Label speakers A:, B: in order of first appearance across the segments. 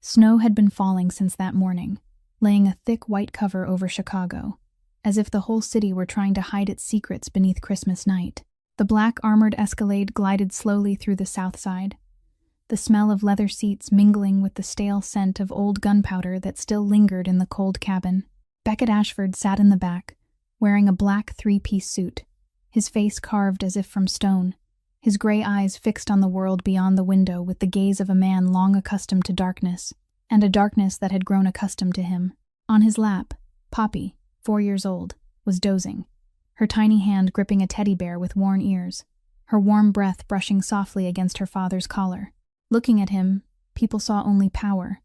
A: Snow had been falling since that morning, laying a thick white cover over Chicago, as if the whole city were trying to hide its secrets beneath Christmas night. The black armored Escalade glided slowly through the South Side, the smell of leather seats mingling with the stale scent of old gunpowder that still lingered in the cold cabin. Beckett Ashford sat in the back, wearing a black three-piece suit, his face carved as if from stone, his gray eyes fixed on the world beyond the window with the gaze of a man long accustomed to darkness, and a darkness that had grown accustomed to him. On his lap, Poppy, 4 years old, was dozing, her tiny hand gripping a teddy bear with worn ears, her warm breath brushing softly against her father's collar. Looking at him, people saw only power,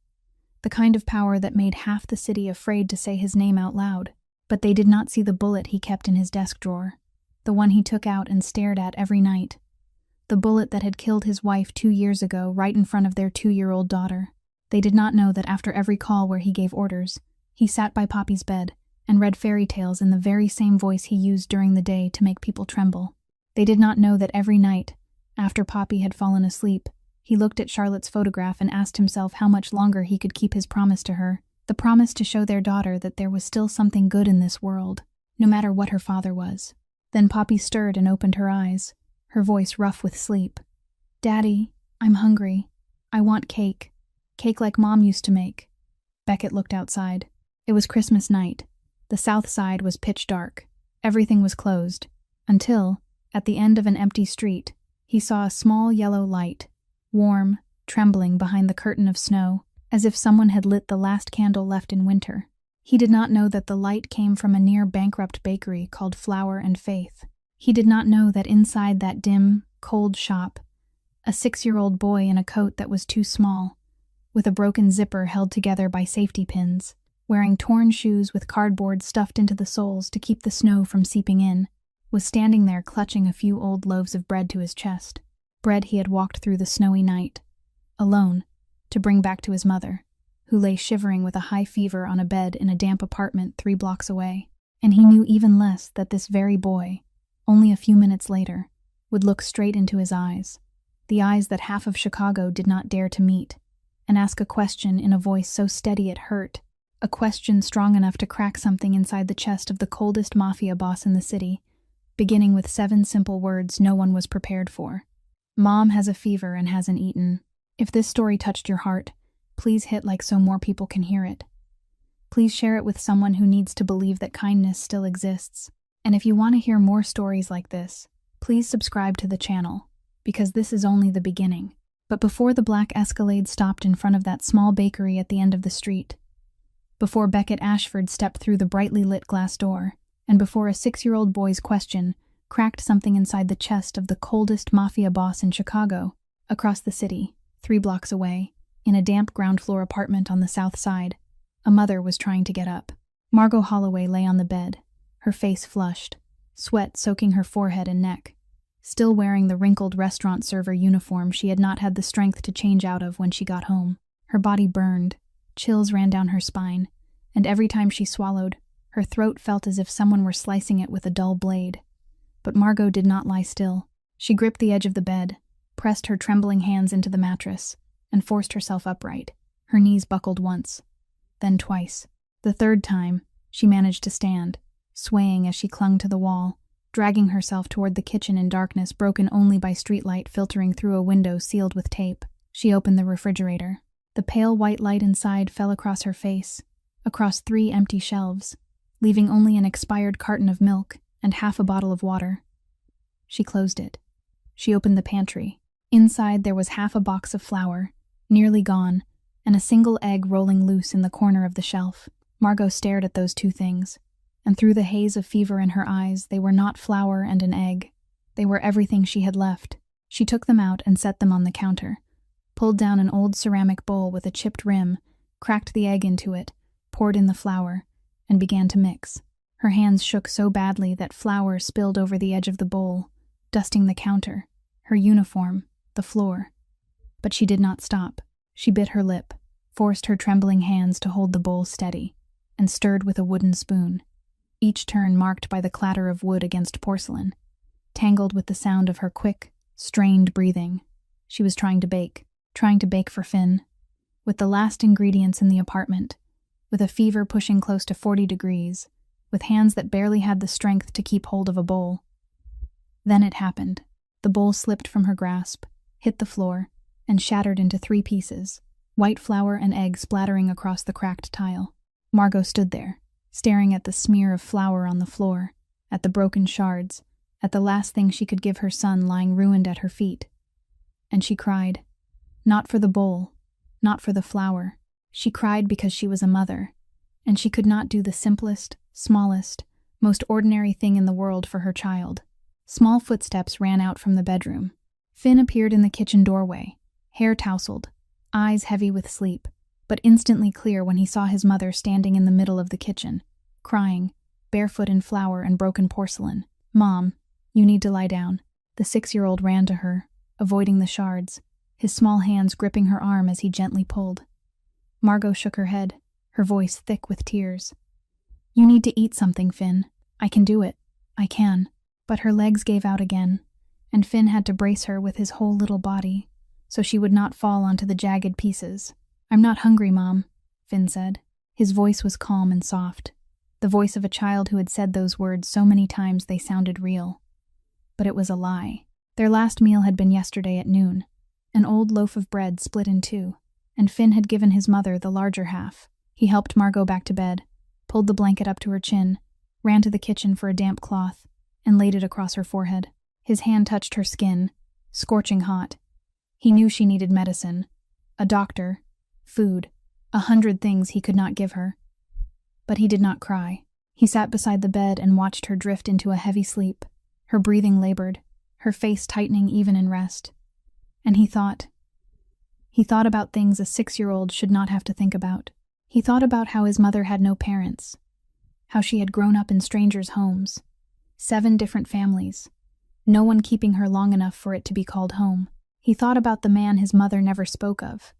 A: the kind of power that made half the city afraid to say his name out loud. But they did not see the bullet he kept in his desk drawer, the one he took out and stared at every night, the bullet that had killed his wife 2 years ago right in front of their 2-year-old daughter. They did not know that after every call where he gave orders, he sat by Poppy's bed and read fairy tales in the very same voice he used during the day to make people tremble. They did not know that every night, after Poppy had fallen asleep, he looked at Charlotte's photograph and asked himself how much longer he could keep his promise to her, the promise to show their daughter that there was still something good in this world, no matter what her father was. Then Poppy stirred and opened her eyes, her voice rough with sleep. "Daddy, I'm hungry. I want cake. Cake like Mom used to make." Beckett looked outside. It was Christmas night. The South Side was pitch dark. Everything was closed, until, at the end of an empty street, he saw a small yellow light, warm, trembling behind the curtain of snow, as if someone had lit the last candle left in winter. He did not know that the light came from a near-bankrupt bakery called Flour and Faith. He did not know that inside that dim, cold shop, a 6-year-old boy in a coat that was too small, with a broken zipper held together by safety pins, wearing torn shoes with cardboard stuffed into the soles to keep the snow from seeping in, was standing there clutching a few old loaves of bread to his chest. Bread he had walked through the snowy night, alone, to bring back to his mother, who lay shivering with a high fever on a bed in a damp apartment 3 blocks away. And he knew even less that this very boy, only a few minutes later, would look straight into his eyes, the eyes that half of Chicago did not dare to meet, and ask a question in a voice so steady it hurt, a question strong enough to crack something inside the chest of the coldest Mafia boss in the city, beginning with 7 simple words no one was prepared for. "Mom has a fever and hasn't eaten." If this story touched your heart, please hit like so more people can hear it. Please share it with someone who needs to believe that kindness still exists. And if you want to hear more stories like this, please subscribe to the channel, because this is only the beginning. But before the black Escalade stopped in front of that small bakery at the end of the street, before Beckett Ashford stepped through the brightly lit glass door, and before a 6-year-old boy's question cracked something inside the chest of the coldest Mafia boss in Chicago, across the city, 3 blocks away, in a damp ground-floor apartment on the South Side, a mother was trying to get up. Margot Holloway lay on the bed, her face flushed, sweat soaking her forehead and neck, still wearing the wrinkled restaurant server uniform she had not had the strength to change out of when she got home. Her body burned, chills ran down her spine, and every time she swallowed, her throat felt as if someone were slicing it with a dull blade. But Margot did not lie still. She gripped the edge of the bed, pressed her trembling hands into the mattress, and forced herself upright. Her knees buckled once, then twice. The 3rd time, she managed to stand, swaying as she clung to the wall, dragging herself toward the kitchen in darkness broken only by streetlight filtering through a window sealed with tape. She opened the refrigerator. The pale white light inside fell across her face, across 3 empty shelves, leaving only an expired carton of milk and half a bottle of water. She closed it. She opened the pantry. Inside there was half a box of flour, nearly gone, and a single egg rolling loose in the corner of the shelf. Margot stared at those 2 things, and through the haze of fever in her eyes, they were not flour and an egg. They were everything she had left. She took them out and set them on the counter, pulled down an old ceramic bowl with a chipped rim, cracked the egg into it, poured in the flour, and began to mix. Her hands shook so badly that flour spilled over the edge of the bowl, dusting the counter, her uniform, the floor. But she did not stop. She bit her lip, forced her trembling hands to hold the bowl steady, and stirred with a wooden spoon, each turn marked by the clatter of wood against porcelain, tangled with the sound of her quick, strained breathing. She was trying to bake for Finn. with the last ingredients in the apartment, with a fever pushing close to 40 degrees, with hands that barely had the strength to keep hold of a bowl. Then it happened. The bowl slipped from her grasp, hit the floor, and shattered into 3 pieces, white flour and egg splattering across the cracked tile. Margot stood there, staring at the smear of flour on the floor, at the broken shards, at the last thing she could give her son lying ruined at her feet. And she cried. Not for the bowl, not for the flour. She cried because she was a mother, and she could not do the simplest, smallest, most ordinary thing in the world for her child. Small footsteps ran out from the bedroom. Finn appeared in the kitchen doorway, hair tousled, eyes heavy with sleep, but instantly clear when he saw his mother standing in the middle of the kitchen, crying, barefoot in flour and broken porcelain. "Mom, you need to lie down." The 6-year-old ran to her, avoiding the shards, his small hands gripping her arm as he gently pulled. Margot shook her head, her voice thick with tears. "You need to eat something, Finn. I can do it. I can." But her legs gave out again, and Finn had to brace her with his whole little body, so she would not fall onto the jagged pieces. "I'm not hungry, Mom," Finn said. His voice was calm and soft, the voice of a child who had said those words so many times they sounded real. But it was a lie. Their last meal had been yesterday at noon, an old loaf of bread split in 2, and Finn had given his mother the larger half. He helped Margot back to bed, pulled the blanket up to her chin, ran to the kitchen for a damp cloth, and laid it across her forehead. His hand touched her skin, scorching hot. He knew she needed medicine, a doctor, food, 100 things he could not give her. But he did not cry. He sat beside the bed and watched her drift into a heavy sleep, her breathing labored, her face tightening even in rest. And he thought about things a 6-year-old should not have to think about. He thought about how his mother had no parents, how she had grown up in strangers' homes, 7 different families, no one keeping her long enough for it to be called home. He thought about the man his mother never spoke of,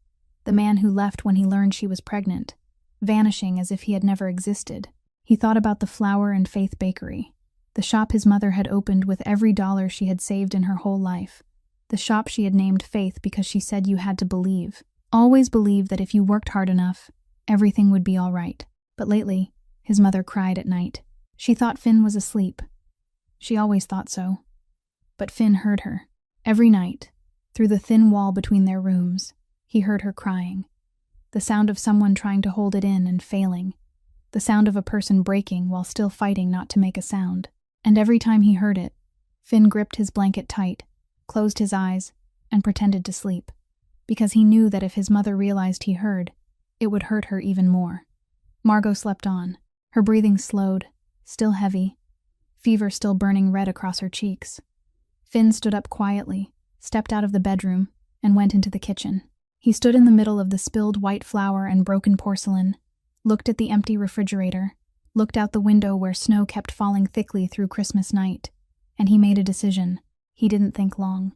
A: the man who left when he learned she was pregnant, vanishing as if he had never existed. He thought about the Flour and Faith Bakery, the shop his mother had opened with every dollar she had saved in her whole life, the shop she had named Faith because she said you had to believe, always believe that if you worked hard enough, everything would be all right. But lately, his mother cried at night. She thought Finn was asleep. She always thought so. But Finn heard her. Every night, through the thin wall between their rooms, he heard her crying. The sound of someone trying to hold it in and failing. The sound of a person breaking while still fighting not to make a sound. And every time he heard it, Finn gripped his blanket tight, closed his eyes, and pretended to sleep. Because he knew that if his mother realized he heard, it would hurt her even more. Margot slept on, her breathing slowed, still heavy, fever still burning red across her cheeks. Finn stood up quietly, stepped out of the bedroom, and went into the kitchen. He stood in the middle of the spilled white flour and broken porcelain, looked at the empty refrigerator, looked out the window where snow kept falling thickly through Christmas night, and he made a decision. He didn't think long.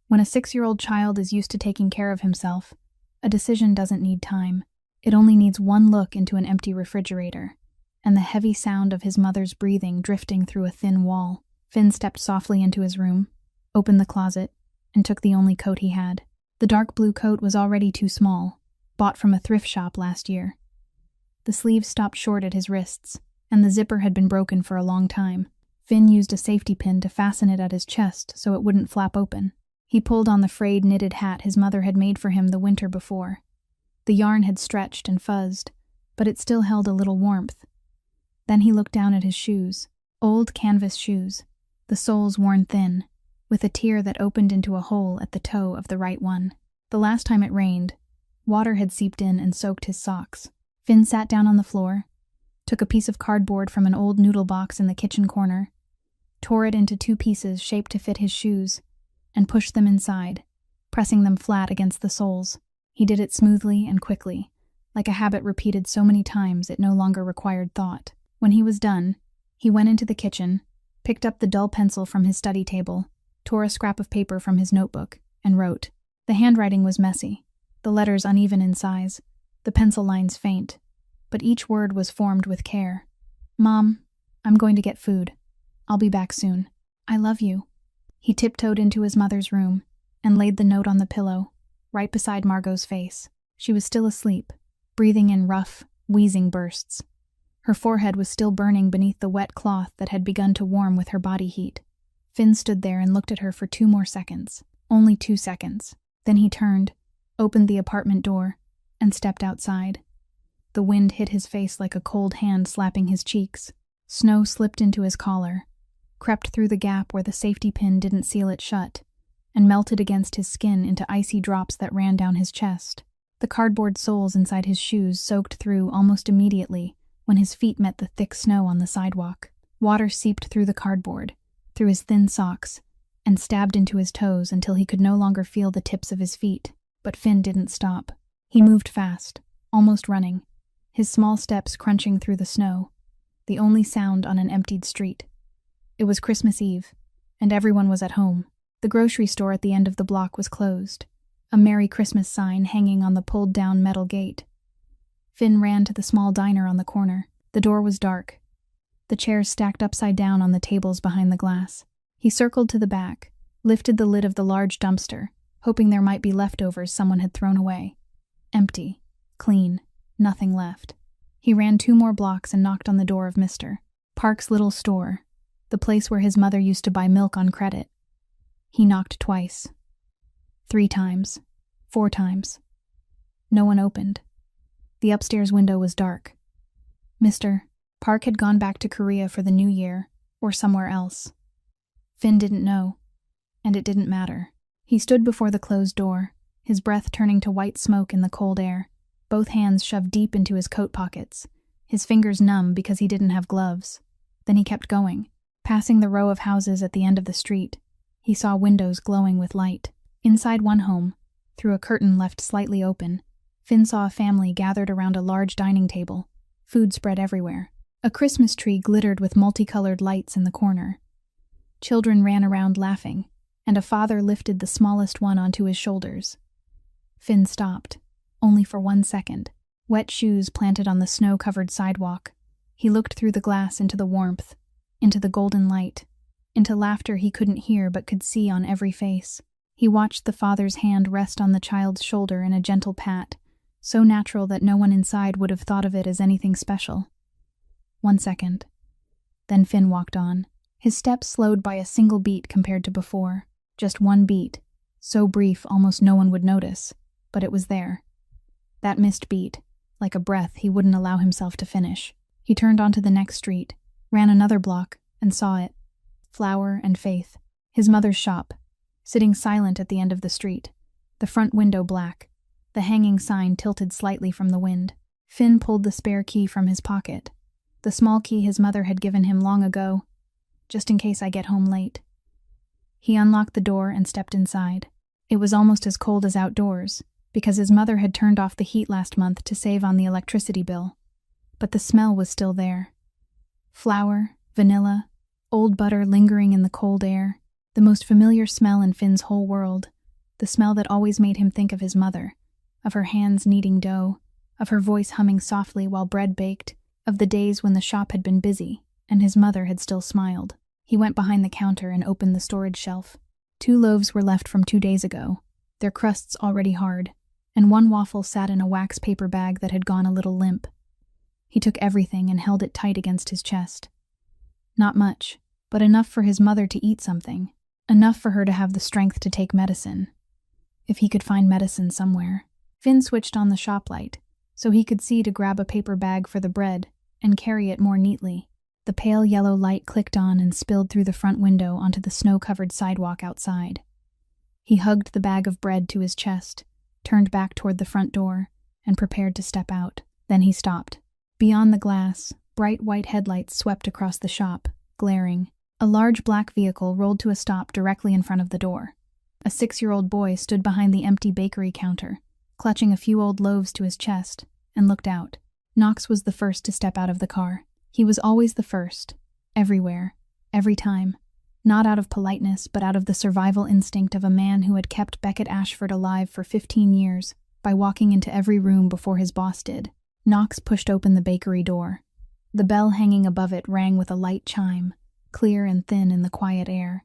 A: When a 6-year-old child is used to taking care of himself, a decision doesn't need time. It only needs one look into an empty refrigerator, and the heavy sound of his mother's breathing drifting through a thin wall. Finn stepped softly into his room, opened the closet, and took the only coat he had. The dark blue coat was already too small, bought from a thrift shop last year. The sleeves stopped short at his wrists, and the zipper had been broken for a long time. Finn used a safety pin to fasten it at his chest so it wouldn't flap open. He pulled on the frayed knitted hat his mother had made for him the winter before. The yarn had stretched and fuzzed, but it still held a little warmth. Then he looked down at his shoes, old canvas shoes, the soles worn thin, with a tear that opened into a hole at the toe of the right one. The last time it rained, water had seeped in and soaked his socks. Finn sat down on the floor, took a piece of cardboard from an old noodle box in the kitchen corner, tore it into 2 pieces shaped to fit his shoes, and pushed them inside, pressing them flat against the soles. He did it smoothly and quickly, like a habit repeated so many times it no longer required thought. When he was done, he went into the kitchen, picked up the dull pencil from his study table, tore a scrap of paper from his notebook, and wrote. The handwriting was messy, the letters uneven in size, the pencil lines faint, but each word was formed with care. "Mom, I'm going to get food. I'll be back soon. I love you." He tiptoed into his mother's room and laid the note on the pillow, right beside Margot's face. She was still asleep, breathing in rough, wheezing bursts. Her forehead was still burning beneath the wet cloth that had begun to warm with her body heat. Finn stood there and looked at her for 2 more seconds. Only 2 seconds. Then he turned, opened the apartment door, and stepped outside. The wind hit his face like a cold hand slapping his cheeks. Snow slipped into his collar, crept through the gap where the safety pin didn't seal it shut, and melted against his skin into icy drops that ran down his chest. The cardboard soles inside his shoes soaked through almost immediately when his feet met the thick snow on the sidewalk. Water seeped through the cardboard, through his thin socks, and stabbed into his toes until he could no longer feel the tips of his feet. But Finn didn't stop. He moved fast, almost running, his small steps crunching through the snow, the only sound on an emptied street. It was Christmas Eve, and everyone was at home. The grocery store at the end of the block was closed, a Merry Christmas sign hanging on the pulled-down metal gate. Finn ran to the small diner on the corner. The door was dark, the chairs stacked upside down on the tables behind the glass. He circled to the back, lifted the lid of the large dumpster, hoping there might be leftovers someone had thrown away. Empty, clean, nothing left. He ran 2 more blocks and knocked on the door of Mr. Park's little store, the place where his mother used to buy milk on credit. He knocked twice, 3 times, 4 times. No one opened. The upstairs window was dark. Mr. Park had gone back to Korea for the New Year, or somewhere else. Finn didn't know, and it didn't matter. He stood before the closed door, his breath turning to white smoke in the cold air, both hands shoved deep into his coat pockets, his fingers numb because he didn't have gloves. Then he kept going. Passing the row of houses at the end of the street, he saw windows glowing with light. Inside one home, through a curtain left slightly open, Finn saw a family gathered around a large dining table, food spread everywhere. A Christmas tree glittered with multicolored lights in the corner. Children ran around laughing, and a father lifted the smallest one onto his shoulders. Finn stopped, only for 1 second. Wet shoes planted on the snow-covered sidewalk. He looked through the glass into the warmth, into the golden light, into laughter he couldn't hear but could see on every face. He watched the father's hand rest on the child's shoulder in a gentle pat, so natural that no one inside would have thought of it as anything special. 1 second. Then Finn walked on. His steps slowed by a single beat compared to before. Just 1 beat, so brief almost no one would notice, but it was there. That missed beat, like a breath he wouldn't allow himself to finish. He turned onto the next street, ran another block, and saw it. Flower and Faith, his mother's shop, sitting silent at the end of the street, the front window black, the hanging sign tilted slightly from the wind. Finn pulled the spare key from his pocket, the small key his mother had given him long ago, just in case I get home late. He unlocked the door and stepped inside. It was almost as cold as outdoors, because his mother had turned off the heat last month to save on the electricity bill. But the smell was still there. Flour, vanilla, old butter lingering in the cold air, the most familiar smell in Finn's whole world, the smell that always made him think of his mother, of her hands kneading dough, of her voice humming softly while bread baked, of the days when the shop had been busy and his mother had still smiled. He went behind the counter and opened the storage shelf. 2 loaves were left from 2 days ago, their crusts already hard, and 1 waffle sat in a wax paper bag that had gone a little limp. He took everything and held it tight against his chest. Not much, but enough for his mother to eat something, enough for her to have the strength to take medicine. If he could find medicine somewhere. Finn switched on the shop light, so he could see to grab a paper bag for the bread and carry it more neatly. The pale yellow light clicked on and spilled through the front window onto the snow-covered sidewalk outside. He hugged the bag of bread to his chest, turned back toward the front door, and prepared to step out. Then he stopped. Beyond the glass, bright white headlights swept across the shop, glaring. A large black vehicle rolled to a stop directly in front of the door. A 6-year-old boy stood behind the empty bakery counter, clutching a few old loaves to his chest, and looked out. Knox was the first to step out of the car. He was always the first, everywhere, every time. Not out of politeness, but out of the survival instinct of a man who had kept Beckett Ashford alive for 15 years by walking into every room before his boss did. Knox pushed open the bakery door. The bell hanging above it rang with a light chime, clear and thin in the quiet air,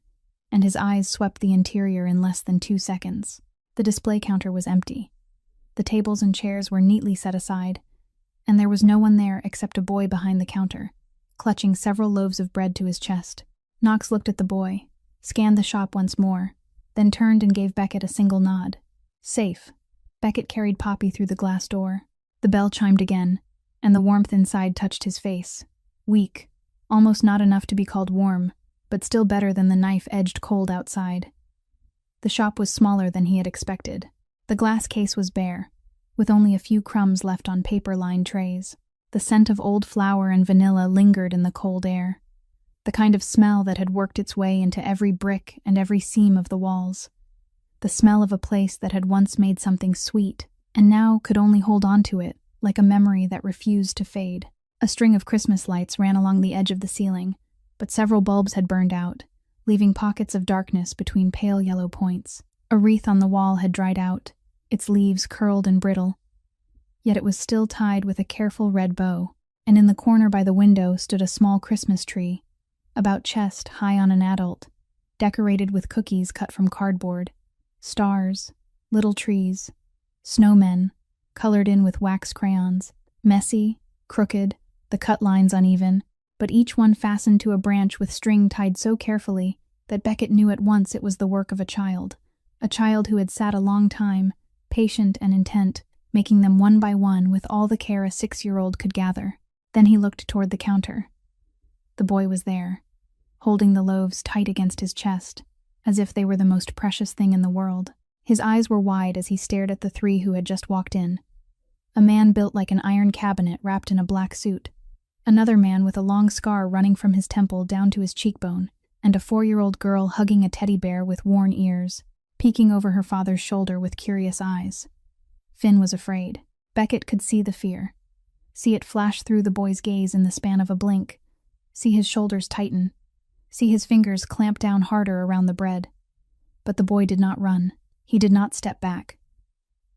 A: and his eyes swept the interior in less than 2 seconds. The display counter was empty. The tables and chairs were neatly set aside, and there was no one there except a boy behind the counter, clutching several loaves of bread to his chest. Knox looked at the boy, scanned the shop once more, then turned and gave Beckett a single nod. Safe. Beckett carried Poppy through the glass door. The bell chimed again, and the warmth inside touched his face. Weak, almost not enough to be called warm, but still better than the knife-edged cold outside. The shop was smaller than he had expected. The glass case was bare, with only a few crumbs left on paper-lined trays. The scent of old flour and vanilla lingered in the cold air, the kind of smell that had worked its way into every brick and every seam of the walls. The smell of a place that had once made something sweet, and now could only hold on to it, like a memory that refused to fade. A string of Christmas lights ran along the edge of the ceiling, but several bulbs had burned out, leaving pockets of darkness between pale yellow points. A wreath on the wall had dried out, its leaves curled and brittle, yet it was still tied with a careful red bow, and in the corner by the window stood a small Christmas tree, about chest high on an adult, decorated with cookies cut from cardboard, stars, little trees, snowmen, colored in with wax crayons, messy, crooked, the cut lines uneven, but each one fastened to a branch with string tied so carefully that Beckett knew at once it was the work of a child who had sat a long time, patient and intent, making them one by one with all the care a 6-year-old could gather. Then he looked toward the counter. The boy was there, holding the loaves tight against his chest, as if they were the most precious thing in the world. His eyes were wide as he stared at the three who had just walked in. A man built like an iron cabinet wrapped in a black suit, another man with a long scar running from his temple down to his cheekbone, and a 4-year-old girl hugging a teddy bear with worn ears, peeking over her father's shoulder with curious eyes. Finn was afraid. Beckett could see the fear, see it flash through the boy's gaze in the span of a blink, see his shoulders tighten, see his fingers clamp down harder around the bread. But the boy did not run. He did not step back.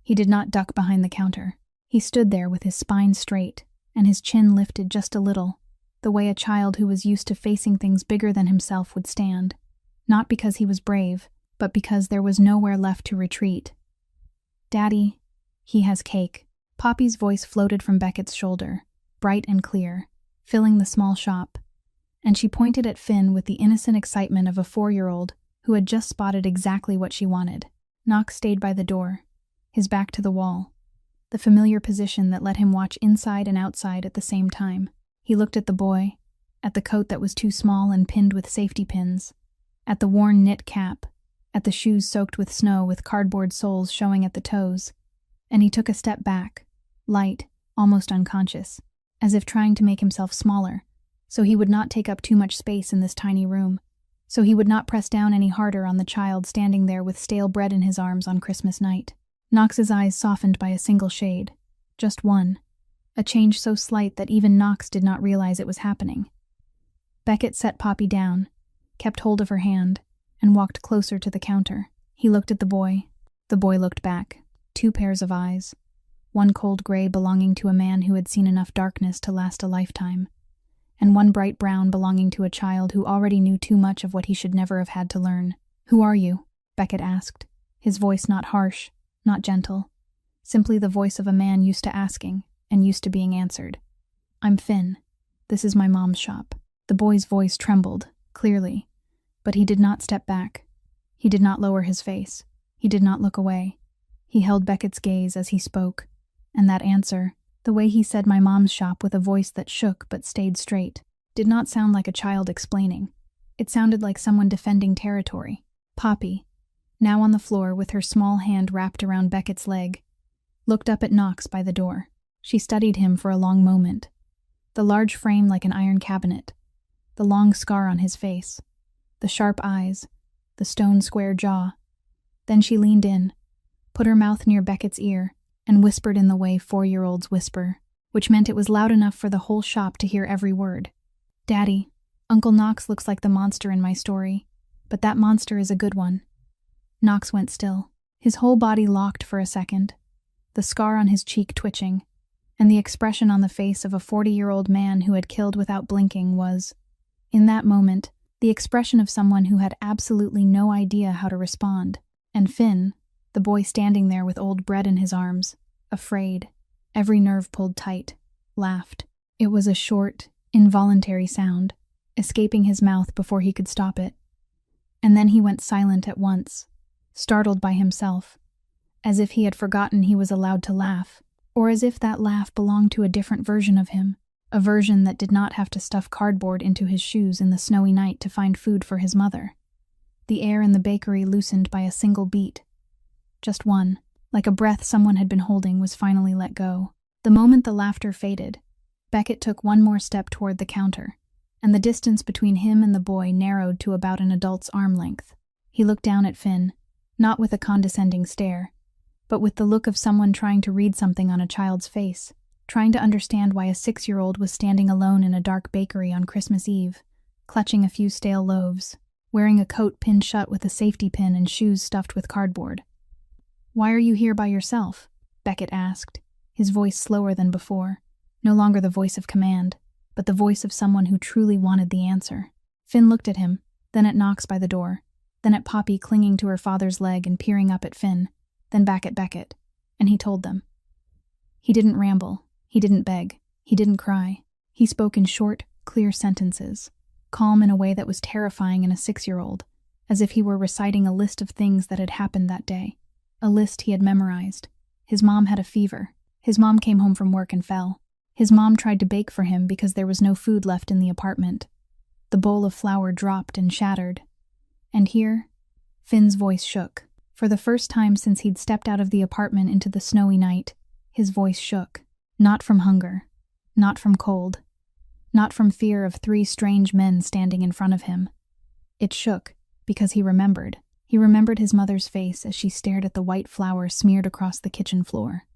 A: He did not duck behind the counter. He stood there with his spine straight and his chin lifted just a little, the way a child who was used to facing things bigger than himself would stand, not because he was brave, but because there was nowhere left to retreat. "Daddy, he has cake." Poppy's voice floated from Beckett's shoulder, bright and clear, filling the small shop, and she pointed at Finn with the innocent excitement of a 4-year-old who had just spotted exactly what she wanted. Knox stayed by the door, his back to the wall, the familiar position that let him watch inside and outside at the same time. He looked at the boy, at the coat that was too small and pinned with safety pins, at the worn knit cap, at the shoes soaked with snow with cardboard soles showing at the toes, and he took a step back, light, almost unconscious, as if trying to make himself smaller, so he would not take up too much space in this tiny room, so he would not press down any harder on the child standing there with stale bread in his arms on Christmas night. Knox's eyes softened by a single shade, just one, a change so slight that even Knox did not realize it was happening. Beckett set Poppy down, kept hold of her hand, and walked closer to the counter. He looked at the boy. The boy looked back. 2 pairs of eyes, one cold gray belonging to a man who had seen enough darkness to last a lifetime, and one bright brown belonging to a child who already knew too much of what he should never have had to learn. "Who are you?" Beckett asked, his voice not harsh, not gentle, simply the voice of a man used to asking and used to being answered. "I'm Finn. This is my mom's shop." The boy's voice trembled, clearly, but he did not step back. He did not lower his face. He did not look away. He held Beckett's gaze as he spoke, and that answer, the way he said "my mom's shop" with a voice that shook but stayed straight, did not sound like a child explaining. It sounded like someone defending territory. Poppy, now on the floor with her small hand wrapped around Beckett's leg, looked up at Knox by the door. She studied him for a long moment. The large frame like an iron cabinet, the long scar on his face, the sharp eyes, the stone-square jaw. Then she leaned in, put her mouth near Beckett's ear, and whispered in the way 4-year-olds whisper, which meant it was loud enough for the whole shop to hear every word. "Daddy, Uncle Knox looks like the monster in my story, but that monster is a good one." Knox went still, his whole body locked for a second, the scar on his cheek twitching, and the expression on the face of a 40-year-old man who had killed without blinking was, in that moment, the expression of someone who had absolutely no idea how to respond. And Finn, the boy standing there with old bread in his arms, afraid, every nerve pulled tight, laughed. It was a short, involuntary sound, escaping his mouth before he could stop it. And then he went silent at once, startled by himself, as if he had forgotten he was allowed to laugh, or as if that laugh belonged to a different version of him, a version that did not have to stuff cardboard into his shoes in the snowy night to find food for his mother. The air in the bakery loosened by a single beat. Just one, like a breath someone had been holding, was finally let go. The moment the laughter faded, Beckett took one more step toward the counter, and the distance between him and the boy narrowed to about an adult's arm length. He looked down at Finn, not with a condescending stare, but with the look of someone trying to read something on a child's face, trying to understand why a 6-year-old was standing alone in a dark bakery on Christmas Eve, clutching a few stale loaves, wearing a coat pinned shut with a safety pin and shoes stuffed with cardboard. "Why are you here by yourself?" Beckett asked, his voice slower than before, no longer the voice of command, but the voice of someone who truly wanted the answer. Finn looked at him, then at Knox by the door, then at Poppy clinging to her father's leg and peering up at Finn, then back at Beckett, and he told them. He didn't ramble, he didn't beg, he didn't cry. He spoke in short, clear sentences, calm in a way that was terrifying in a 6-year-old, as if he were reciting a list of things that had happened that day, a list he had memorized. His mom had a fever. His mom came home from work and fell. His mom tried to bake for him because there was no food left in the apartment. The bowl of flour dropped and shattered. And here, Finn's voice shook. For the first time since he'd stepped out of the apartment into the snowy night, his voice shook. Not from hunger, not from cold, not from fear of 3 strange men standing in front of him. It shook because he remembered. He remembered his mother's face as she stared at the white flour smeared across the kitchen floor.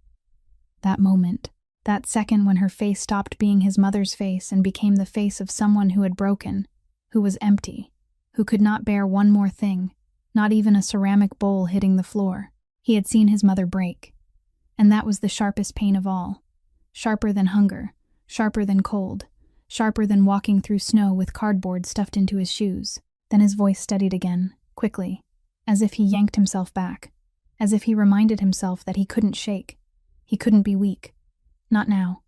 A: That moment, that second when her face stopped being his mother's face and became the face of someone who had broken, who was empty, who could not bear one more thing, not even a ceramic bowl hitting the floor. He had seen his mother break. And that was the sharpest pain of all. Sharper than hunger, sharper than cold, sharper than walking through snow with cardboard stuffed into his shoes. Then his voice steadied again, quickly, as if he yanked himself back, as if he reminded himself that he couldn't shake. He couldn't be weak. Not now.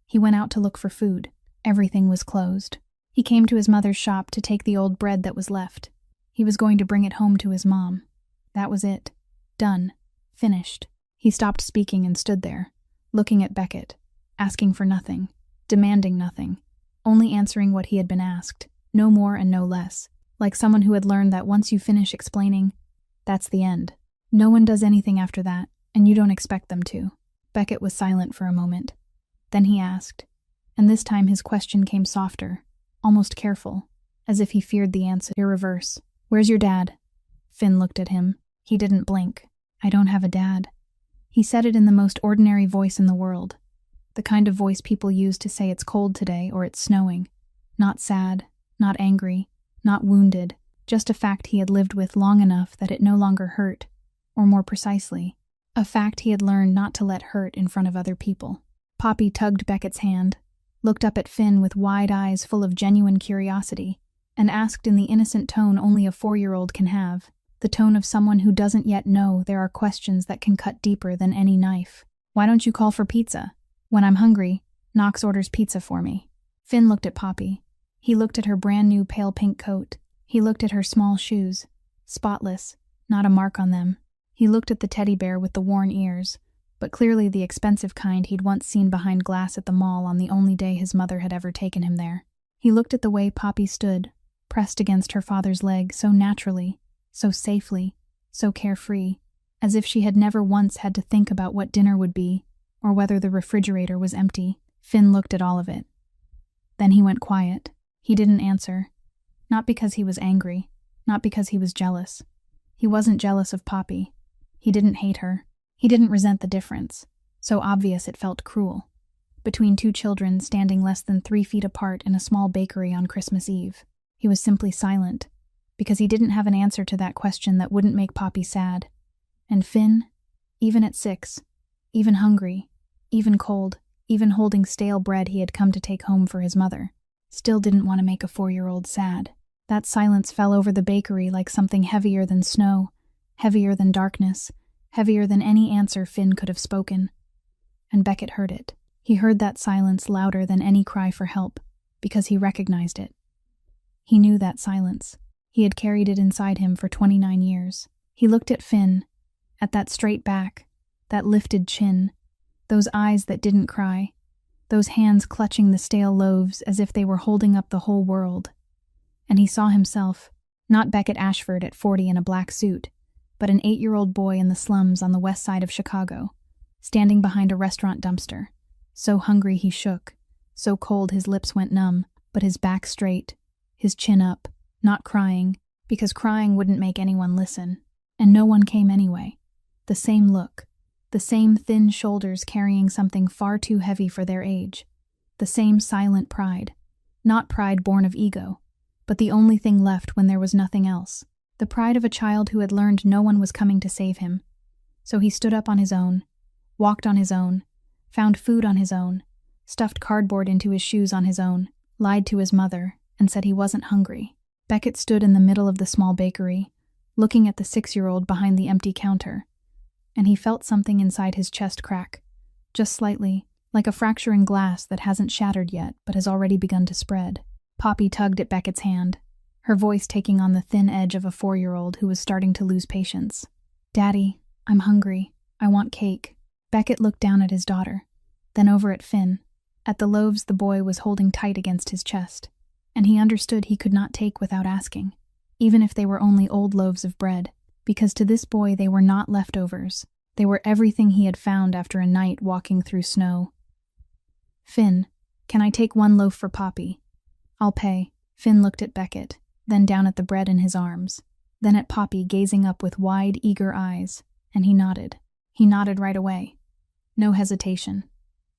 A: He went out to look for food. Everything was closed. He came to his mother's shop to take the old bread that was left. He was going to bring it home to his mom. That was it. Done. Finished. He stopped speaking and stood there, looking at Beckett, asking for nothing, demanding nothing, only answering what he had been asked, no more and no less, like someone who had learned that once you finish explaining, that's the end. No one does anything after that, and you don't expect them to. Beckett was silent for a moment. Then he asked, and this time his question came softer, almost careful, as if he feared the answer in reverse. "Where's your dad?" Finn looked at him. He didn't blink. "I don't have a dad." He said it in the most ordinary voice in the world, the kind of voice people use to say it's cold today or it's snowing. Not sad, not angry, not wounded, just a fact he had lived with long enough that it no longer hurt, or more precisely, a fact he had learned not to let hurt in front of other people. Poppy tugged Beckett's hand, looked up at Finn with wide eyes full of genuine curiosity, and asked in the innocent tone only a 4-year-old can have, the tone of someone who doesn't yet know there are questions that can cut deeper than any knife. "Why don't you call for pizza? When I'm hungry, Knox orders pizza for me." Finn looked at Poppy. He looked at her brand new pale pink coat. He looked at her small shoes, spotless, not a mark on them. He looked at the teddy bear with the worn ears, but clearly the expensive kind he'd once seen behind glass at the mall on the only day his mother had ever taken him there. He looked at the way Poppy stood, pressed against her father's leg so naturally, so safely, so carefree, as if she had never once had to think about what dinner would be, or whether the refrigerator was empty. Finn looked at all of it. Then he went quiet. He didn't answer. Not because he was angry, not because he was jealous. He wasn't jealous of Poppy. He didn't hate her. He didn't resent the difference, so obvious it felt cruel, between 2 children standing less than 3 feet apart in a small bakery on Christmas Eve. He was simply silent, because he didn't have an answer to that question that wouldn't make Poppy sad. And Finn, even at 6, even hungry, even cold, even holding stale bread he had come to take home for his mother, still didn't want to make a 4-year-old sad. That silence fell over the bakery like something heavier than snow, heavier than darkness, heavier than any answer Finn could have spoken. and Beckett heard it. He heard that silence louder than any cry for help, because he recognized it. He knew that silence. He had carried it inside him for 29 years. He looked at Finn, at that straight back, that lifted chin, those eyes that didn't cry, those hands clutching the stale loaves as if they were holding up the whole world. And he saw himself, not Beckett Ashford at 40 in a black suit, but an 8-year-old boy in the slums on the west side of Chicago, standing behind a restaurant dumpster, so hungry he shook, so cold his lips went numb, but his back straight, his chin up, not crying, because crying wouldn't make anyone listen. And no one came anyway. The same look, the same thin shoulders carrying something far too heavy for their age, the same silent pride, not pride born of ego, but the only thing left when there was nothing else, the pride of a child who had learned no one was coming to save him. So he stood up on his own, walked on his own, found food on his own, stuffed cardboard into his shoes on his own, lied to his mother, and said he wasn't hungry. Beckett stood in the middle of the small bakery, looking at the 6-year-old behind the empty counter, and he felt something inside his chest crack, just slightly, like a fracture in glass that hasn't shattered yet but has already begun to spread. Poppy tugged at Beckett's hand, her voice taking on the thin edge of a 4-year-old who was starting to lose patience. "Daddy, I'm hungry. I want cake." Beckett looked down at his daughter, then over at Finn, at the loaves the boy was holding tight against his chest, and he understood he could not take without asking, even if they were only old loaves of bread, because to this boy they were not leftovers. They were everything he had found after a night walking through snow. "Finn, can I take 1 loaf for Poppy?" "I'll pay." Finn looked at Beckett, then down at the bread in his arms, then at Poppy gazing up with wide, eager eyes, and he nodded. He nodded right away. No hesitation.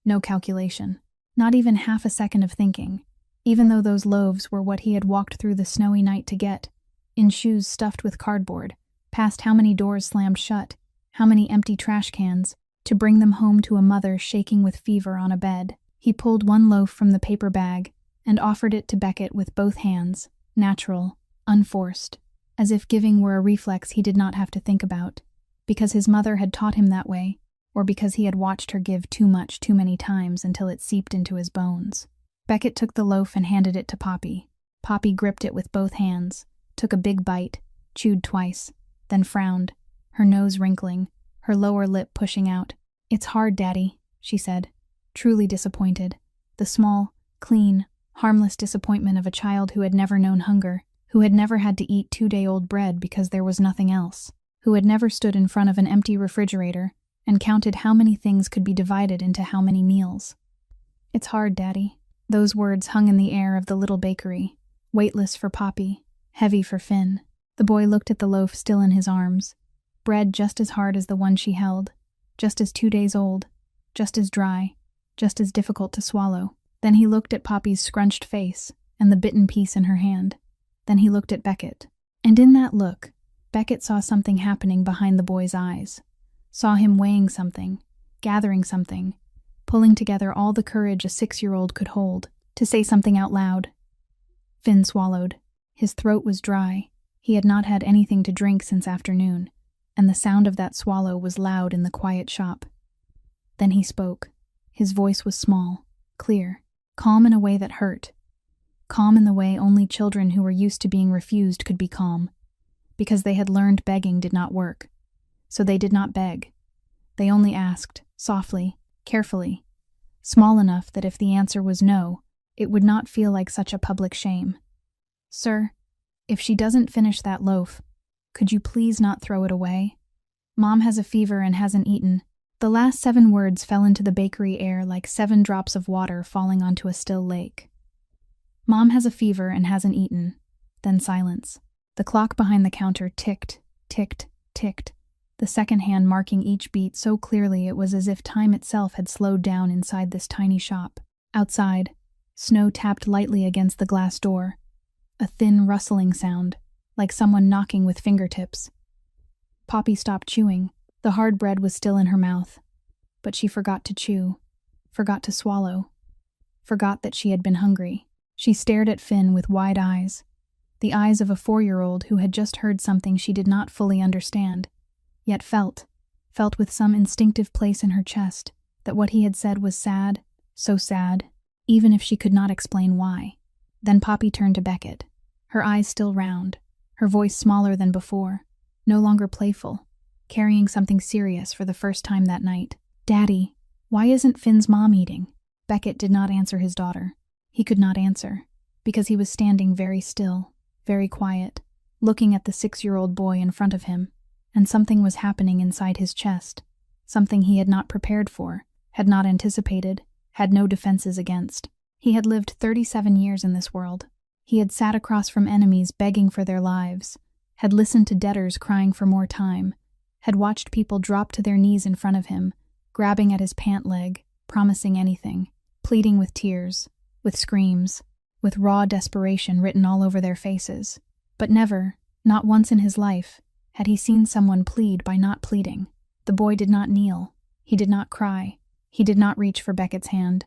A: No calculation. Not even half a second of thinking, even though those loaves were what he had walked through the snowy night to get, in shoes stuffed with cardboard, past how many doors slammed shut, how many empty trash cans, to bring them home to a mother shaking with fever on a bed. He pulled 1 loaf from the paper bag and offered it to Beckett with both hands, natural, unforced, as if giving were a reflex he did not have to think about, because his mother had taught him that way, or because he had watched her give too much too many times until it seeped into his bones. Beckett took the loaf and handed it to Poppy. Poppy gripped it with both hands, took a big bite, chewed twice, then frowned, her nose wrinkling, her lower lip pushing out. "It's hard, Daddy," she said, truly disappointed. The small, clean, harmless disappointment of a child who had never known hunger, who had never had to eat 2-day-old bread because there was nothing else, who had never stood in front of an empty refrigerator and counted how many things could be divided into how many meals. "It's hard, Daddy." Those words hung in the air of the little bakery, weightless for Poppy, heavy for Finn. The boy looked at the loaf still in his arms, bread just as hard as the one she held, just as 2 days old, just as dry, just as difficult to swallow. Then he looked at Poppy's scrunched face and the bitten piece in her hand. Then he looked at Beckett. And in that look, Beckett saw something happening behind the boy's eyes, saw him weighing something, gathering something, pulling together all the courage a 6-year-old could hold, to say something out loud. Finn swallowed. His throat was dry. He had not had anything to drink since afternoon, and the sound of that swallow was loud in the quiet shop. Then he spoke. His voice was small, clear, calm in a way that hurt. Calm in the way only children who were used to being refused could be calm, because they had learned begging did not work. So they did not beg. They only asked, softly, carefully, small enough that if the answer was no, it would not feel like such a public shame. "Sir, if she doesn't finish that loaf, could you please not throw it away? Mom has a fever and hasn't eaten." The last 7 words fell into the bakery air like 7 drops of water falling onto a still lake. "Mom has a fever and hasn't eaten." Then silence. The clock behind the counter ticked, ticked, ticked, the second hand marking each beat so clearly it was as if time itself had slowed down inside this tiny shop. Outside, snow tapped lightly against the glass door, a thin rustling sound, like someone knocking with fingertips. Poppy stopped chewing. The hard bread was still in her mouth, but she forgot to chew, forgot to swallow, forgot that she had been hungry. She stared at Finn with wide eyes, the eyes of a 4-year-old who had just heard something she did not fully understand, yet felt with some instinctive place in her chest that what he had said was sad, so sad, even if she could not explain why. Then Poppy turned to Beckett, her eyes still round, her voice smaller than before, no longer playful, carrying something serious for the first time that night. "Daddy, why isn't Finn's mom eating?" Beckett did not answer his daughter. He could not answer, because he was standing very still, very quiet, looking at the 6-year-old boy in front of him, and something was happening inside his chest, something he had not prepared for, had not anticipated, had no defenses against. He had lived 37 years in this world. He had sat across from enemies begging for their lives, had listened to debtors crying for more time, had watched people drop to their knees in front of him, grabbing at his pant leg, promising anything, pleading with tears, with screams, with raw desperation written all over their faces. But never, not once in his life, had he seen someone plead by not pleading. The boy did not kneel. He did not cry. He did not reach for Beckett's hand.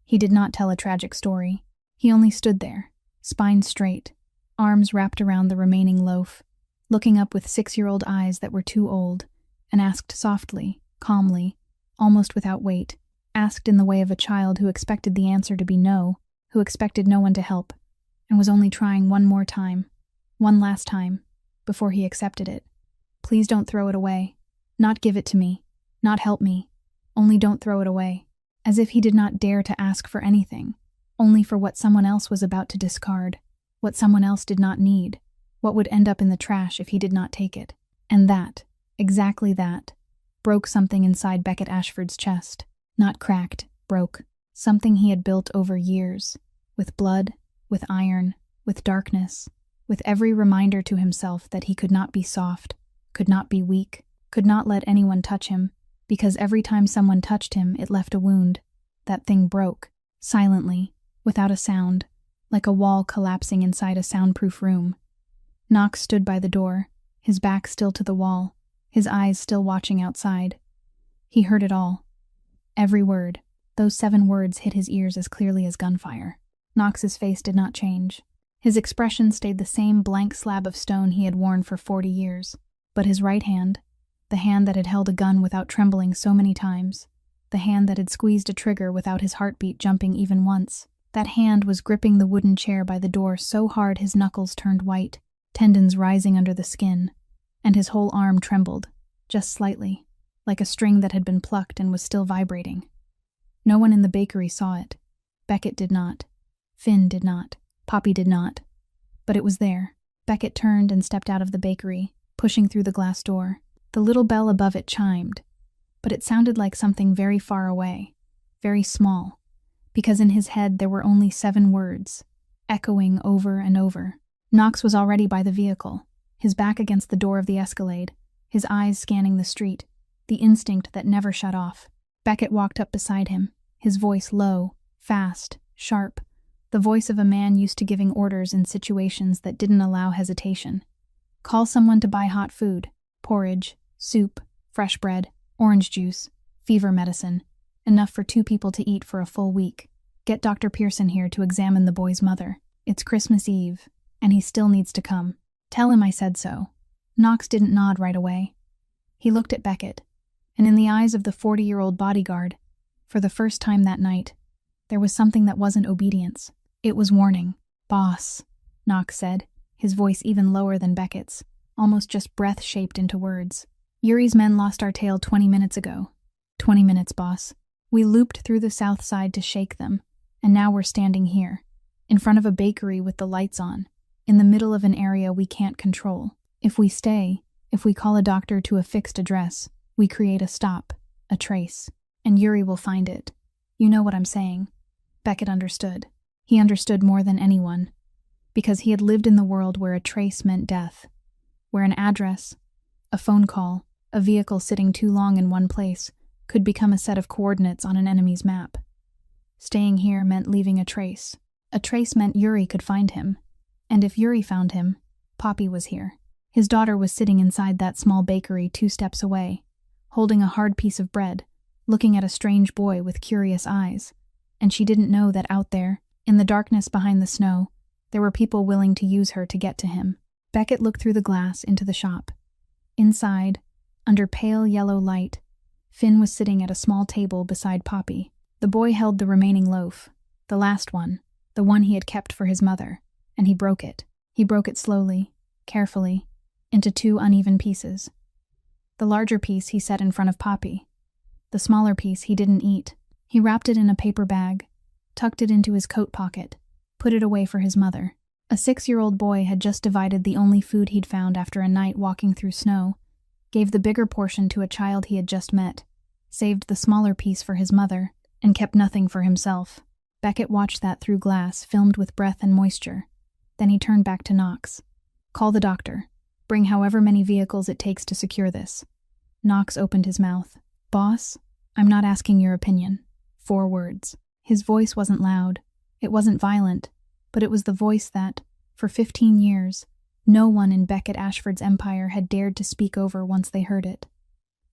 A: He did not tell a tragic story. He only stood there, spine straight, arms wrapped around the remaining loaf, looking up with 6-year-old eyes that were too old, and asked softly, calmly, almost without weight, asked in the way of a child who expected the answer to be no, who expected no one to help, and was only trying one more time, one last time, before he accepted it. "Please don't throw it away. Not give it to me. Not help me. Only don't throw it away." As if he did not dare to ask for anything, only for what someone else was about to discard, what someone else did not need, what would end up in the trash if he did not take it. And that, exactly that, broke something inside Beckett Ashford's chest. Not cracked, broke. Something he had built over years, with blood, with iron, with darkness, with every reminder to himself that he could not be soft, could not be weak, could not let anyone touch him, because every time someone touched him, it left a wound. That thing broke, silently, without a sound, like a wall collapsing inside a soundproof room. Knox stood by the door, his back still to the wall, his eyes still watching outside. He heard it all. Every word. Those 7 words hit his ears as clearly as gunfire. Knox's face did not change. His expression stayed the same blank slab of stone he had worn for 40 years. But his right hand, the hand that had held a gun without trembling so many times, the hand that had squeezed a trigger without his heartbeat jumping even once, that hand was gripping the wooden chair by the door so hard his knuckles turned white, tendons rising under the skin, and his whole arm trembled, just slightly, like a string that had been plucked and was still vibrating. No one in the bakery saw it. Beckett did not. Finn did not. Poppy did not. But it was there. Beckett turned and stepped out of the bakery, pushing through the glass door. The little bell above it chimed, but it sounded like something very far away, very small, because in his head there were only 7 words, echoing over and over. Knox was already by the vehicle, his back against the door of the Escalade, his eyes scanning the street, the instinct that never shut off. Beckett walked up beside him, his voice low, fast, sharp, the voice of a man used to giving orders in situations that didn't allow hesitation. "Call someone to buy hot food, porridge, soup, fresh bread, orange juice, fever medicine, enough for 2 people to eat for a full week. Get Dr. Pearson here to examine the boy's mother. It's Christmas Eve, and he still needs to come. Tell him I said so." Knox didn't nod right away. He looked at Beckett, and in the eyes of the 40-year-old bodyguard, for the first time that night, there was something that wasn't obedience. It was warning. "Boss," Knox said, his voice even lower than Beckett's, almost just breath shaped into words. "Yuri's men lost our tail 20 minutes ago. 20 minutes, boss. We looped through the south side to shake them, and now we're standing here, in front of a bakery with the lights on, in the middle of an area we can't control. If we stay, if we call a doctor to a fixed address, we create a stop, a trace, and Yuri will find it. You know what I'm saying." Beckett understood. He understood more than anyone, because he had lived in the world where a trace meant death, where an address, a phone call, a vehicle sitting too long in one place could become a set of coordinates on an enemy's map. Staying here meant leaving a trace. A trace meant Yuri could find him, and if Yuri found him, Poppy was here. His daughter was sitting inside that small bakery 2 steps away, holding a hard piece of bread, looking at a strange boy with curious eyes, and she didn't know that out there, in the darkness behind the snow, there were people willing to use her to get to him. Beckett looked through the glass into the shop. Inside, under pale yellow light, Finn was sitting at a small table beside Poppy. The boy held the remaining loaf, the last one, the one he had kept for his mother, and he broke it. He broke it slowly, carefully, into 2 uneven pieces. The larger piece he set in front of Poppy. The smaller piece he didn't eat. He wrapped it in a paper bag, tucked it into his coat pocket, put it away for his mother. A 6-year-old boy had just divided the only food he'd found after a night walking through snow, gave the bigger portion to a child he had just met, saved the smaller piece for his mother, and kept nothing for himself. Beckett watched that through glass filmed with breath and moisture. Then he turned back to Knox. "Call the doctor. Bring however many vehicles it takes to secure this." Knox opened his mouth. "Boss, I'm not asking your opinion." 4 words. His voice wasn't loud. It wasn't violent, but it was the voice that, for 15 years, no one in Beckett Ashford's empire had dared to speak over once they heard it.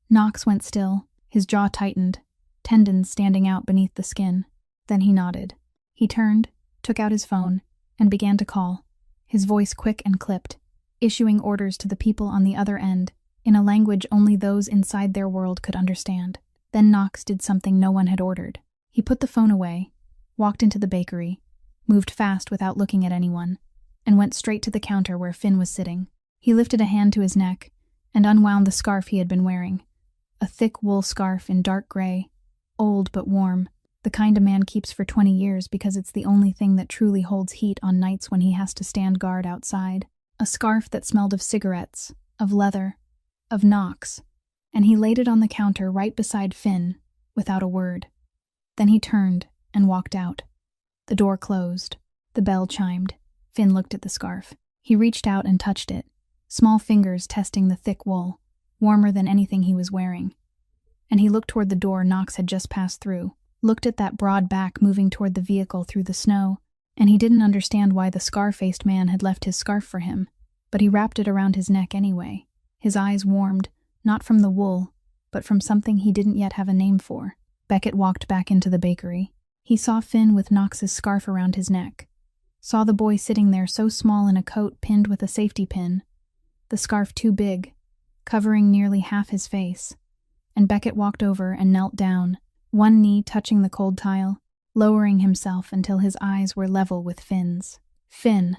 A: Knox went still, his jaw tightened, tendons standing out beneath the skin. Then he nodded. He turned, took out his phone, and began to call, his voice quick and clipped, issuing orders to the people on the other end, in a language only those inside their world could understand. Then Knox did something no one had ordered. He put the phone away, walked into the bakery, moved fast without looking at anyone, and went straight to the counter where Finn was sitting. He lifted a hand to his neck and unwound the scarf he had been wearing. A thick wool scarf in dark gray, old but warm, the kind a man keeps for 20 years because it's the only thing that truly holds heat on nights when he has to stand guard outside. A scarf that smelled of cigarettes, of leather, of Knox, and he laid it on the counter right beside Finn, without a word. Then he turned and walked out. The door closed. The bell chimed. Finn looked at the scarf. He reached out and touched it, small fingers testing the thick wool, warmer than anything he was wearing. And he looked toward the door Knox had just passed through, looked at that broad back moving toward the vehicle through the snow, and he didn't understand why the scar-faced man had left his scarf for him, but he wrapped it around his neck anyway. His eyes warmed, not from the wool, but from something he didn't yet have a name for. Beckett walked back into the bakery. He saw Finn with Knox's scarf around his neck. Saw the boy sitting there so small in a coat pinned with a safety pin, the scarf too big, covering nearly half his face. And Beckett walked over and knelt down, one knee touching the cold tile, lowering himself until his eyes were level with Finn's. "Finn,"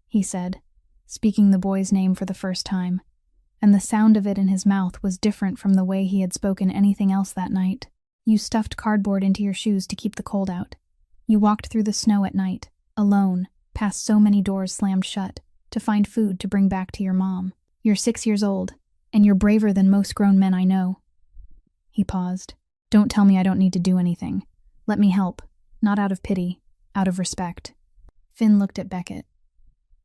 A: he said, speaking the boy's name for the first time, and the sound of it in his mouth was different from the way he had spoken anything else that night. "You stuffed cardboard into your shoes to keep the cold out. You walked through the snow at night, alone, past so many doors slammed shut, to find food to bring back to your mom. You're 6 years old, and you're braver than most grown men I know." He paused. "Don't tell me I don't need to do anything. Let me help, not out of pity, out of respect." Finn looked at Beckett.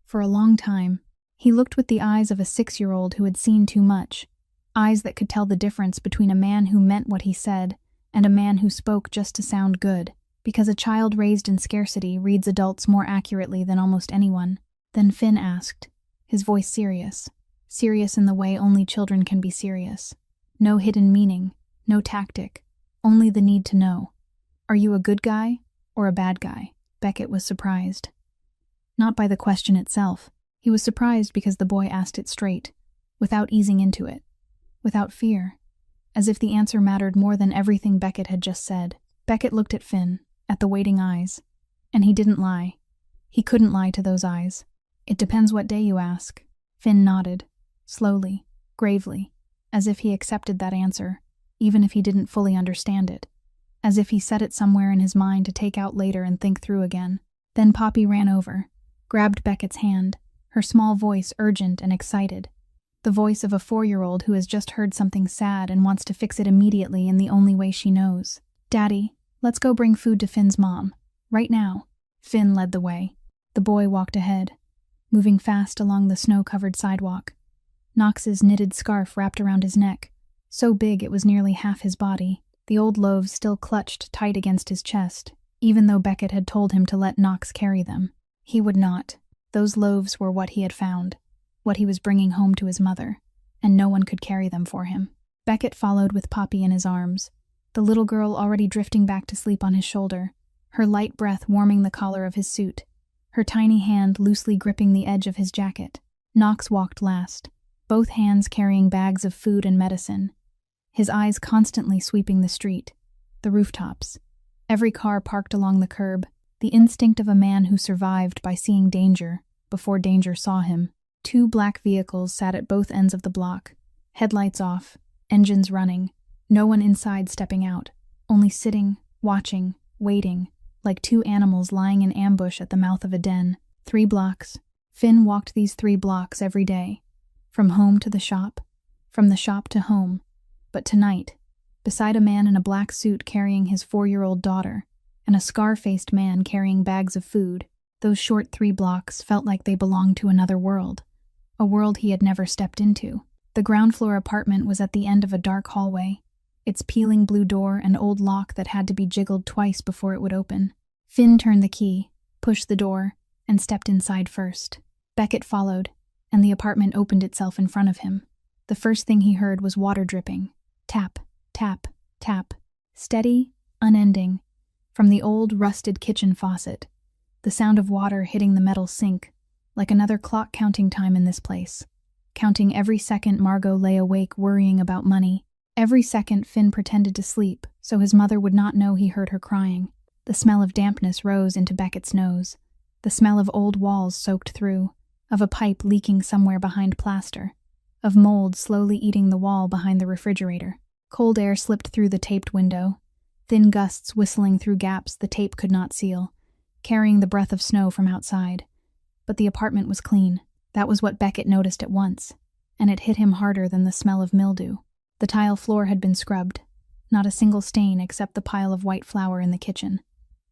A: For a long time, he looked with the eyes of a 6-year-old who had seen too much, eyes that could tell the difference between a man who meant what he said and a man who spoke just to sound good, because a child raised in scarcity reads adults more accurately than almost anyone. Then Finn asked, his voice serious in the way only children can be serious. No hidden meaning, no tactic, only the need to know. "Are you a good guy or a bad guy?" Beckett was surprised. Not by the question itself. He was surprised because the boy asked it straight, without easing into it, without fear, as if the answer mattered more than everything Beckett had just said. Beckett looked at Finn, at the waiting eyes, and he didn't lie. He couldn't lie to those eyes. "It depends what day you ask." Finn nodded, slowly, gravely, as if he accepted that answer, even if he didn't fully understand it, as if he set it somewhere in his mind to take out later and think through again. Then Poppy ran over, grabbed Beckett's hand, her small voice urgent and excited, the voice of a 4-year-old who has just heard something sad and wants to fix it immediately in the only way she knows. "Daddy, let's go bring food to Finn's mom. Right now." Finn led the way. The boy walked ahead, moving fast along the snow-covered sidewalk. Knox's knitted scarf wrapped around his neck, so big it was nearly half his body. The old loaves still clutched tight against his chest, even though Beckett had told him to let Knox carry them. He would not. Those loaves were what he had found, what he was bringing home to his mother, and no one could carry them for him. Beckett followed with Poppy in his arms, the little girl already drifting back to sleep on his shoulder, her light breath warming the collar of his suit, her tiny hand loosely gripping the edge of his jacket. Knox walked last, both hands carrying bags of food and medicine. his eyes constantly sweeping the street, the rooftops, every car parked along the curb, the instinct of a man who survived by seeing danger before danger saw him. 2 black vehicles sat at both ends of the block, headlights off, engines running, no one inside stepping out, only sitting, watching, waiting, like 2 animals lying in ambush at the mouth of a den. 3 blocks. Finn walked these 3 blocks every day, from home to the shop, from the shop to home. But tonight, beside a man in a black suit carrying his 4-year-old daughter, and a scar-faced man carrying bags of food, those short 3 blocks felt like they belonged to another world, a world he had never stepped into. The ground-floor apartment was at the end of a dark hallway, its peeling blue door and old lock that had to be jiggled twice before it would open. Finn turned the key, pushed the door, and stepped inside first. Beckett followed, and the apartment opened itself in front of him. The first thing he heard was water dripping. Tap, tap, tap. Steady, unending, from the old, rusted kitchen faucet. The sound of water hitting the metal sink, like another clock counting time in this place. Counting every second Margot lay awake worrying about money. Every second Finn pretended to sleep, so his mother would not know he heard her crying. The smell of dampness rose into Beckett's nose. The smell of old walls soaked through, of a pipe leaking somewhere behind plaster, of mold slowly eating the wall behind the refrigerator. Cold air slipped through the taped window, thin gusts whistling through gaps the tape could not seal, carrying the breath of snow from outside. But the apartment was clean. That was what Beckett noticed at once, and it hit him harder than the smell of mildew. The tile floor had been scrubbed, not a single stain except the pile of white flour in the kitchen.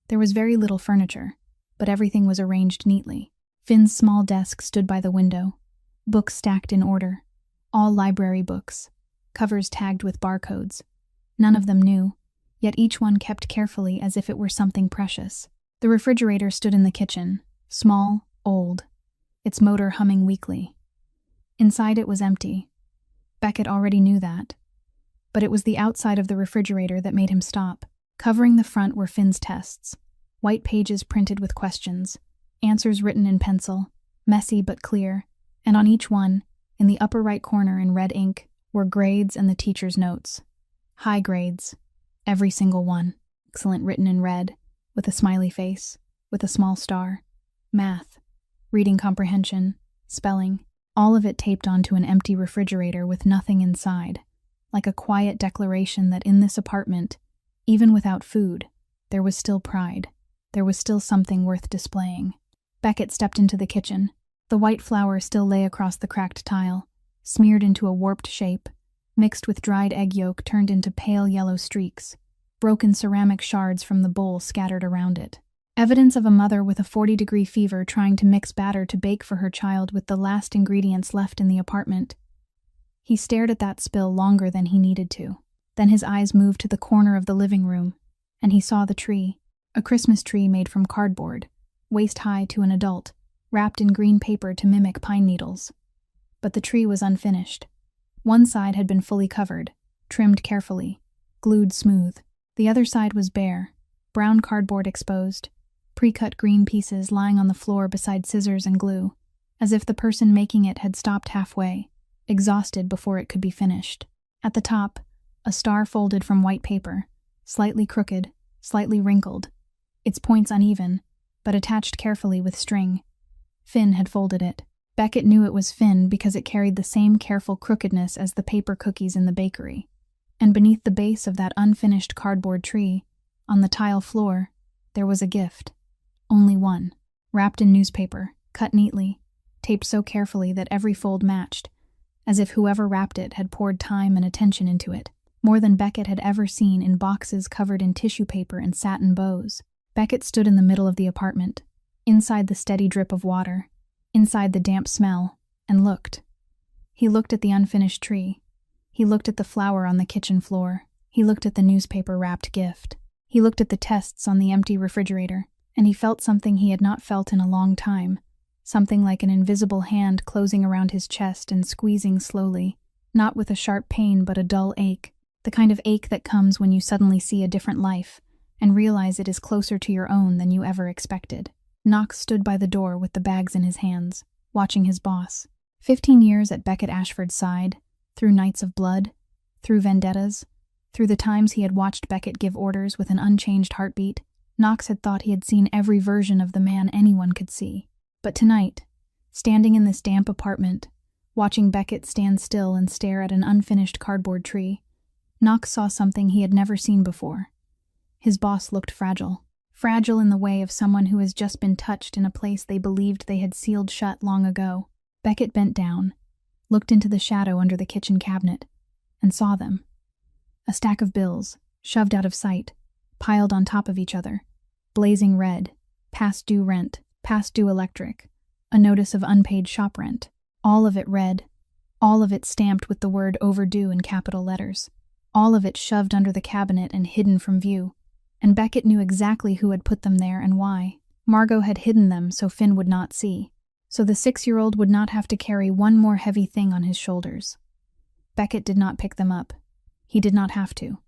A: There was very little furniture, but everything was arranged neatly. Finn's small desk stood by the window, books stacked in order, all library books, covers tagged with barcodes. None of them new, yet each one kept carefully as if it were something precious. The refrigerator stood in the kitchen, small, old, its motor humming weakly. Inside it was empty. Beckett already knew that. But it was the outside of the refrigerator that made him stop. Covering the front were Finn's tests, white pages printed with questions, answers written in pencil, messy but clear, and on each one, in the upper right corner in red ink, were grades and the teacher's notes. High grades, every single one. Excellent written in red, with a smiley face, with a small star. Math, reading comprehension, spelling, all of it taped onto an empty refrigerator with nothing inside, like a quiet declaration that in this apartment, even without food, there was still pride. There was still something worth displaying. Beckett stepped into the kitchen. The white flour still lay across the cracked tile, smeared into a warped shape, mixed with dried egg yolk turned into pale yellow streaks, broken ceramic shards from the bowl scattered around it. Evidence of a mother with a 40-degree fever trying to mix batter to bake for her child with the last ingredients left in the apartment. He stared at that spill longer than he needed to. Then his eyes moved to the corner of the living room, and he saw the tree, a Christmas tree made from cardboard, waist-high to an adult, wrapped in green paper to mimic pine needles. But the tree was unfinished. One side had been fully covered, trimmed carefully, glued smooth. The other side was bare, brown cardboard exposed, pre-cut green pieces lying on the floor beside scissors and glue, as if the person making it had stopped halfway, exhausted before it could be finished. At the top, a star folded from white paper, slightly crooked, slightly wrinkled, its points uneven, but attached carefully with string. Finn had folded it. Beckett knew it was Finn because it carried the same careful crookedness as the paper cookies in the bakery. And beneath the base of that unfinished cardboard tree, on the tile floor, there was a gift. Only one, wrapped in newspaper, cut neatly, taped so carefully that every fold matched, as if whoever wrapped it had poured time and attention into it, more than Beckett had ever seen in boxes covered in tissue paper and satin bows. Beckett stood in the middle of the apartment, inside the steady drip of water, inside the damp smell, and looked. He looked at the unfinished tree. He looked at the flour on the kitchen floor. He looked at the newspaper-wrapped gift. He looked at the tests on the empty refrigerator, and he felt something he had not felt in a long time, something like an invisible hand closing around his chest and squeezing slowly, not with a sharp pain but a dull ache, the kind of ache that comes when you suddenly see a different life and realize it is closer to your own than you ever expected. Knox stood by the door with the bags in his hands, watching his boss. 15 years at Beckett Ashford's side, through nights of blood, through vendettas, through the times he had watched Beckett give orders with an unchanged heartbeat. Knox had thought he had seen every version of the man anyone could see. But tonight, standing in this damp apartment, watching Beckett stand still and stare at an unfinished cardboard tree, Knox saw something he had never seen before. His boss looked fragile. Fragile in the way of someone who has just been touched in a place they believed they had sealed shut long ago. Beckett bent down, looked into the shadow under the kitchen cabinet, and saw them. A stack of bills, shoved out of sight, piled on top of each other. Blazing red, past due rent, past due electric, a notice of unpaid shop rent. All of it red, all of it stamped with the word overdue in capital letters. All of it shoved under the cabinet and hidden from view. And Beckett knew exactly who had put them there and why. Margot had hidden them so Finn would not see. So the 6-year-old would not have to carry one more heavy thing on his shoulders. Beckett did not pick them up. He did not have to.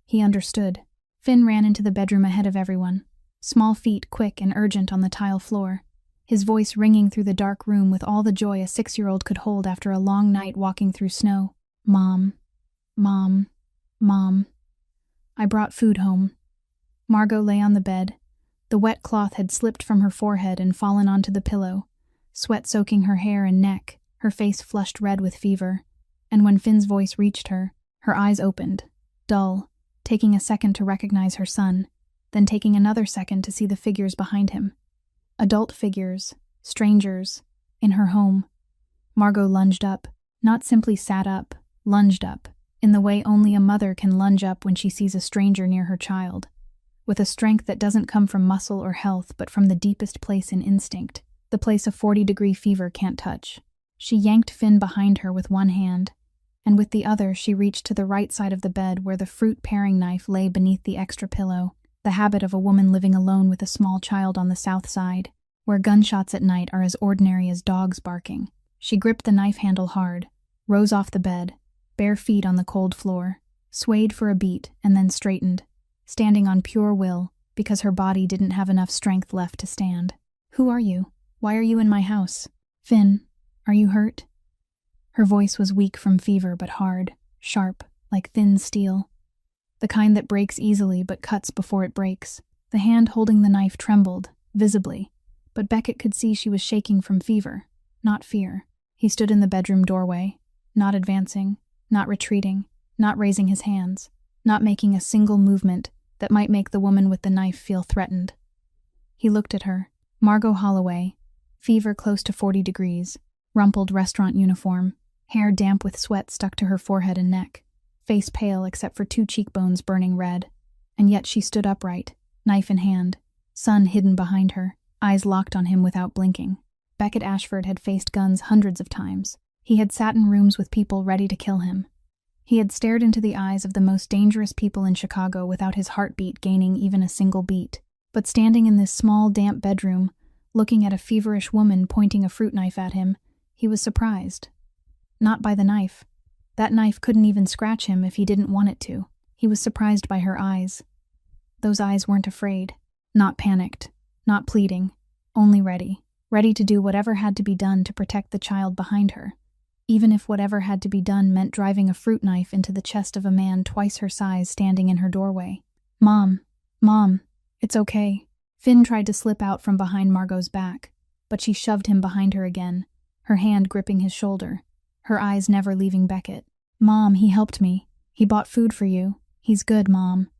A: He understood. Finn ran into the bedroom ahead of everyone, small feet quick and urgent on the tile floor, his voice ringing through the dark room with all the joy a 6-year-old could hold after a long night walking through snow. Mom, Mom, Mom. I brought food home. Margot lay on the bed. The wet cloth had slipped from her forehead and fallen onto the pillow, sweat soaking her hair and neck, her face flushed red with fever. And when Finn's voice reached her, her eyes opened, dull, taking a second to recognize her son, then taking another second to see the figures behind him. Adult figures, strangers, in her home. Margot lunged up, not simply sat up, lunged up, in the way only a mother can lunge up when she sees a stranger near her child, with a strength that doesn't come from muscle or health but from the deepest place in instinct, the place a 40-degree fever can't touch. She yanked Finn behind her with one hand, and with the other she reached to the right side of the bed where the fruit paring knife lay beneath the extra pillow, the habit of a woman living alone with a small child on the south side, where gunshots at night are as ordinary as dogs barking. She gripped the knife handle hard, rose off the bed, bare feet on the cold floor, swayed for a beat and then straightened, standing on pure will because her body didn't have enough strength left to stand. Who are you? Why are you in my house? Finn, are you hurt? Her voice was weak from fever but hard, sharp, like thin steel. The kind that breaks easily but cuts before it breaks. The hand holding the knife trembled, visibly, but Beckett could see she was shaking from fever, not fear. He stood in the bedroom doorway, not advancing, not retreating, not raising his hands, not making a single movement that might make the woman with the knife feel threatened. He looked at her, Margot Holloway, fever close to 40 degrees, rumpled restaurant uniform, hair damp with sweat stuck to her forehead and neck, face pale except for 2 cheekbones burning red, and yet she stood upright, knife in hand, sun hidden behind her, eyes locked on him without blinking. Beckett Ashford had faced guns hundreds of times. He had sat in rooms with people ready to kill him. He had stared into the eyes of the most dangerous people in Chicago without his heartbeat gaining even a single beat. But standing in this small, damp bedroom, looking at a feverish woman pointing a fruit knife at him, he was surprised. Not by the knife. That knife couldn't even scratch him if he didn't want it to. He was surprised by her eyes. Those eyes weren't afraid, not panicked, not pleading, only ready. Ready to do whatever had to be done to protect the child behind her, even if whatever had to be done meant driving a fruit knife into the chest of a man twice her size standing in her doorway. Mom, it's okay. Finn tried to slip out from behind Margot's back, but she shoved him behind her again, her hand gripping his shoulder, her eyes never leaving Beckett. Mom, he helped me. He bought food for you. He's good, Mom.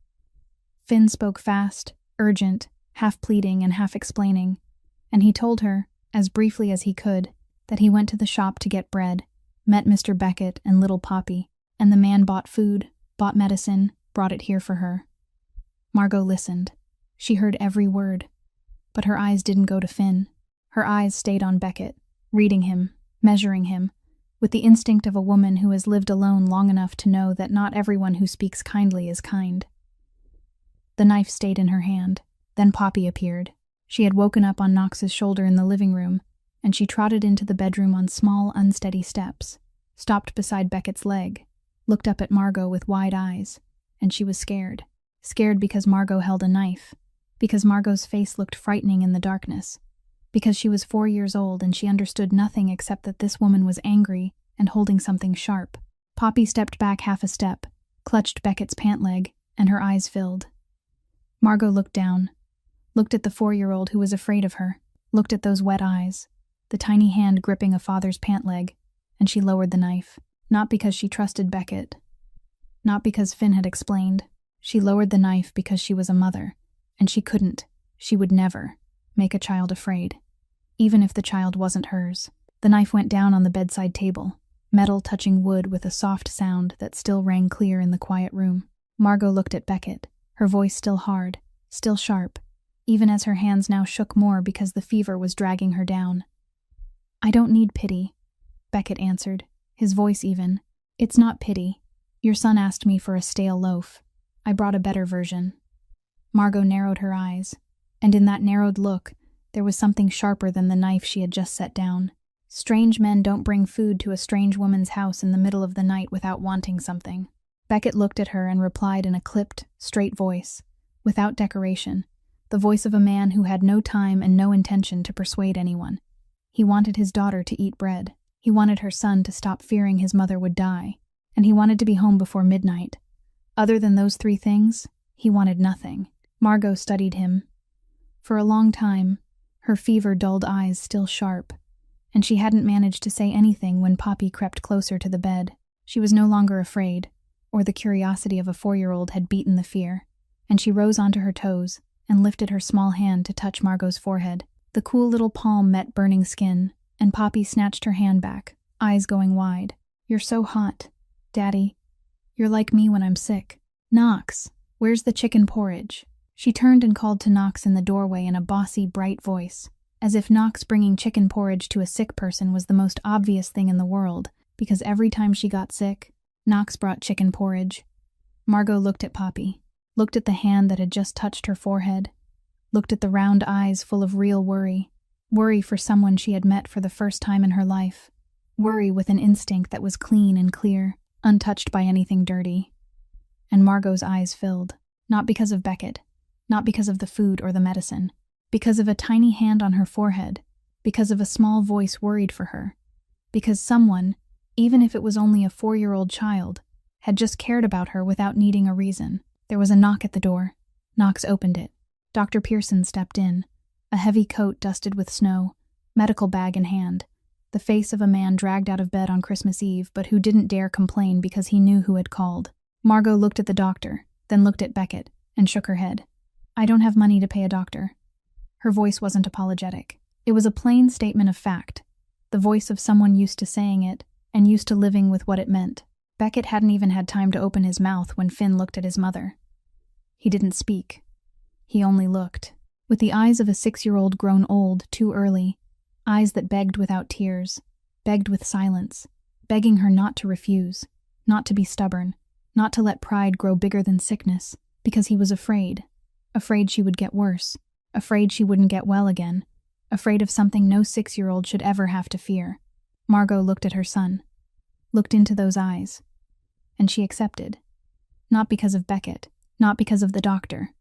A: Finn spoke fast, urgent, half pleading and half explaining, and he told her, as briefly as he could, that he went to the shop to get bread, met Mr. Beckett and little Poppy, and the man bought food, bought medicine, brought it here for her. Margot listened. She heard every word, but her eyes didn't go to Finn. Her eyes stayed on Beckett, reading him, measuring him, with the instinct of a woman who has lived alone long enough to know that not everyone who speaks kindly is kind. The knife stayed in her hand. Then Poppy appeared. She had woken up on Knox's shoulder in the living room, and she trotted into the bedroom on small, unsteady steps, stopped beside Beckett's leg, looked up at Margot with wide eyes, and she was scared. Scared because Margot held a knife, because Margot's face looked frightening in the darkness, because she was 4 years old and she understood nothing except that this woman was angry and holding something sharp. Poppy stepped back half a step, clutched Beckett's pant leg, and her eyes filled. Margot looked down, looked at the 4-year-old who was afraid of her, looked at those wet eyes, the tiny hand gripping a father's pant leg, and she lowered the knife. Not because she trusted Beckett. Not because Finn had explained. She lowered the knife because she was a mother, and she would never, make a child afraid. Even if the child wasn't hers. The knife went down on the bedside table, metal touching wood with a soft sound that still rang clear in the quiet room. Margot looked at Beckett, her voice still hard, still sharp, even as her hands now shook more because the fever was dragging her down. "I don't need pity," Beckett answered, his voice even. "It's not pity. Your son asked me for a stale loaf. I brought a better version." Margot narrowed her eyes, and in that narrowed look, there was something sharper than the knife she had just set down. Strange men don't bring food to a strange woman's house in the middle of the night without wanting something. Beckett looked at her and replied in a clipped, straight voice, without decoration, the voice of a man who had no time and no intention to persuade anyone. He wanted his daughter to eat bread. He wanted her son to stop fearing his mother would die, and he wanted to be home before midnight. Other than those 3 things, he wanted nothing. Margot studied him. For a long time, her fever-dulled eyes still sharp, and she hadn't managed to say anything when Poppy crept closer to the bed. She was no longer afraid, or the curiosity of a 4-year-old had beaten the fear, and she rose onto her toes and lifted her small hand to touch Margot's forehead. The cool little palm met burning skin, and Poppy snatched her hand back, eyes going wide. "You're so hot, Daddy. You're like me when I'm sick. Knox, where's the chicken porridge?" She turned and called to Knox in the doorway in a bossy, bright voice, as if Knox bringing chicken porridge to a sick person was the most obvious thing in the world, because every time she got sick, Knox brought chicken porridge. Margot looked at Poppy, looked at the hand that had just touched her forehead, looked at the round eyes full of real worry for someone she had met for the first time in her life, worry with an instinct that was clean and clear, untouched by anything dirty. And Margot's eyes filled, not because of Beckett, not because of the food or the medicine, because of a tiny hand on her forehead, because of a small voice worried for her, because someone, even if it was only a 4-year-old child, had just cared about her without needing a reason. There was a knock at the door. Knox opened it. Dr. Pearson stepped in, a heavy coat dusted with snow, medical bag in hand, the face of a man dragged out of bed on Christmas Eve but who didn't dare complain because he knew who had called. Margot looked at the doctor, then looked at Beckett, and shook her head. "I don't have money to pay a doctor." Her voice wasn't apologetic. It was a plain statement of fact, the voice of someone used to saying it, and used to living with what it meant. Beckett hadn't even had time to open his mouth when Finn looked at his mother. He didn't speak. He only looked, with the eyes of a 6-year-old grown old too early, eyes that begged without tears, begged with silence, begging her not to refuse, not to be stubborn, not to let pride grow bigger than sickness, because he was afraid she would get worse, afraid she wouldn't get well again, afraid of something no 6-year-old should ever have to fear. Margot looked at her son, looked into those eyes, and she accepted. Not because of Beckett, not because of the doctor,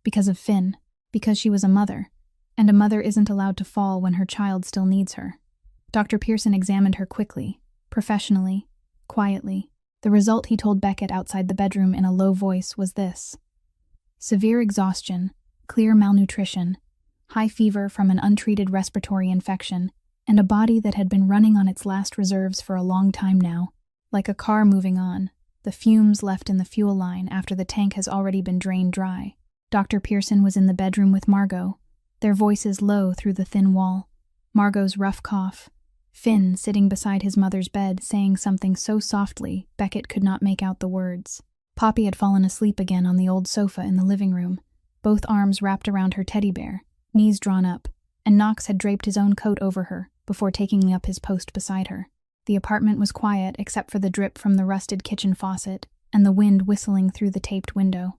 A: because of Finn, because she was a mother, and a mother isn't allowed to fall when her child still needs her. Dr. Pearson examined her quickly, professionally, quietly. The result he told Beckett outside the bedroom in a low voice was this: severe exhaustion, clear malnutrition, high fever from an untreated respiratory infection, and a body that had been running on its last reserves for a long time now, like a car moving on, the fumes left in the fuel line after the tank has already been drained dry. Dr. Pearson was in the bedroom with Margot, their voices low through the thin wall, Margot's rough cough, Finn sitting beside his mother's bed saying something so softly Beckett could not make out the words. Poppy had fallen asleep again on the old sofa in the living room, both arms wrapped around her teddy bear, knees drawn up, and Knox had draped his own coat over her before taking up his post beside her. The apartment was quiet except for the drip from the rusted kitchen faucet and the wind whistling through the taped window.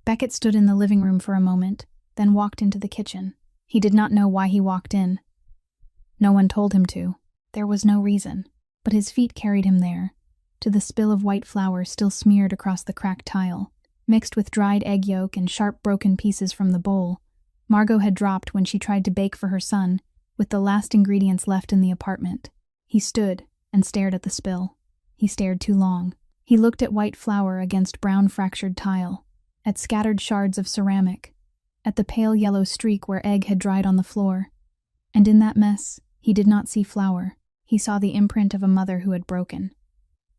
A: Beckett stood in the living room for a moment, then walked into the kitchen. He did not know why he walked in. No one told him to. There was no reason, but his feet carried him there, to the spill of white flour still smeared across the cracked tile, mixed with dried egg yolk and sharp broken pieces from the bowl Margot had dropped when she tried to bake for her son, with the last ingredients left in the apartment. He stood and stared at the spill. He stared too long. He looked at white flour against brown fractured tile, at scattered shards of ceramic, at the pale yellow streak where egg had dried on the floor. And in that mess, he did not see flour. He saw the imprint of a mother who had broken.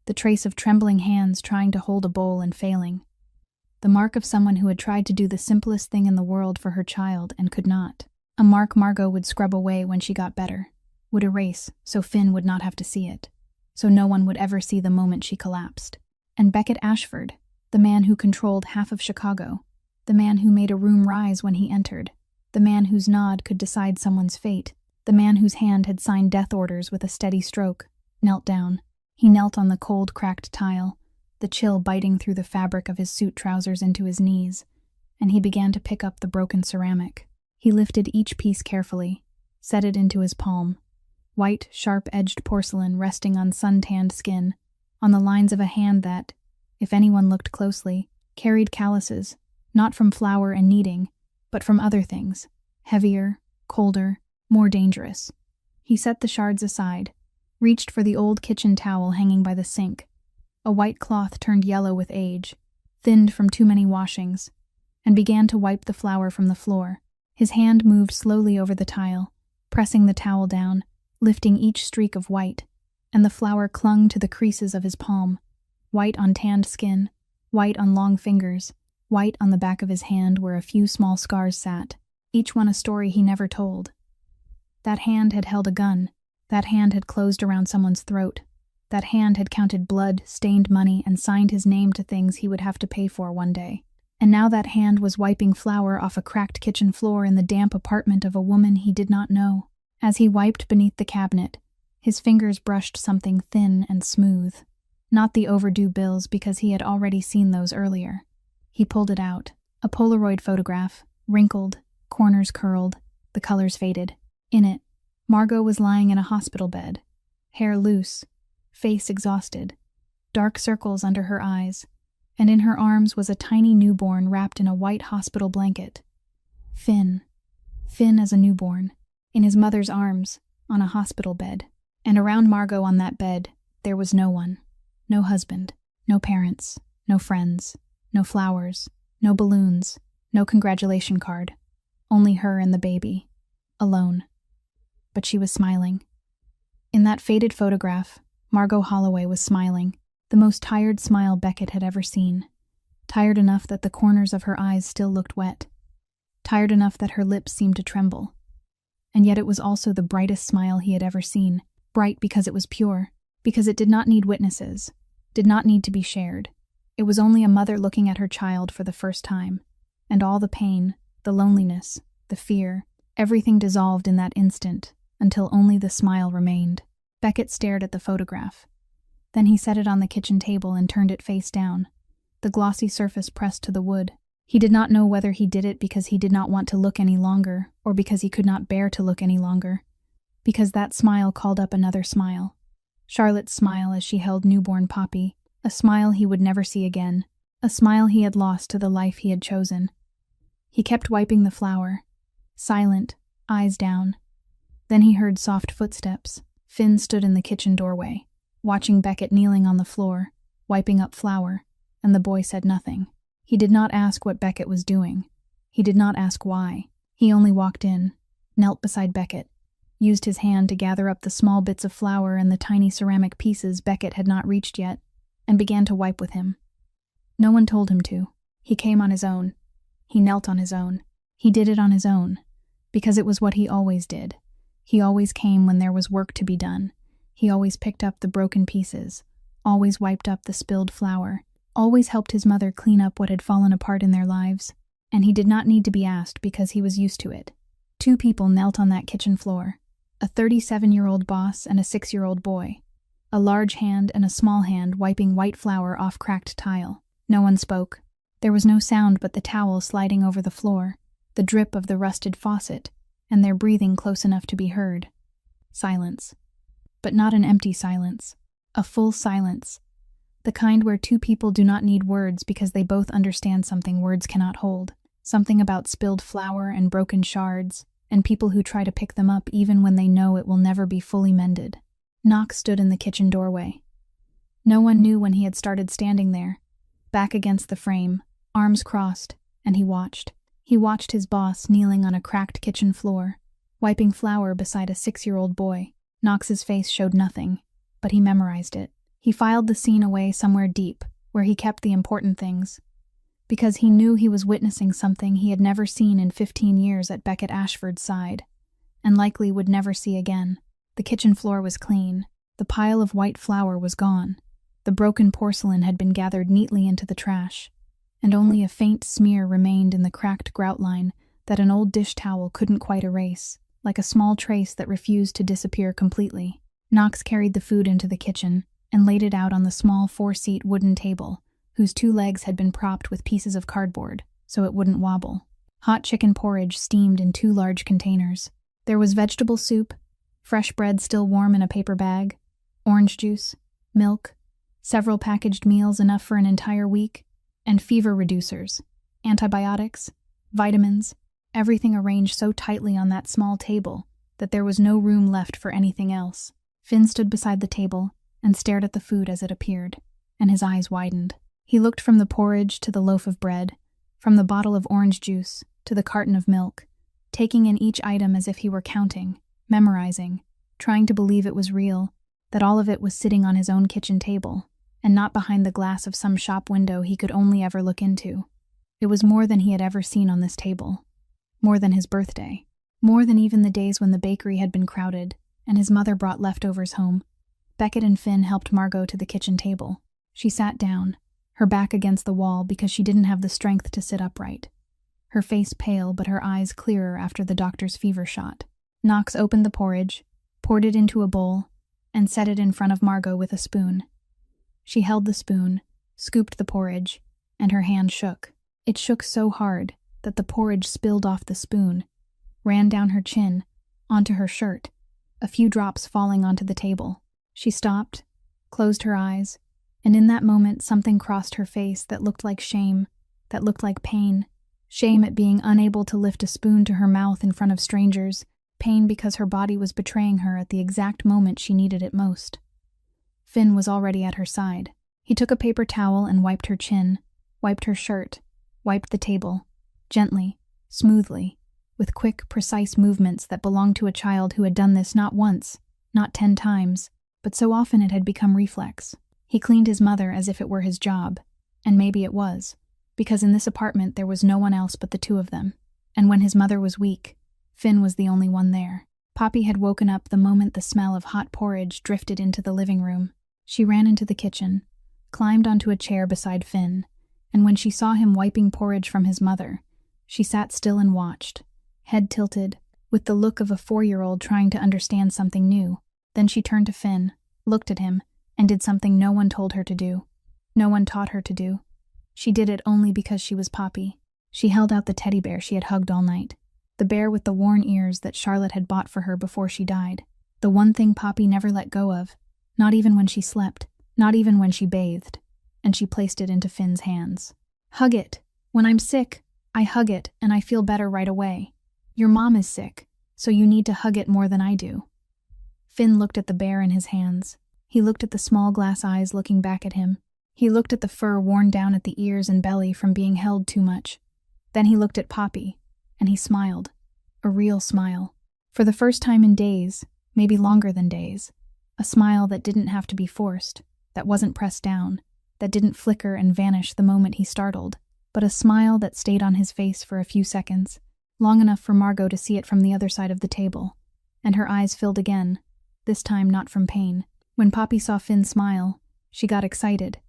A: The trace of trembling hands trying to hold a bowl and failing. The mark of someone who had tried to do the simplest thing in the world for her child and could not. A mark Margot would scrub away when she got better, would erase so Finn would not have to see it, so no one would ever see the moment she collapsed. And Beckett Ashford, the man who controlled half of Chicago, the man who made a room rise when he entered, the man whose nod could decide someone's fate, the man whose hand had signed death orders with a steady stroke, knelt down. He knelt on the cold, cracked tile, the chill biting through the fabric of his suit trousers into his knees, and he began to pick up the broken ceramic. He lifted each piece carefully, set it into his palm. White, sharp-edged porcelain resting on sun-tanned skin, on the lines of a hand that, if anyone looked closely, carried calluses, not from flour and kneading, but from other things, heavier, colder, more dangerous. He set the shards aside, reached for the old kitchen towel hanging by the sink, a white cloth turned yellow with age, thinned from too many washings, and began to wipe the flour from the floor. His hand moved slowly over the tile, pressing the towel down, lifting each streak of white, and the flour clung to the creases of his palm, white on tanned skin, white on long fingers, white on the back of his hand where a few small scars sat, each one a story he never told. That hand had held a gun. That hand had closed around someone's throat. That hand had counted blood, stained money, and signed his name to things he would have to pay for one day. And now that hand was wiping flour off a cracked kitchen floor in the damp apartment of a woman he did not know. As he wiped beneath the cabinet, his fingers brushed something thin and smooth. Not the overdue bills, because he had already seen those earlier. He pulled it out. A Polaroid photograph, wrinkled, corners curled, the colors faded. In it, Margot was lying in a hospital bed, hair loose, face exhausted, dark circles under her eyes, and in her arms was a tiny newborn wrapped in a white hospital blanket. Finn as a newborn, in his mother's arms, on a hospital bed. And around Margot on that bed, there was no one. No husband, no parents, no friends, no flowers, no balloons, no congratulation card. Only her and the baby, alone. But she was smiling. In that faded photograph, Margot Holloway was smiling, the most tired smile Beckett had ever seen. Tired enough that the corners of her eyes still looked wet. Tired enough that her lips seemed to tremble. And yet it was also the brightest smile he had ever seen. Bright because it was pure, because it did not need witnesses, did not need to be shared. It was only a mother looking at her child for the first time. And all the pain, the loneliness, the fear, everything dissolved in that instant, until only the smile remained. Beckett stared at the photograph. Then he set it on the kitchen table and turned it face down, the glossy surface pressed to the wood. He did not know whether he did it because he did not want to look any longer, or because he could not bear to look any longer. Because that smile called up another smile. Charlotte's smile as she held newborn Poppy, a smile he would never see again, a smile he had lost to the life he had chosen. He kept wiping the flour, silent, eyes down. Then he heard soft footsteps. Finn stood in the kitchen doorway, watching Beckett kneeling on the floor, wiping up flour, and the boy said nothing. He did not ask what Beckett was doing. He did not ask why. He only walked in, knelt beside Beckett, used his hand to gather up the small bits of flour and the tiny ceramic pieces Beckett had not reached yet, and began to wipe with him. No one told him to. He came on his own. He knelt on his own. He did it on his own, because it was what he always did. He always came when there was work to be done. He always picked up the broken pieces, always wiped up the spilled flour, always helped his mother clean up what had fallen apart in their lives, and he did not need to be asked because he was used to it. 2 people knelt on that kitchen floor, a 37-year-old boss and a 6-year-old boy, a large hand and a small hand wiping white flour off cracked tile. No one spoke. There was no sound but the towel sliding over the floor, the drip of the rusted faucet, and their breathing close enough to be heard. Silence. But not an empty silence. A full silence. The kind where 2 people do not need words because they both understand something words cannot hold. Something about spilled flour and broken shards, and people who try to pick them up even when they know it will never be fully mended. Knox stood in the kitchen doorway. No one knew when he had started standing there, back against the frame, arms crossed, and he watched. He watched his boss kneeling on a cracked kitchen floor, wiping flour beside a 6-year-old boy. Knox's face showed nothing, but he memorized it. He filed the scene away somewhere deep, where he kept the important things, because he knew he was witnessing something he had never seen in 15 years at Beckett Ashford's side, and likely would never see again. The kitchen floor was clean. The pile of white flour was gone. The broken porcelain had been gathered neatly into the trash, and only a faint smear remained in the cracked grout line that an old dish towel couldn't quite erase, like a small trace that refused to disappear completely. Knox carried the food into the kitchen and laid it out on the small 4-seat wooden table, whose 2 legs had been propped with pieces of cardboard so it wouldn't wobble. Hot chicken porridge steamed in 2 large containers. There was vegetable soup, fresh bread still warm in a paper bag, orange juice, milk, several packaged meals enough for an entire week, and fever reducers, antibiotics, vitamins, everything arranged so tightly on that small table that there was no room left for anything else. Finn stood beside the table and stared at the food as it appeared, and his eyes widened. He looked from the porridge to the loaf of bread, from the bottle of orange juice to the carton of milk, taking in each item as if he were counting, memorizing, trying to believe it was real, that all of it was sitting on his own kitchen table, and not behind the glass of some shop window he could only ever look into. It was more than he had ever seen on this table, more than his birthday, more than even the days when the bakery had been crowded and his mother brought leftovers home. Beckett and Finn helped Margot to the kitchen table. She sat down, her back against the wall because she didn't have the strength to sit upright, her face pale but her eyes clearer after the doctor's fever shot. Knox opened the porridge, poured it into a bowl, and set it in front of Margot with a spoon. She held the spoon, scooped the porridge, and her hand shook. It shook so hard that the porridge spilled off the spoon, ran down her chin, onto her shirt, a few drops falling onto the table. She stopped, closed her eyes, and in that moment something crossed her face that looked like shame, that looked like pain. Shame at being unable to lift a spoon to her mouth in front of strangers, pain because her body was betraying her at the exact moment she needed it most. Finn was already at her side. He took a paper towel and wiped her chin, wiped her shirt, wiped the table, gently, smoothly, with quick, precise movements that belonged to a child who had done this not once, not 10 times, but so often it had become reflex. He cleaned his mother as if it were his job, and maybe it was, because in this apartment there was no one else but the 2 of them, and when his mother was weak, Finn was the only one there. Poppy had woken up the moment the smell of hot porridge drifted into the living room. She ran into the kitchen, climbed onto a chair beside Finn, and when she saw him wiping porridge from his mother, she sat still and watched, head tilted, with the look of a 4-year-old trying to understand something new. Then she turned to Finn, looked at him, and did something no one told her to do. No one taught her to do. She did it only because she was Poppy. She held out the teddy bear she had hugged all night, the bear with the worn ears that Charlotte had bought for her before she died, the one thing Poppy never let go of, not even when she slept, not even when she bathed, and she placed it into Finn's hands. Hug it. When I'm sick, I hug it and I feel better right away. Your mom is sick, so you need to hug it more than I do. Finn looked at the bear in his hands. He looked at the small glass eyes looking back at him. He looked at the fur worn down at the ears and belly from being held too much. Then he looked at Poppy, and he smiled. A real smile. For the first time in days, maybe longer than days. A smile that didn't have to be forced, that wasn't pressed down, that didn't flicker and vanish the moment he startled, but a smile that stayed on his face for a few seconds, long enough for Margot to see it from the other side of the table, and her eyes filled again, this time not from pain. When Poppy saw Finn smile, she got excited,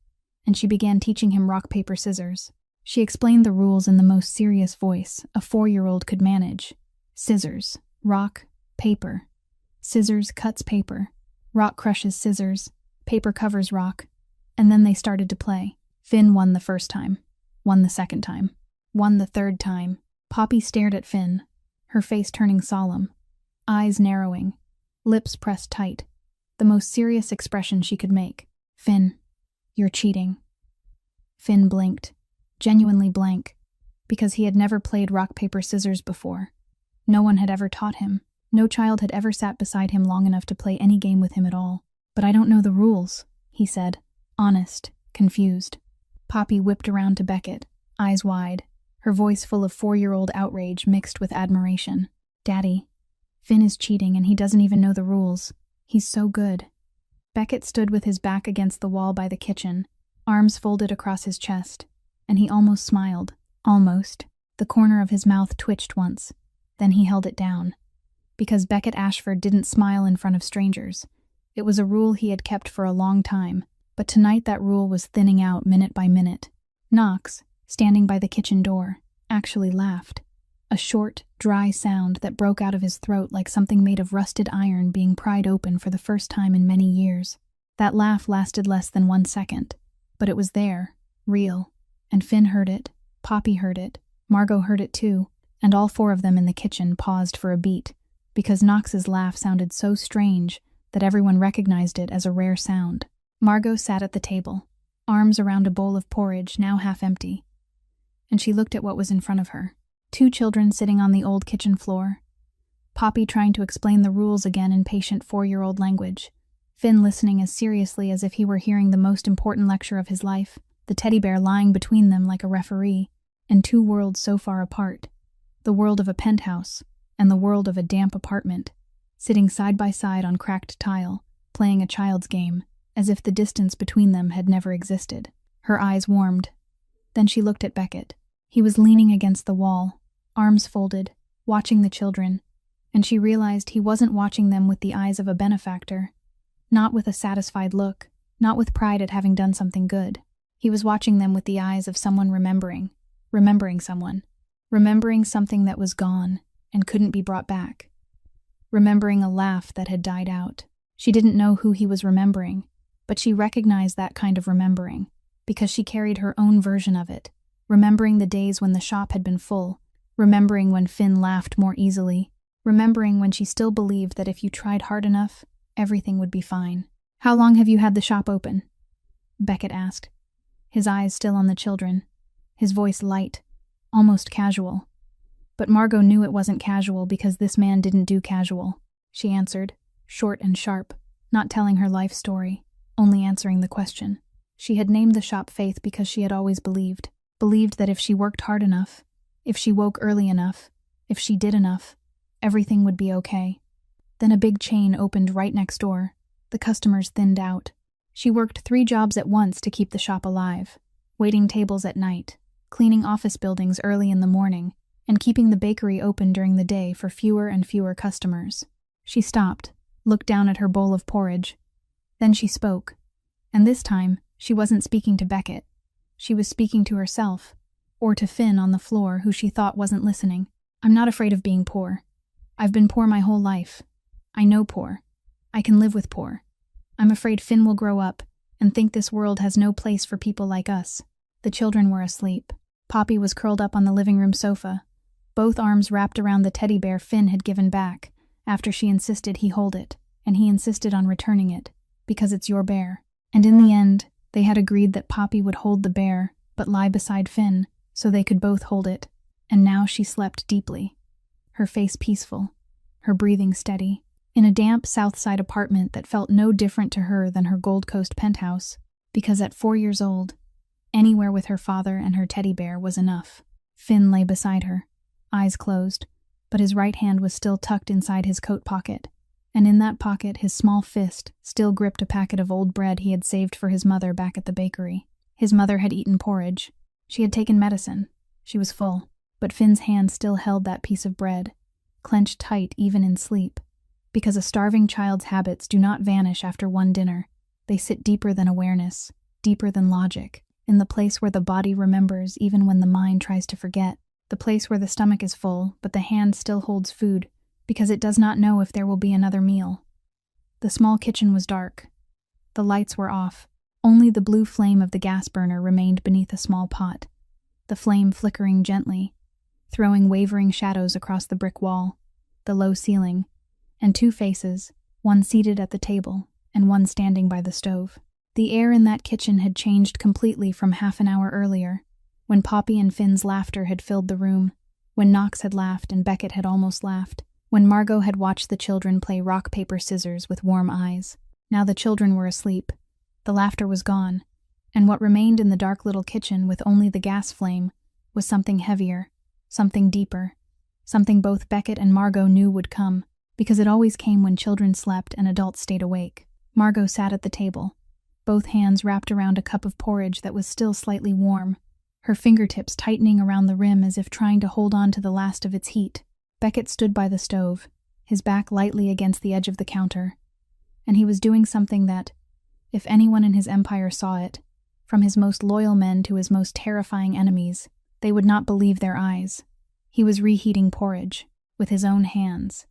A: and she began teaching him rock, paper, scissors. She explained the rules in the most serious voice a 4-year-old could manage. Scissors, rock, paper. Scissors cuts paper. Rock crushes scissors. Paper covers rock. And then they started to play. Finn won the first time. Won the second time. Won the third time. Poppy stared at Finn, her face turning solemn, eyes narrowing, lips pressed tight, the most serious expression she could make. Finn, you're cheating. Finn blinked, genuinely blank, because he had never played rock, paper, scissors before. No one had ever taught him. No child had ever sat beside him long enough to play any game with him at all. But I don't know the rules, he said, honest, confused. Poppy whipped around to Beckett, eyes wide, her voice full of 4-year-old outrage mixed with admiration. "Daddy, Finn is cheating and he doesn't even know the rules. He's so good." Beckett stood with his back against the wall by the kitchen, arms folded across his chest, and he almost smiled. Almost. The corner of his mouth twitched once, then he held it down. Because Beckett Ashford didn't smile in front of strangers. It was a rule he had kept for a long time, but tonight that rule was thinning out minute by minute. Knox, standing by the kitchen door, actually laughed. A short, dry sound that broke out of his throat like something made of rusted iron being pried open for the first time in many years. That laugh lasted less than 1 second, but it was there, real, and Finn heard it, Poppy heard it, Margot heard it too, and all 4 of them in the kitchen paused for a beat, because Knox's laugh sounded so strange that everyone recognized it as a rare sound. Margot sat at the table, arms around a bowl of porridge now half empty, and she looked at what was in front of her. 2 children sitting on the old kitchen floor, Poppy trying to explain the rules again in patient 4-year-old language, Finn listening as seriously as if he were hearing the most important lecture of his life, the teddy bear lying between them like a referee, and 2 worlds so far apart, the world of a penthouse and the world of a damp apartment, sitting side by side on cracked tile, playing a child's game, as if the distance between them had never existed. Her eyes warmed. Then she looked at Beckett. He was leaning against the wall, arms folded, watching the children, and she realized he wasn't watching them with the eyes of a benefactor, not with a satisfied look, not with pride at having done something good. He was watching them with the eyes of someone remembering someone, remembering something that was gone and couldn't be brought back, remembering a laugh that had died out. She didn't know who he was remembering, but she recognized that kind of remembering, because she carried her own version of it, remembering the days when the shop had been full, remembering when Finn laughed more easily, remembering when she still believed that if you tried hard enough, everything would be fine. "How long have you had the shop open?" Beckett asked, his eyes still on the children, his voice light, almost casual. But Margot knew it wasn't casual because this man didn't do casual. She answered, short and sharp, not telling her life story, only answering the question. She had named the shop Faith because she had always believed that if she worked hard enough, if she woke early enough, if she did enough, everything would be okay. Then a big chain opened right next door. The customers thinned out. She worked 3 jobs at once to keep the shop alive, waiting tables at night, cleaning office buildings early in the morning, and keeping the bakery open during the day for fewer and fewer customers. She stopped, looked down at her bowl of porridge. Then she spoke, and this time she wasn't speaking to Beckett. She was speaking to herself, or to Finn on the floor who she thought wasn't listening. "I'm not afraid of being poor. I've been poor my whole life. I know poor. I can live with poor. I'm afraid Finn will grow up and think this world has no place for people like us." The children were asleep. Poppy was curled up on the living room sofa, both arms wrapped around the teddy bear Finn had given back after she insisted he hold it, and he insisted on returning it, because it's your bear. And in the end, they had agreed that Poppy would hold the bear but lie beside Finn so they could both hold it, and now she slept deeply, her face peaceful, her breathing steady, in a damp South Side apartment that felt no different to her than her Gold Coast penthouse, because at 4 years old, anywhere with her father and her teddy bear was enough. Finn lay beside her, eyes closed, but his right hand was still tucked inside his coat pocket, and in that pocket his small fist still gripped a packet of old bread he had saved for his mother back at the bakery. His mother had eaten porridge. She had taken medicine. She was full, but Finn's hand still held that piece of bread, clenched tight even in sleep, because a starving child's habits do not vanish after one dinner. They sit deeper than awareness, deeper than logic, in the place where the body remembers even when the mind tries to forget, the place where the stomach is full but the hand still holds food because it does not know if there will be another meal. The small kitchen was dark. The lights were off. Only the blue flame of the gas burner remained beneath a small pot, the flame flickering gently, throwing wavering shadows across the brick wall, the low ceiling, and 2 faces, one seated at the table and one standing by the stove. The air in that kitchen had changed completely from half an hour earlier, when Poppy and Finn's laughter had filled the room, when Knox had laughed and Beckett had almost laughed, when Margot had watched the children play rock, paper, scissors with warm eyes. Now the children were asleep. The laughter was gone, And what remained in the dark little kitchen with only the gas flame was something heavier, something deeper, something both Beckett and Margot knew would come, because it always came when children slept and adults stayed awake. Margot sat at the table, both hands wrapped around a cup of porridge that was still slightly warm, her fingertips tightening around the rim as if trying to hold on to the last of its heat. Beckett stood by the stove, his back lightly against the edge of the counter, and he was doing something that, if anyone in his empire saw it, from his most loyal men to his most terrifying enemies, they would not believe their eyes. He was reheating porridge, with his own hands.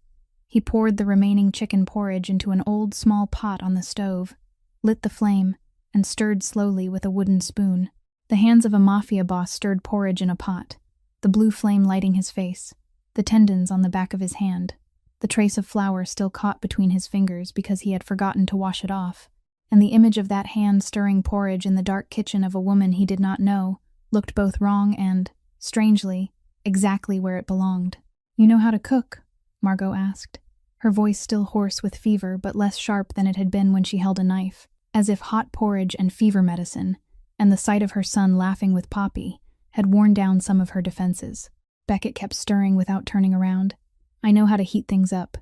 A: He poured the remaining chicken porridge into an old small pot on the stove, lit the flame, and stirred slowly with a wooden spoon. The hands of a Mafia boss stirred porridge in a pot, the blue flame lighting his face, the tendons on the back of his hand, the trace of flour still caught between his fingers because he had forgotten to wash it off, and the image of that hand stirring porridge in the dark kitchen of a woman he did not know looked both wrong and, strangely, exactly where it belonged. "You know how to cook?" Margot asked, her voice still hoarse with fever but less sharp than it had been when she held a knife, as if hot porridge and fever medicine, and the sight of her son laughing with Poppy, had worn down some of her defenses. Beckett kept stirring without turning around. "I know how to heat things up.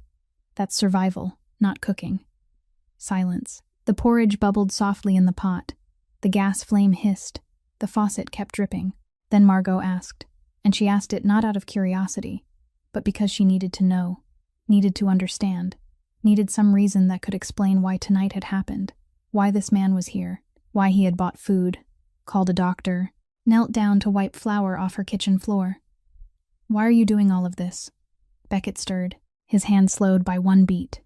A: That's survival, not cooking." Silence. The porridge bubbled softly in the pot. The gas flame hissed. The faucet kept dripping. Then Margot asked, and she asked it not out of curiosity, but because she needed to know, needed to understand, needed some reason that could explain why tonight had happened, why this man was here, why he had bought food, called a doctor, knelt down to wipe flour off her kitchen floor. "Why are you doing all of this?" Beckett stirred, his hand slowed by one beat.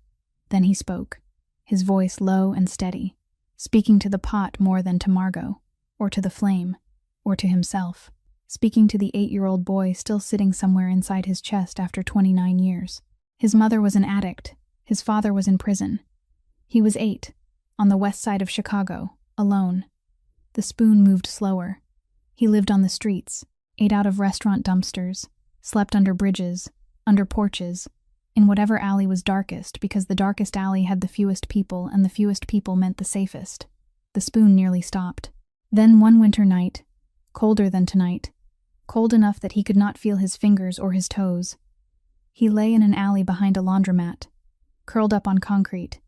A: Then he spoke, his voice low and steady, speaking to the pot more than to Margot, or to the flame, or to himself, speaking to the 8-year-old boy still sitting somewhere inside his chest after 29 years. His mother was an addict, his father was in prison. He was 8, on the west side of Chicago, alone. The spoon moved slower. He lived on the streets, ate out of restaurant dumpsters, slept under bridges, under porches, in whatever alley was darkest, because the darkest alley had the fewest people, and the fewest people meant the safest. The spoon nearly stopped. Then one winter night, colder than tonight, cold enough that he could not feel his fingers or his toes, he lay in an alley behind a laundromat, curled up on concrete,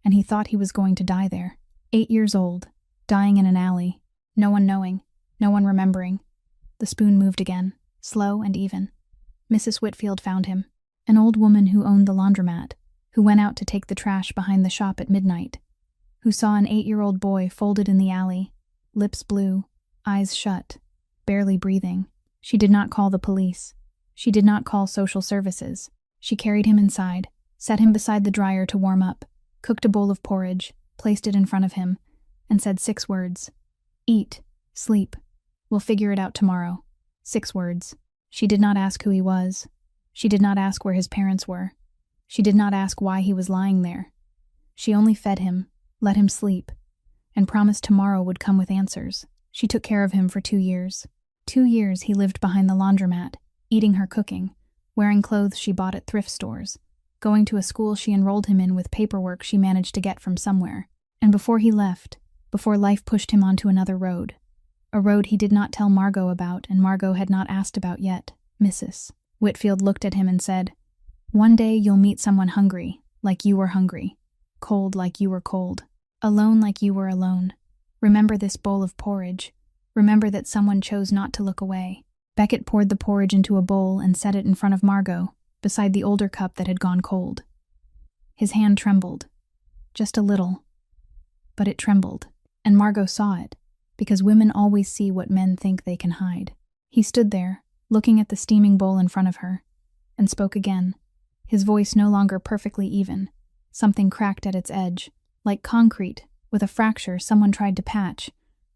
A: and he thought he was going to die there. 8 years old, dying in an alley, no one knowing, no one remembering. The spoon moved again, slow and even. Mrs. Whitfield found him, an old woman who owned the laundromat, who went out to take the trash behind the shop at midnight, who saw an 8-year-old boy folded in the alley, lips blue, eyes shut, barely breathing. She did not call the police. She did not call social services. She carried him inside, set him beside the dryer to warm up, cooked a bowl of porridge, placed it in front of him, and said 6 words. "Eat, sleep. We'll figure it out tomorrow." 6 words. She did not ask who he was. She did not ask where his parents were. She did not ask why he was lying there. She only fed him, let him sleep, and promised tomorrow would come with answers. She took care of him for 2 years. 2 years he lived behind the laundromat, eating her cooking, wearing clothes she bought at thrift stores, going to a school she enrolled him in with paperwork she managed to get from somewhere. And before he left, before life pushed him onto another road, a road he did not tell Margot about and Margot had not asked about yet, Mrs. Whitfield looked at him and said, "One day you'll meet someone hungry, like you were hungry, cold like you were cold, alone like you were alone. Remember this bowl of porridge. Remember that someone chose not to look away." Beckett poured the porridge into a bowl and set it in front of Margot, beside the older cup that had gone cold. His hand trembled. Just a little. But it trembled, and Margot saw it, because women always see what men think they can hide. He stood there, looking at the steaming bowl in front of her, and spoke again, his voice no longer perfectly even. Something cracked at its edge, like concrete, with a fracture someone tried to patch,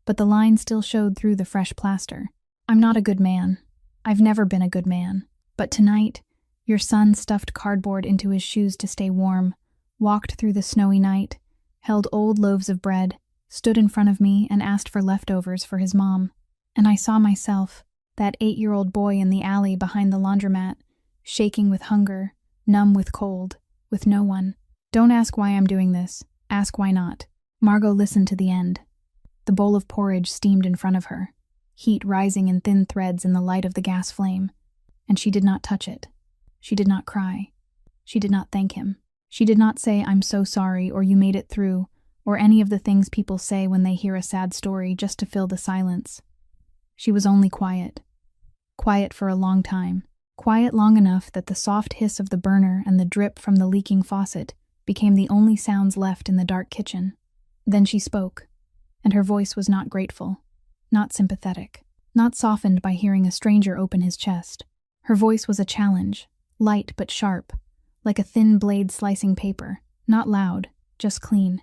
A: but the line still showed through the fresh plaster. "I'm not a good man. I've never been a good man. But tonight, your son stuffed cardboard into his shoes to stay warm, walked through the snowy night, held old loaves of bread, stood in front of me and asked for leftovers for his mom. And I saw myself, that 8-year-old boy in the alley behind the laundromat, shaking with hunger, numb with cold, with no one. Don't ask why I'm doing this. Ask why not." Margot listened to the end. The bowl of porridge steamed in front of her, heat rising in thin threads in the light of the gas flame, and she did not touch it. She did not cry. She did not thank him. She did not say, "I'm so sorry," or "You made it through," or any of the things people say when they hear a sad story just to fill the silence. She was only quiet. Quiet for a long time. Quiet long enough that the soft hiss of the burner and the drip from the leaking faucet became the only sounds left in the dark kitchen. Then she spoke, and her voice was not grateful, not sympathetic, not softened by hearing a stranger open his chest. Her voice was a challenge, light but sharp, like a thin blade slicing paper, not loud, just clean.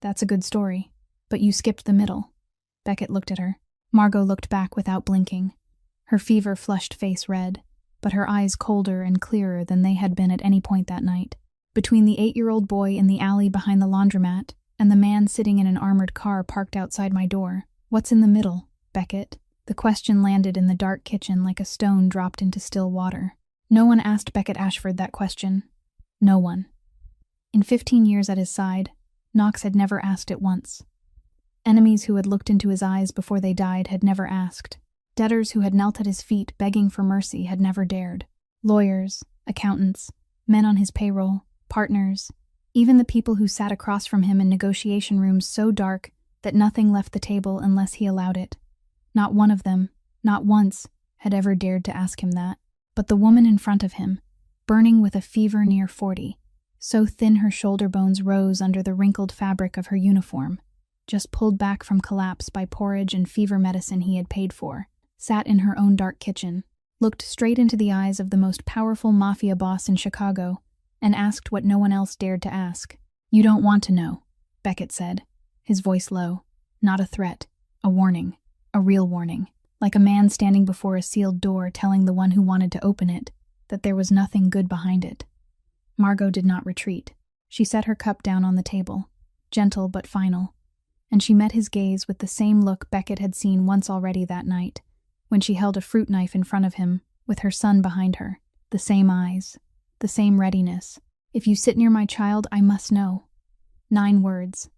A: "That's a good story, but you skipped the middle." Beckett looked at her. Margot looked back without blinking, her fever-flushed face red, but her eyes colder and clearer than they had been at any point that night. Between the 8-year-old boy in the alley behind the laundromat and the man sitting in an armored car parked outside my door, what's in the middle, Beckett? The question landed in the dark kitchen like a stone dropped into still water. No one asked Beckett Ashford that question. No one. In 15 years at his side, Knox had never asked it once. Enemies who had looked into his eyes before they died had never asked. Debtors who had knelt at his feet begging for mercy had never dared. Lawyers, accountants, men on his payroll, partners, even the people who sat across from him in negotiation rooms so dark that nothing left the table unless he allowed it. Not one of them, not once, had ever dared to ask him that. But the woman in front of him, burning with a fever near 40, so thin her shoulder bones rose under the wrinkled fabric of her uniform, just pulled back from collapse by porridge and fever medicine he had paid for, sat in her own dark kitchen, looked straight into the eyes of the most powerful mafia boss in Chicago, and asked what no one else dared to ask. "You don't want to know," Beckett said, his voice low. Not a threat, a warning, a real warning, like a man standing before a sealed door telling the one who wanted to open it that there was nothing good behind it. Margot did not retreat. She set her cup down on the table, gentle but final, and she met his gaze with the same look Beckett had seen once already that night, when she held a fruit knife in front of him, with her son behind her. The same eyes, the same readiness. "If you sit near my child, I must know." 9 words.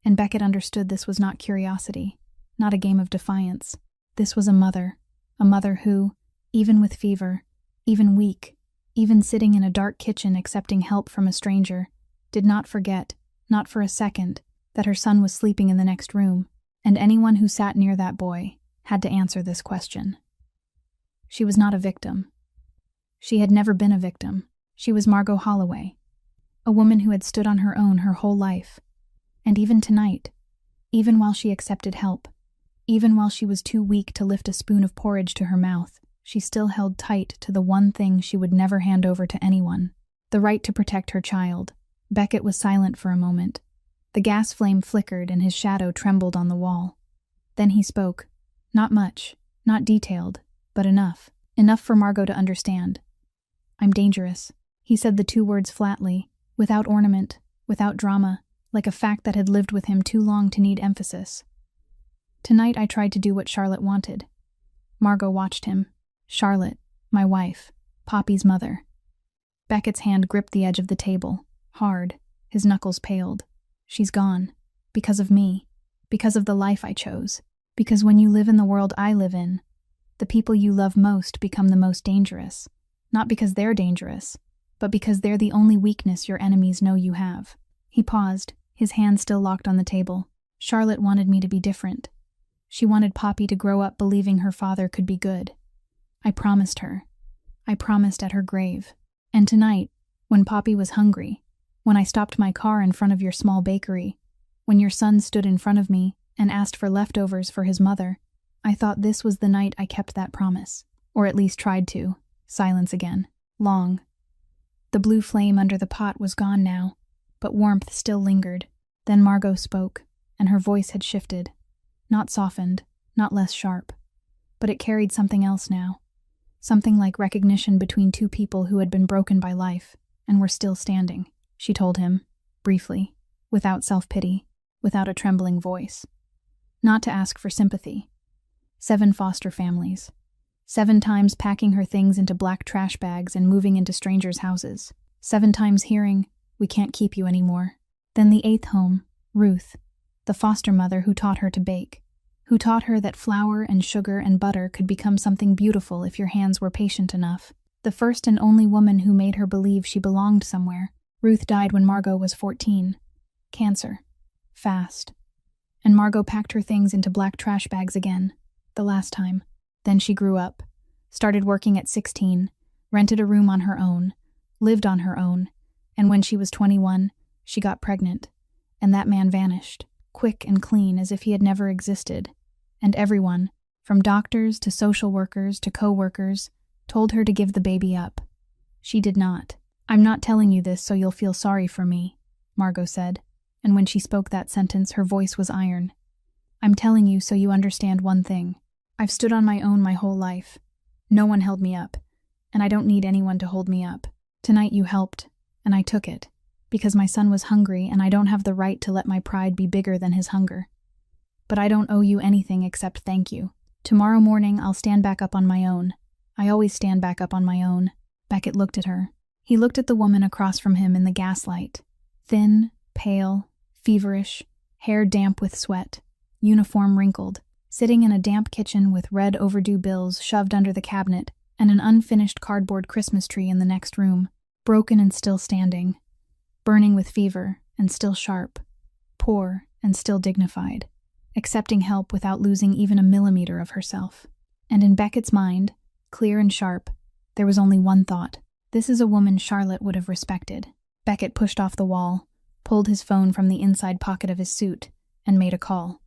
A: And Beckett understood this was not curiosity, not a game of defiance. This was a mother who, even with fever, even weak, even sitting in a dark kitchen accepting help from a stranger, did not forget, not for a second, that her son was sleeping in the next room, and anyone who sat near that boy had to answer this question. She was not a victim. She had never been a victim. She was Margot Holloway, a woman who had stood on her own her whole life. And even tonight, even while she accepted help, even while she was too weak to lift a spoon of porridge to her mouth, she still held tight to the one thing she would never hand over to anyone, the right to protect her child. Beckett was silent for a moment. The gas flame flickered and his shadow trembled on the wall. Then he spoke. Not much, not detailed, but enough. Enough for Margot to understand. "I'm dangerous." He said the 2 words flatly, without ornament, without drama, like a fact that had lived with him too long to need emphasis. "Tonight I tried to do what Charlotte wanted." Margot watched him. Charlotte, my wife, Poppy's mother. Beckett's hand gripped the edge of the table, hard, his knuckles paled. "She's gone. Because of me. Because of the life I chose. Because when you live in the world I live in, the people you love most become the most dangerous. Not because they're dangerous, but because they're the only weakness your enemies know you have." He paused, his hand still locked on the table. "Charlotte wanted me to be different. She wanted Poppy to grow up believing her father could be good. I promised her. I promised at her grave. And tonight, when Poppy was hungry, when I stopped my car in front of your small bakery, when your son stood in front of me and asked for leftovers for his mother, I thought this was the night I kept that promise. Or at least tried to." Silence again. Long. The blue flame under the pot was gone now, but warmth still lingered. Then Margot spoke, and her voice had shifted. Not softened, not less sharp. But it carried something else now. Something like recognition between 2 people who had been broken by life, and were still standing. She told him, briefly, without self-pity, without a trembling voice. Not to ask for sympathy. 7 foster families. 7 times packing her things into black trash bags and moving into strangers' houses. 7 times hearing, "We can't keep you anymore." Then the 8th home, Ruth. the foster mother who taught her to bake, who taught her that flour and sugar and butter could become something beautiful if your hands were patient enough. The first and only woman who made her believe she belonged somewhere. Ruth died when Margot was 14. Cancer. Fast. And Margot packed her things into black trash bags again. The last time. Then she grew up. Started working at 16. Rented a room on her own. Lived on her own. And when she was 21, she got pregnant. And that man vanished. Quick and clean as if he had never existed. And everyone, from doctors to social workers to co-workers, told her to give the baby up. She did not. "I'm not telling you this so you'll feel sorry for me," Margot said, and when she spoke that sentence, her voice was iron. "I'm telling you so you understand one thing. I've stood on my own my whole life. No one held me up, and I don't need anyone to hold me up. Tonight you helped, and I took it, because my son was hungry and I don't have the right to let my pride be bigger than his hunger. But I don't owe you anything except thank you. Tomorrow morning I'll stand back up on my own. I always stand back up on my own." Beckett looked at her. He looked at the woman across from him in the gaslight. Thin, pale, feverish, hair damp with sweat, uniform wrinkled, sitting in a damp kitchen with red overdue bills shoved under the cabinet and an unfinished cardboard Christmas tree in the next room, broken and still standing, burning with fever and still sharp, poor and still dignified, accepting help without losing even a millimeter of herself. And in Beckett's mind, clear and sharp, there was only one thought. This is a woman Charlotte would have respected. Beckett pushed off the wall, pulled his phone from the inside pocket of his suit, and made a call.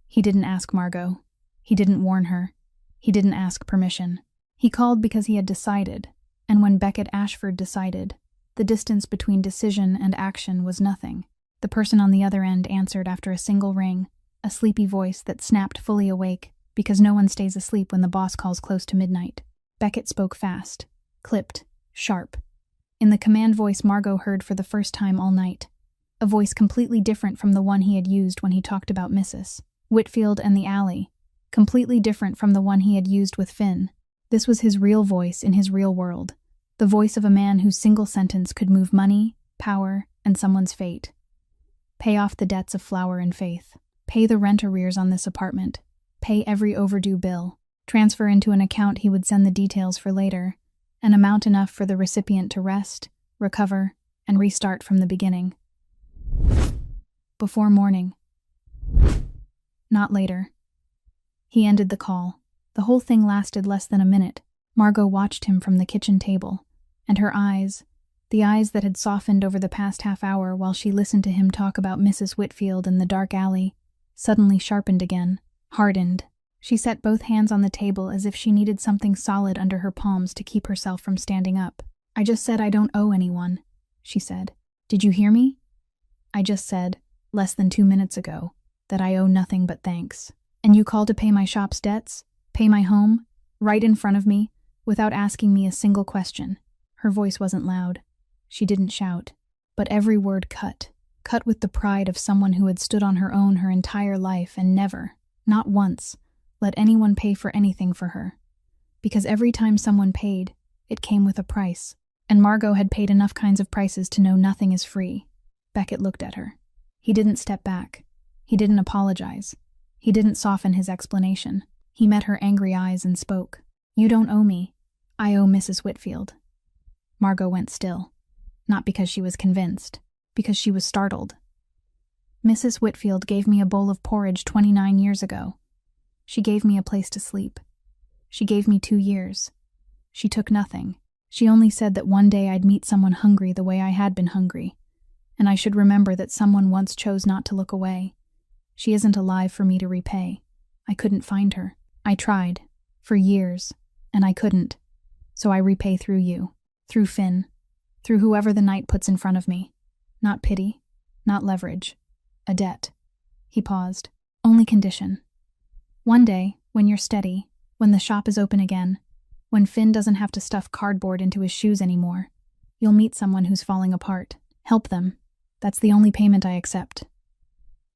A: He didn't ask Margot. He didn't warn her. He didn't ask permission. He called because he had decided, and when Beckett Ashford decided, the distance between decision and action was nothing. The person on the other end answered after a single ring, a sleepy voice that snapped fully awake, because no one stays asleep when the boss calls close to midnight. Beckett spoke fast, clipped, sharp. In the command voice Margot heard for the first time all night. A voice completely different from the one he had used when he talked about Mrs. Whitfield and the alley. Completely different from the one he had used with Finn. This was his real voice in his real world. The voice of a man whose single sentence could move money, power, and someone's fate. Pay off the debts of flour and faith. Pay the rent arrears on this apartment. Pay every overdue bill. Transfer into an account he would send the details for later. An amount enough for the recipient to rest, recover, and restart from the beginning. Before morning. Not later. He ended the call. The whole thing lasted less than a minute. Margot watched him from the kitchen table, and her eyes, the eyes that had softened over the past half hour while she listened to him talk about Mrs. Whitfield in the dark alley, suddenly sharpened again, hardened. She set both hands on the table as if she needed something solid under her palms to keep herself from standing up. "I just said I don't owe anyone," she said. "Did you hear me? I just said, less than 2 minutes ago, that I owe nothing but thanks. And you call to pay my shop's debts, pay my home, right in front of me, without asking me a single question." Her voice wasn't loud. She didn't shout. But every word cut with the pride of someone who had stood on her own her entire life and never, not once, let anyone pay for anything for her. Because every time someone paid, it came with a price. And Margot had paid enough kinds of prices to know nothing is free. Beckett looked at her. He didn't step back. He didn't apologize. He didn't soften his explanation. He met her angry eyes and spoke. "You don't owe me. I owe Mrs. Whitfield." Margot went still. Not because she was convinced. Because she was startled. "Mrs. Whitfield gave me a bowl of porridge 29 years ago. She gave me a place to sleep. She gave me 2 years. She took nothing. She only said that one day I'd meet someone hungry the way I had been hungry, and I should remember that someone once chose not to look away. She isn't alive for me to repay. I couldn't find her. I tried, for years, and I couldn't. So I repay through you, through Finn, through whoever the night puts in front of me. Not pity, not leverage. A debt." He paused. "Only condition. One day, when you're steady, when the shop is open again, when Finn doesn't have to stuff cardboard into his shoes anymore, you'll meet someone who's falling apart. Help them. That's the only payment I accept."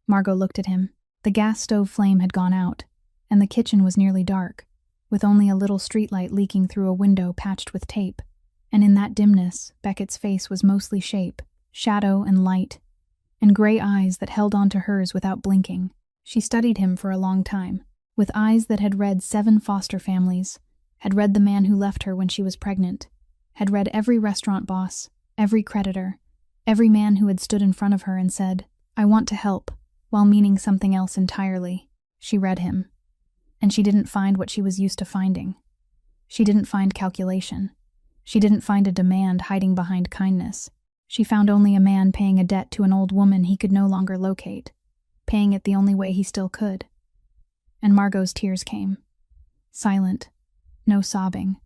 A: Margot looked at him. The gas stove flame had gone out, and the kitchen was nearly dark, with only a little streetlight leaking through a window patched with tape. And in that dimness, Beckett's face was mostly shape, shadow and light, and gray eyes that held onto hers without blinking. She studied him for a long time, with eyes that had read 7 foster families, had read the man who left her when she was pregnant, had read every restaurant boss, every creditor, every man who had stood in front of her and said, "I want to help," while meaning something else entirely. She read him, and she didn't find what she was used to finding. She didn't find calculation. She didn't find a demand hiding behind kindness. She found only a man paying a debt to an old woman he could no longer locate, paying it the only way he still could. And Margot's tears came. Silent. No sobbing.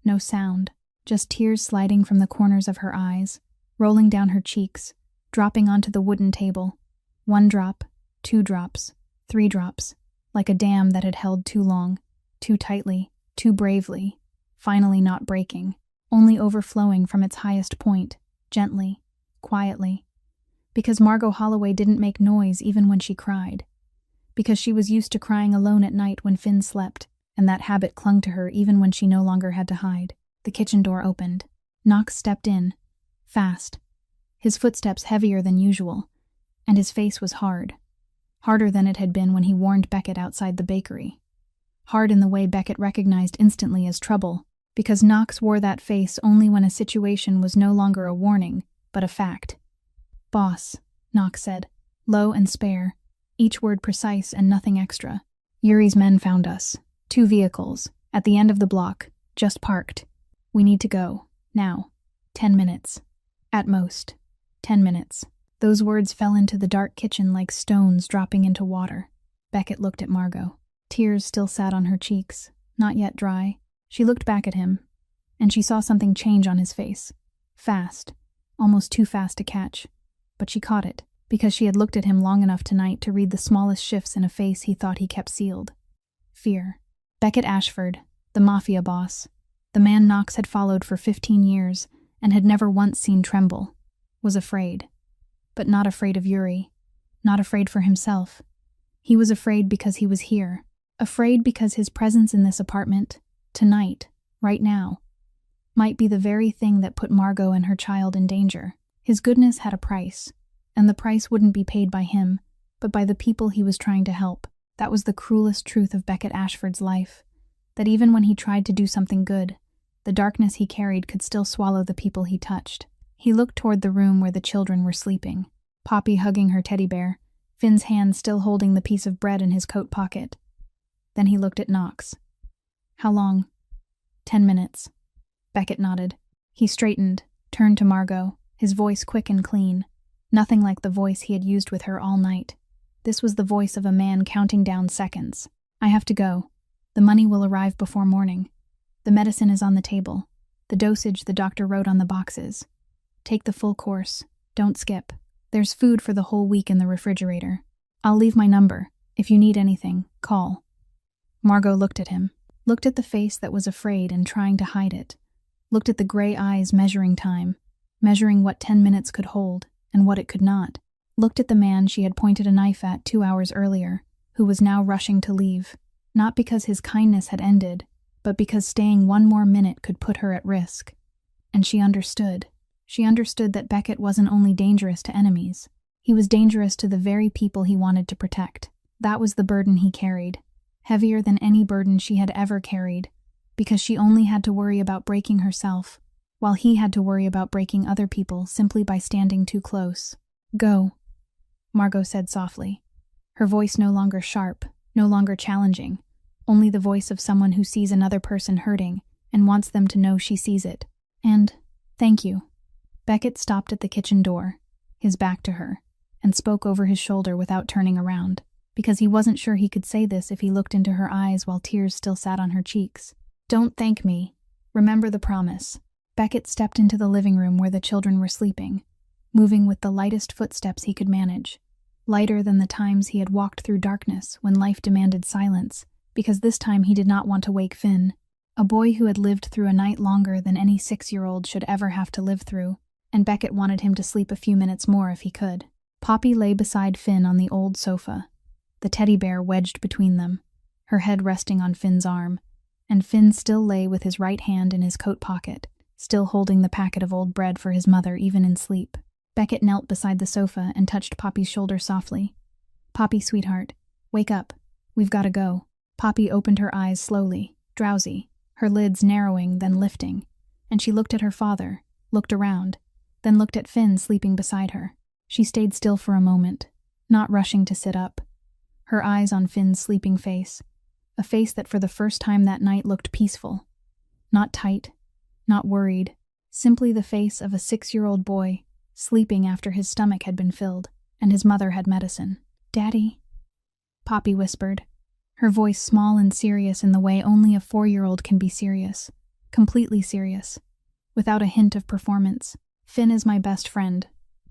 A: No sound. Just tears sliding from the corners of her eyes, rolling down her cheeks, dropping onto the wooden table. 1 drop, 2 drops, 3 drops, like a dam that had held too long, too tightly, too bravely, finally not breaking, only overflowing from its highest point, gently, quietly. Because Margot Holloway didn't make noise even when she cried. Because she was used to crying alone at night when Finn slept, and that habit clung to her even when she no longer had to hide. The kitchen door opened. Knox stepped in, fast, his footsteps heavier than usual, and his face was hard. Harder than it had been when he warned Beckett outside the bakery. Hard in the way Beckett recognized instantly as trouble, because Knox wore that face only when a situation was no longer a warning, but a fact. "Boss," Knox said, low and spare, each word precise and nothing extra. "Yuri's men found us. 2 vehicles, at the end of the block, just parked. We need to go, now. 10 minutes. At most. 10 minutes. Those words fell into the dark kitchen like stones dropping into water. Beckett looked at Margot. Tears still sat on her cheeks, not yet dry. She looked back at him, and she saw something change on his face. Fast, almost too fast to catch. But she caught it, because she had looked at him long enough tonight to read the smallest shifts in a face he thought he kept sealed. Fear. Beckett Ashford, the Mafia boss, the man Knox had followed for 15 years and had never once seen tremble, was afraid. But not afraid of Yuri. Not afraid for himself. He was afraid because he was here. Afraid because his presence in this apartment, tonight, right now, might be the very thing that put Margot and her child in danger. His goodness had a price, and the price wouldn't be paid by him, but by the people he was trying to help. That was the cruelest truth of Beckett Ashford's life, that even when he tried to do something good, the darkness he carried could still swallow the people he touched. He looked toward the room where the children were sleeping, Poppy hugging her teddy bear, Finn's hand still holding the piece of bread in his coat pocket. Then he looked at Knox. "How long?" 10 minutes. Beckett nodded. He straightened, turned to Margot, his voice quick and clean. Nothing like the voice he had used with her all night. This was the voice of a man counting down seconds. "I have to go. The money will arrive before morning. The medicine is on the table. The dosage the doctor wrote on the boxes. Take the full course. Don't skip. There's food for the whole week in the refrigerator. I'll leave my number. If you need anything, call." Margot looked at him, looked at the face that was afraid and trying to hide it, looked at the gray eyes measuring time, measuring what 10 minutes could hold and what it could not, looked at the man she had pointed a knife at 2 hours earlier, who was now rushing to leave, not because his kindness had ended, but because staying 1 more minute could put her at risk. And she understood. She understood that Beckett wasn't only dangerous to enemies. He was dangerous to the very people he wanted to protect. That was the burden he carried, heavier than any burden she had ever carried, because she only had to worry about breaking herself, while he had to worry about breaking other people simply by standing too close. "Go," Margot said softly, her voice no longer sharp, no longer challenging, only the voice of someone who sees another person hurting and wants them to know she sees it. "And thank you." Beckett stopped at the kitchen door, his back to her, and spoke over his shoulder without turning around, because he wasn't sure he could say this if he looked into her eyes while tears still sat on her cheeks. "Don't thank me. Remember the promise." Beckett stepped into the living room where the children were sleeping, moving with the lightest footsteps he could manage, lighter than the times he had walked through darkness when life demanded silence, because this time he did not want to wake Finn, a boy who had lived through a night longer than any 6-year-old should ever have to live through, and Beckett wanted him to sleep a few minutes more if he could. Poppy lay beside Finn on the old sofa, the teddy bear wedged between them, her head resting on Finn's arm, and Finn still lay with his right hand in his coat pocket, still holding the packet of old bread for his mother even in sleep. Beckett knelt beside the sofa and touched Poppy's shoulder softly. "Poppy, sweetheart, wake up. We've got to go." Poppy opened her eyes slowly, drowsy, her lids narrowing, then lifting, and she looked at her father, looked around, then looked at Finn sleeping beside her. She stayed still for a moment, not rushing to sit up, her eyes on Finn's sleeping face, a face that for the first time that night looked peaceful. Not tight, not worried, simply the face of a 6-year-old boy, sleeping after his stomach had been filled, and his mother had medicine. "Daddy?" Poppy whispered, her voice small and serious in the way only a 4-year-old can be serious, completely serious, without a hint of performance. "Finn is my best friend.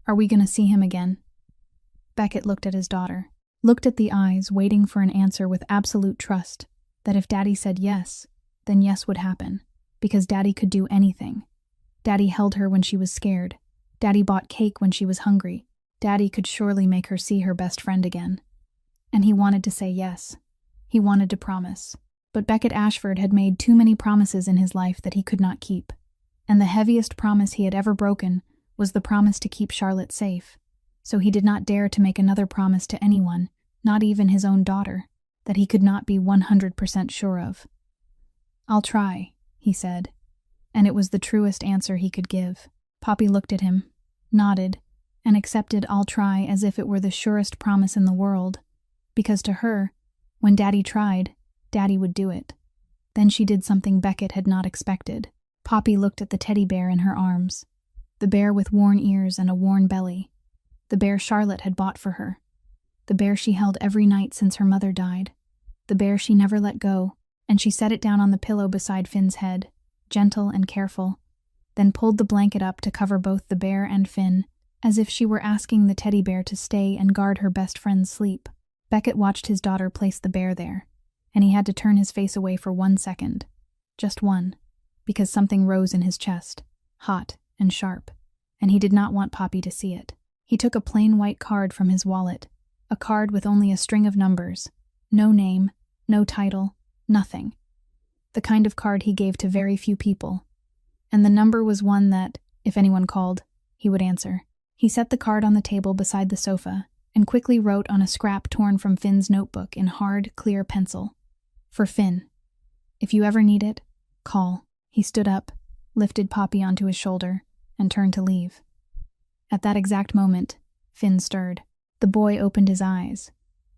A: Are we going to see him again?" Beckett looked at his daughter, looked at the eyes, waiting for an answer with absolute trust, that if Daddy said yes, then yes would happen, because Daddy could do anything. Daddy held her when she was scared. Daddy bought cake when she was hungry. Daddy could surely make her see her best friend again. And he wanted to say yes. He wanted to promise. But Beckett Ashford had made too many promises in his life that he could not keep. And the heaviest promise he had ever broken was the promise to keep Charlotte safe. So he did not dare to make another promise to anyone, not even his own daughter, that he could not be 100% sure of. "I'll try," he said. And it was the truest answer he could give. Poppy looked at him, nodded, and accepted "I'll try" as if it were the surest promise in the world, because to her, when Daddy tried, Daddy would do it. Then she did something Beckett had not expected. Poppy looked at the teddy bear in her arms, the bear with worn ears and a worn belly, the bear Charlotte had bought for her, the bear she held every night since her mother died, the bear she never let go, and she set it down on the pillow beside Finn's head, gentle and careful, then pulled the blanket up to cover both the bear and Finn, as if she were asking the teddy bear to stay and guard her best friend's sleep. Beckett watched his daughter place the bear there, and he had to turn his face away for 1 second. Just one, because something rose in his chest, hot and sharp, and he did not want Poppy to see it. He took a plain white card from his wallet, a card with only a string of numbers, no name, no title, nothing. The kind of card he gave to very few people. And the number was one that, if anyone called, he would answer. He set the card on the table beside the sofa and quickly wrote on a scrap torn from Finn's notebook in hard, clear pencil. "For Finn. If you ever need it, call." He stood up, lifted Poppy onto his shoulder, and turned to leave. At that exact moment, Finn stirred. The boy opened his eyes,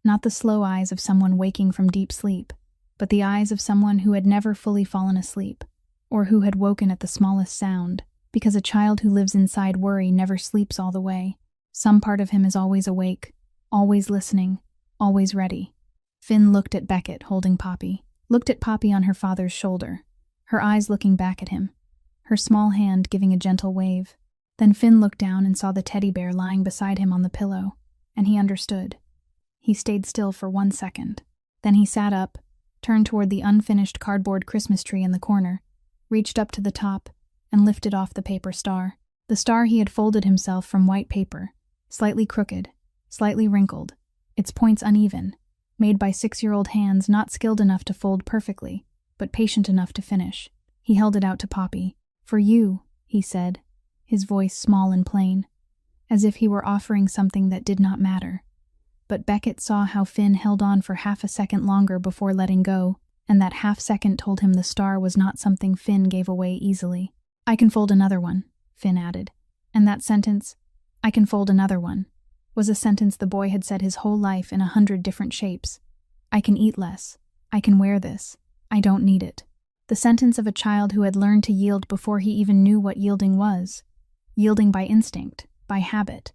A: not the slow eyes of someone waking from deep sleep, but the eyes of someone who had never fully fallen asleep, or who had woken at the smallest sound, because a child who lives inside worry never sleeps all the way. Some part of him is always awake, always listening, always ready. Finn looked at Beckett holding Poppy, looked at Poppy on her father's shoulder, her eyes looking back at him, her small hand giving a gentle wave. Then Finn looked down and saw the teddy bear lying beside him on the pillow, and he understood. He stayed still for 1 second. Then he sat up, turned toward the unfinished cardboard Christmas tree in the corner, reached up to the top, and lifted off the paper star. The star he had folded himself from white paper, slightly crooked, slightly wrinkled, its points uneven, made by 6-year-old hands not skilled enough to fold perfectly, but patient enough to finish. He held it out to Poppy. "For you," he said, his voice small and plain, as if he were offering something that did not matter. But Beckett saw how Finn held on for half a second longer before letting go, and that half second told him the star was not something Finn gave away easily. "I can fold another one," Finn added. And that sentence, "I can fold another one," was a sentence the boy had said his whole life in 100 different shapes. "I can eat less. I can wear this. I don't need it." The sentence of a child who had learned to yield before he even knew what yielding was. Yielding by instinct, by habit,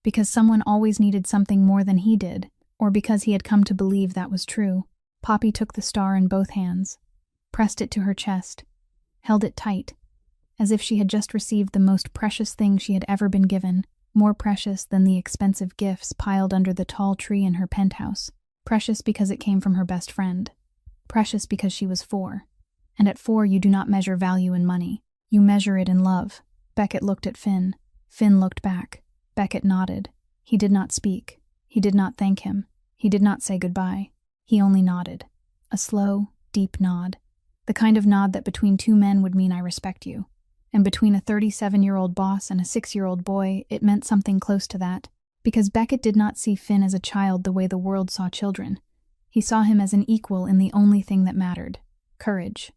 A: because someone always needed something more than he did, or because he had come to believe that was true. Poppy took the star in both hands, pressed it to her chest, held it tight, as if she had just received the most precious thing she had ever been given, more precious than the expensive gifts piled under the tall tree in her penthouse. Precious because it came from her best friend. Precious because she was 4. And at 4 you do not measure value in money. You measure it in love. Beckett looked at Finn. Finn looked back. Beckett nodded. He did not speak. He did not thank him. He did not say goodbye. He only nodded. A slow, deep nod. The kind of nod that between two men would mean "I respect you." And between a 37-year-old boss and a 6-year-old boy, it meant something close to that. Because Beckett did not see Finn as a child the way the world saw children. He saw him as an equal in the only thing that mattered: courage.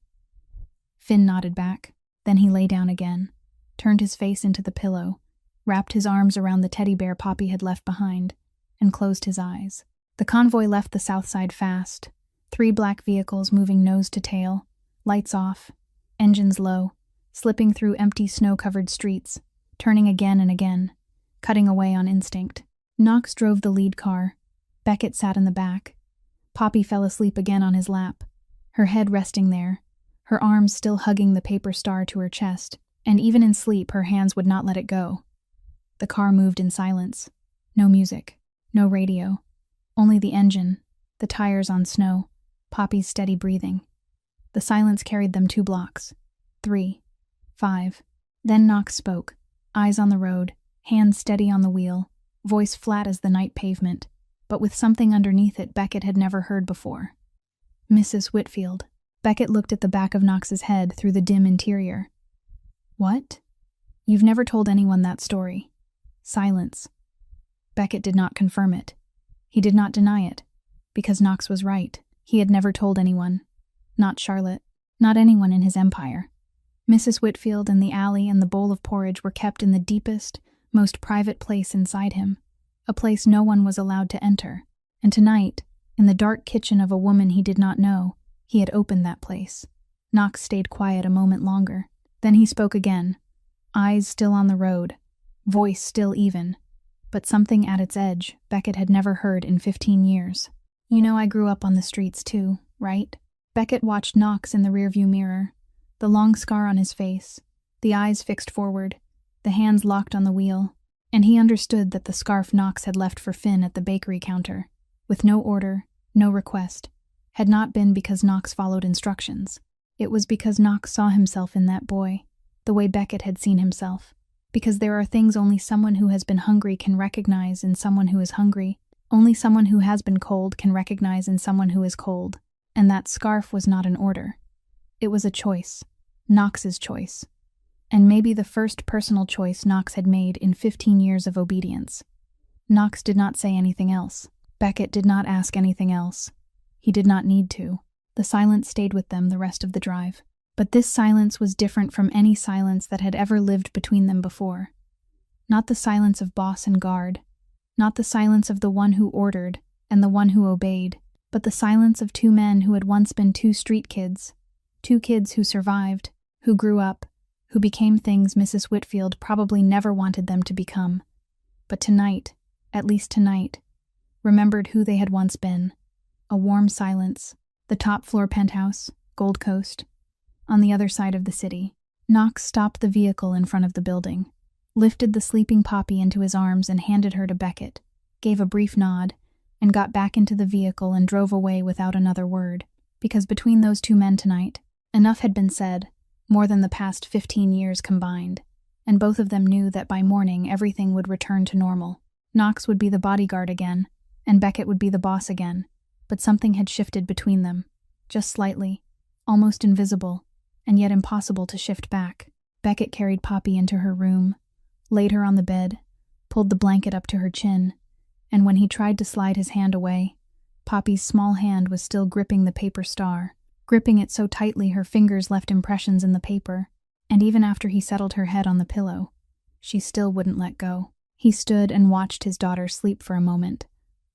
A: Finn nodded back. Then he lay down again, turned his face into the pillow, wrapped his arms around the teddy bear Poppy had left behind, and closed his eyes. The convoy left the south side fast, 3 black vehicles moving nose to tail, lights off, engines low, slipping through empty snow-covered streets, turning again and again, cutting away on instinct. Knox drove the lead car. Beckett sat in the back. Poppy fell asleep again on his lap, her head resting there, her arms still hugging the paper star to her chest, and even in sleep her hands would not let it go. The car moved in silence. No music, no radio, only the engine, the tires on snow, Poppy's steady breathing. The silence carried them 2 blocks, 3, 5. Then Knox spoke, eyes on the road, hands steady on the wheel, voice flat as the night pavement, but with something underneath it Beckett had never heard before. Mrs. Whitfield. Beckett looked at the back of Knox's head through the dim interior. What? You've never told anyone that story. Silence. Beckett did not confirm it. He did not deny it, because Knox was right. He had never told anyone. Not Charlotte. Not anyone in his empire. Mrs. Whitfield and the alley and the bowl of porridge were kept in the deepest, most private place inside him, a place no one was allowed to enter. And tonight, in the dark kitchen of a woman he did not know, he had opened that place. Knox stayed quiet a moment longer. Then he spoke again, eyes still on the road, voice still even, but something at its edge Beckett had never heard in 15 years. You know I grew up on the streets too, right? Beckett watched Knox in the rearview mirror, the long scar on his face, the eyes fixed forward, the hands locked on the wheel, and he understood that the scarf Knox had left for Finn at the bakery counter, with no order, no request, had not been because Knox followed instructions. It was because Knox saw himself in that boy, the way Beckett had seen himself. Because there are things only someone who has been hungry can recognize in someone who is hungry. Only someone who has been cold can recognize in someone who is cold. And that scarf was not an order. It was a choice. Knox's choice. And maybe the first personal choice Knox had made in 15 years of obedience. Knox did not say anything else. Beckett did not ask anything else. He did not need to. The silence stayed with them the rest of the drive. But this silence was different from any silence that had ever lived between them before. Not the silence of boss and guard, not the silence of the one who ordered and the one who obeyed, but the silence of 2 men who had once been 2 street kids, 2 kids who survived, who grew up, who became things Mrs. Whitfield probably never wanted them to become. But tonight, at least tonight, remembered who they had once been. A warm silence, the top-floor penthouse, Gold Coast. On the other side of the city, Knox stopped the vehicle in front of the building, lifted the sleeping Poppy into his arms and handed her to Beckett, gave a brief nod, and got back into the vehicle and drove away without another word, because between those 2 men tonight, enough had been said, more than the past 15 years combined, and both of them knew that by morning everything would return to normal. Knox would be the bodyguard again, and Beckett would be the boss again, but something had shifted between them, just slightly, almost invisible, and yet impossible to shift back. Beckett carried Poppy into her room, laid her on the bed, pulled the blanket up to her chin, and when he tried to slide his hand away, Poppy's small hand was still gripping the paper star, gripping it so tightly her fingers left impressions in the paper, and even after he settled her head on the pillow, she still wouldn't let go. He stood and watched his daughter sleep for a moment,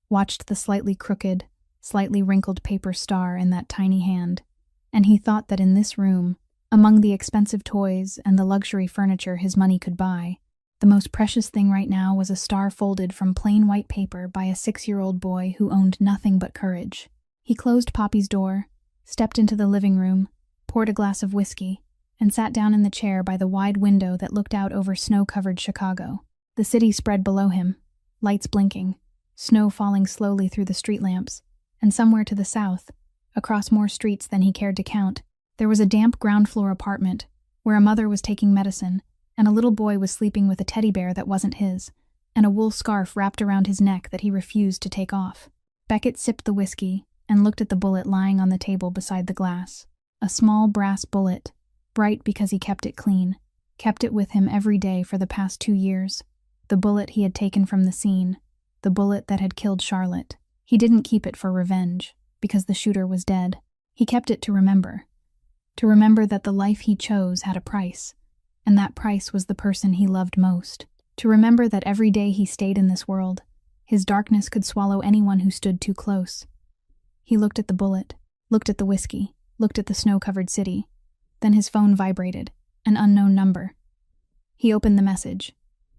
A: watched the slightly crooked, slightly wrinkled paper star in that tiny hand, and he thought that in this room, among the expensive toys and the luxury furniture his money could buy, the most precious thing right now was a star folded from plain white paper by a 6-year-old boy who owned nothing but courage. He closed Poppy's door, stepped into the living room, poured a glass of whiskey, and sat down in the chair by the wide window that looked out over snow-covered Chicago. The city spread below him, lights blinking, snow falling slowly through the street lamps, and somewhere to the south, across more streets than he cared to count, there was a damp ground-floor apartment where a mother was taking medicine, and a little boy was sleeping with a teddy bear that wasn't his, and a wool scarf wrapped around his neck that he refused to take off. Beckett sipped the whiskey and looked at the bullet lying on the table beside the glass. A small brass bullet, bright because he kept it clean, kept it with him every day for the past 2 years. The bullet he had taken from the scene, the bullet that had killed Charlotte. He didn't keep it for revenge, because the shooter was dead. He kept it to remember that the life he chose had a price, and that price was the person he loved most. To remember that every day he stayed in this world, his darkness could swallow anyone who stood too close. He looked at the bullet, looked at the whiskey, looked at the snow-covered city. Then his phone vibrated, an unknown number. He opened the message.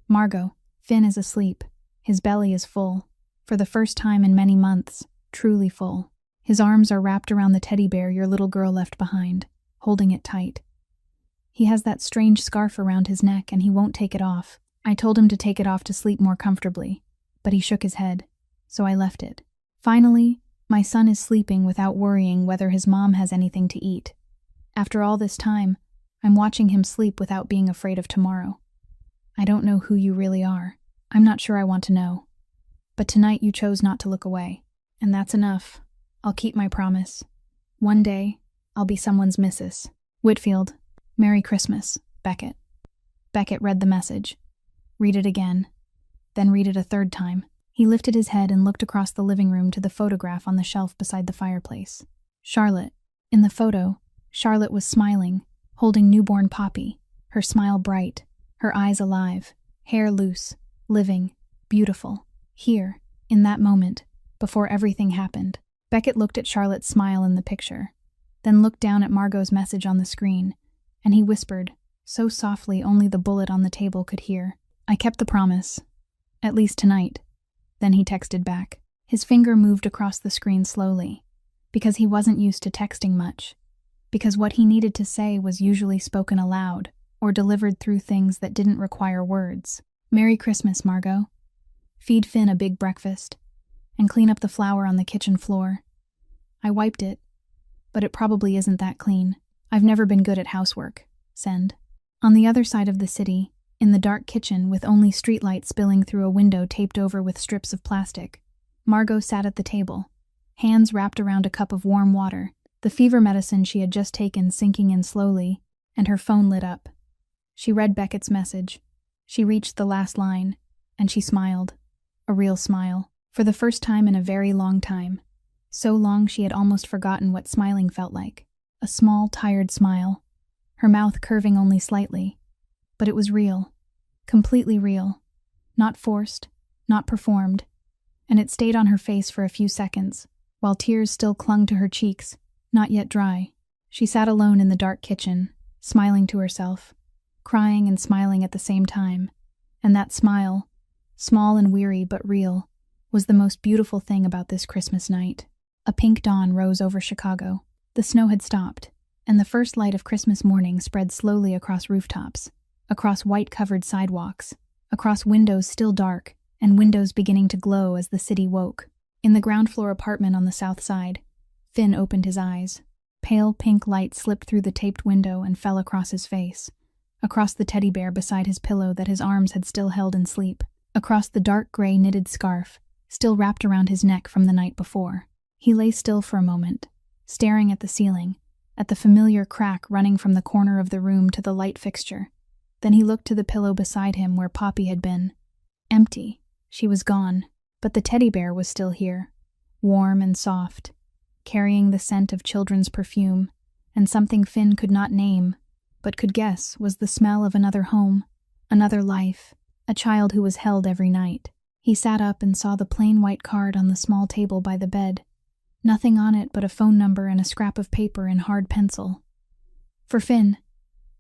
A: Margot, Finn is asleep. His belly is full. For the first time in many months, truly full. His arms are wrapped around the teddy bear your little girl left behind, holding it tight. He has that strange scarf around his neck and he won't take it off. I told him to take it off to sleep more comfortably, but he shook his head, so I left it. Finally, my son is sleeping without worrying whether his mom has anything to eat. After all this time, I'm watching him sleep without being afraid of tomorrow. I don't know who you really are. I'm not sure I want to know. But tonight you chose not to look away, and that's enough. I'll keep my promise. One day, I'll be someone's missus. Whitfield, Merry Christmas, Beckett. Beckett read the message. Read it again. Then read it a third time. He lifted his head and looked across the living room to the photograph on the shelf beside the fireplace. Charlotte. In the photo, Charlotte was smiling, holding newborn Poppy, her smile bright, her eyes alive, hair loose, living, beautiful. Here, in that moment, before everything happened. Beckett looked at Charlotte's smile in the picture, then looked down at Margot's message on the screen, and he whispered, so softly only the bullet on the table could hear, I kept the promise. At least tonight. Then he texted back. His finger moved across the screen slowly, because he wasn't used to texting much, because what he needed to say was usually spoken aloud, or delivered through things that didn't require words. Merry Christmas, Margot. Feed Finn a big breakfast, and clean up the flour on the kitchen floor. I wiped it, but it probably isn't that clean. I've never been good at housework. Send. On the other side of the city, in the dark kitchen with only streetlight spilling through a window taped over with strips of plastic, Margot sat at the table, hands wrapped around a cup of warm water, the fever medicine she had just taken sinking in slowly, and her phone lit up. She read Beckett's message. She reached the last line, and she smiled. A real smile. For the first time in a very long time. So long she had almost forgotten what smiling felt like. A small, tired smile. Her mouth curving only slightly. But it was real. Completely real. Not forced. Not performed. And it stayed on her face for a few seconds, while tears still clung to her cheeks, not yet dry. She sat alone in the dark kitchen, smiling to herself, crying and smiling at the same time. And that smile, small and weary but real, was the most beautiful thing about this Christmas night. A pink dawn rose over Chicago. The snow had stopped, and the first light of Christmas morning spread slowly across rooftops, across white-covered sidewalks, across windows still dark, and windows beginning to glow as the city woke. In the ground-floor apartment on the south side, Finn opened his eyes. Pale pink light slipped through the taped window and fell across his face, across the teddy bear beside his pillow that his arms had still held in sleep, across the dark gray knitted scarf, still wrapped around his neck from the night before. He lay still for a moment, staring at the ceiling, at the familiar crack running from the corner of the room to the light fixture. Then he looked to the pillow beside him where Poppy had been. Empty. She was gone, but the teddy bear was still here, warm and soft, carrying the scent of children's perfume, and something Finn could not name, but could guess was the smell of another home, another life, a child who was held every night. He sat up and saw the plain white card on the small table by the bed. Nothing on it but a phone number and a scrap of paper in hard pencil. For Finn.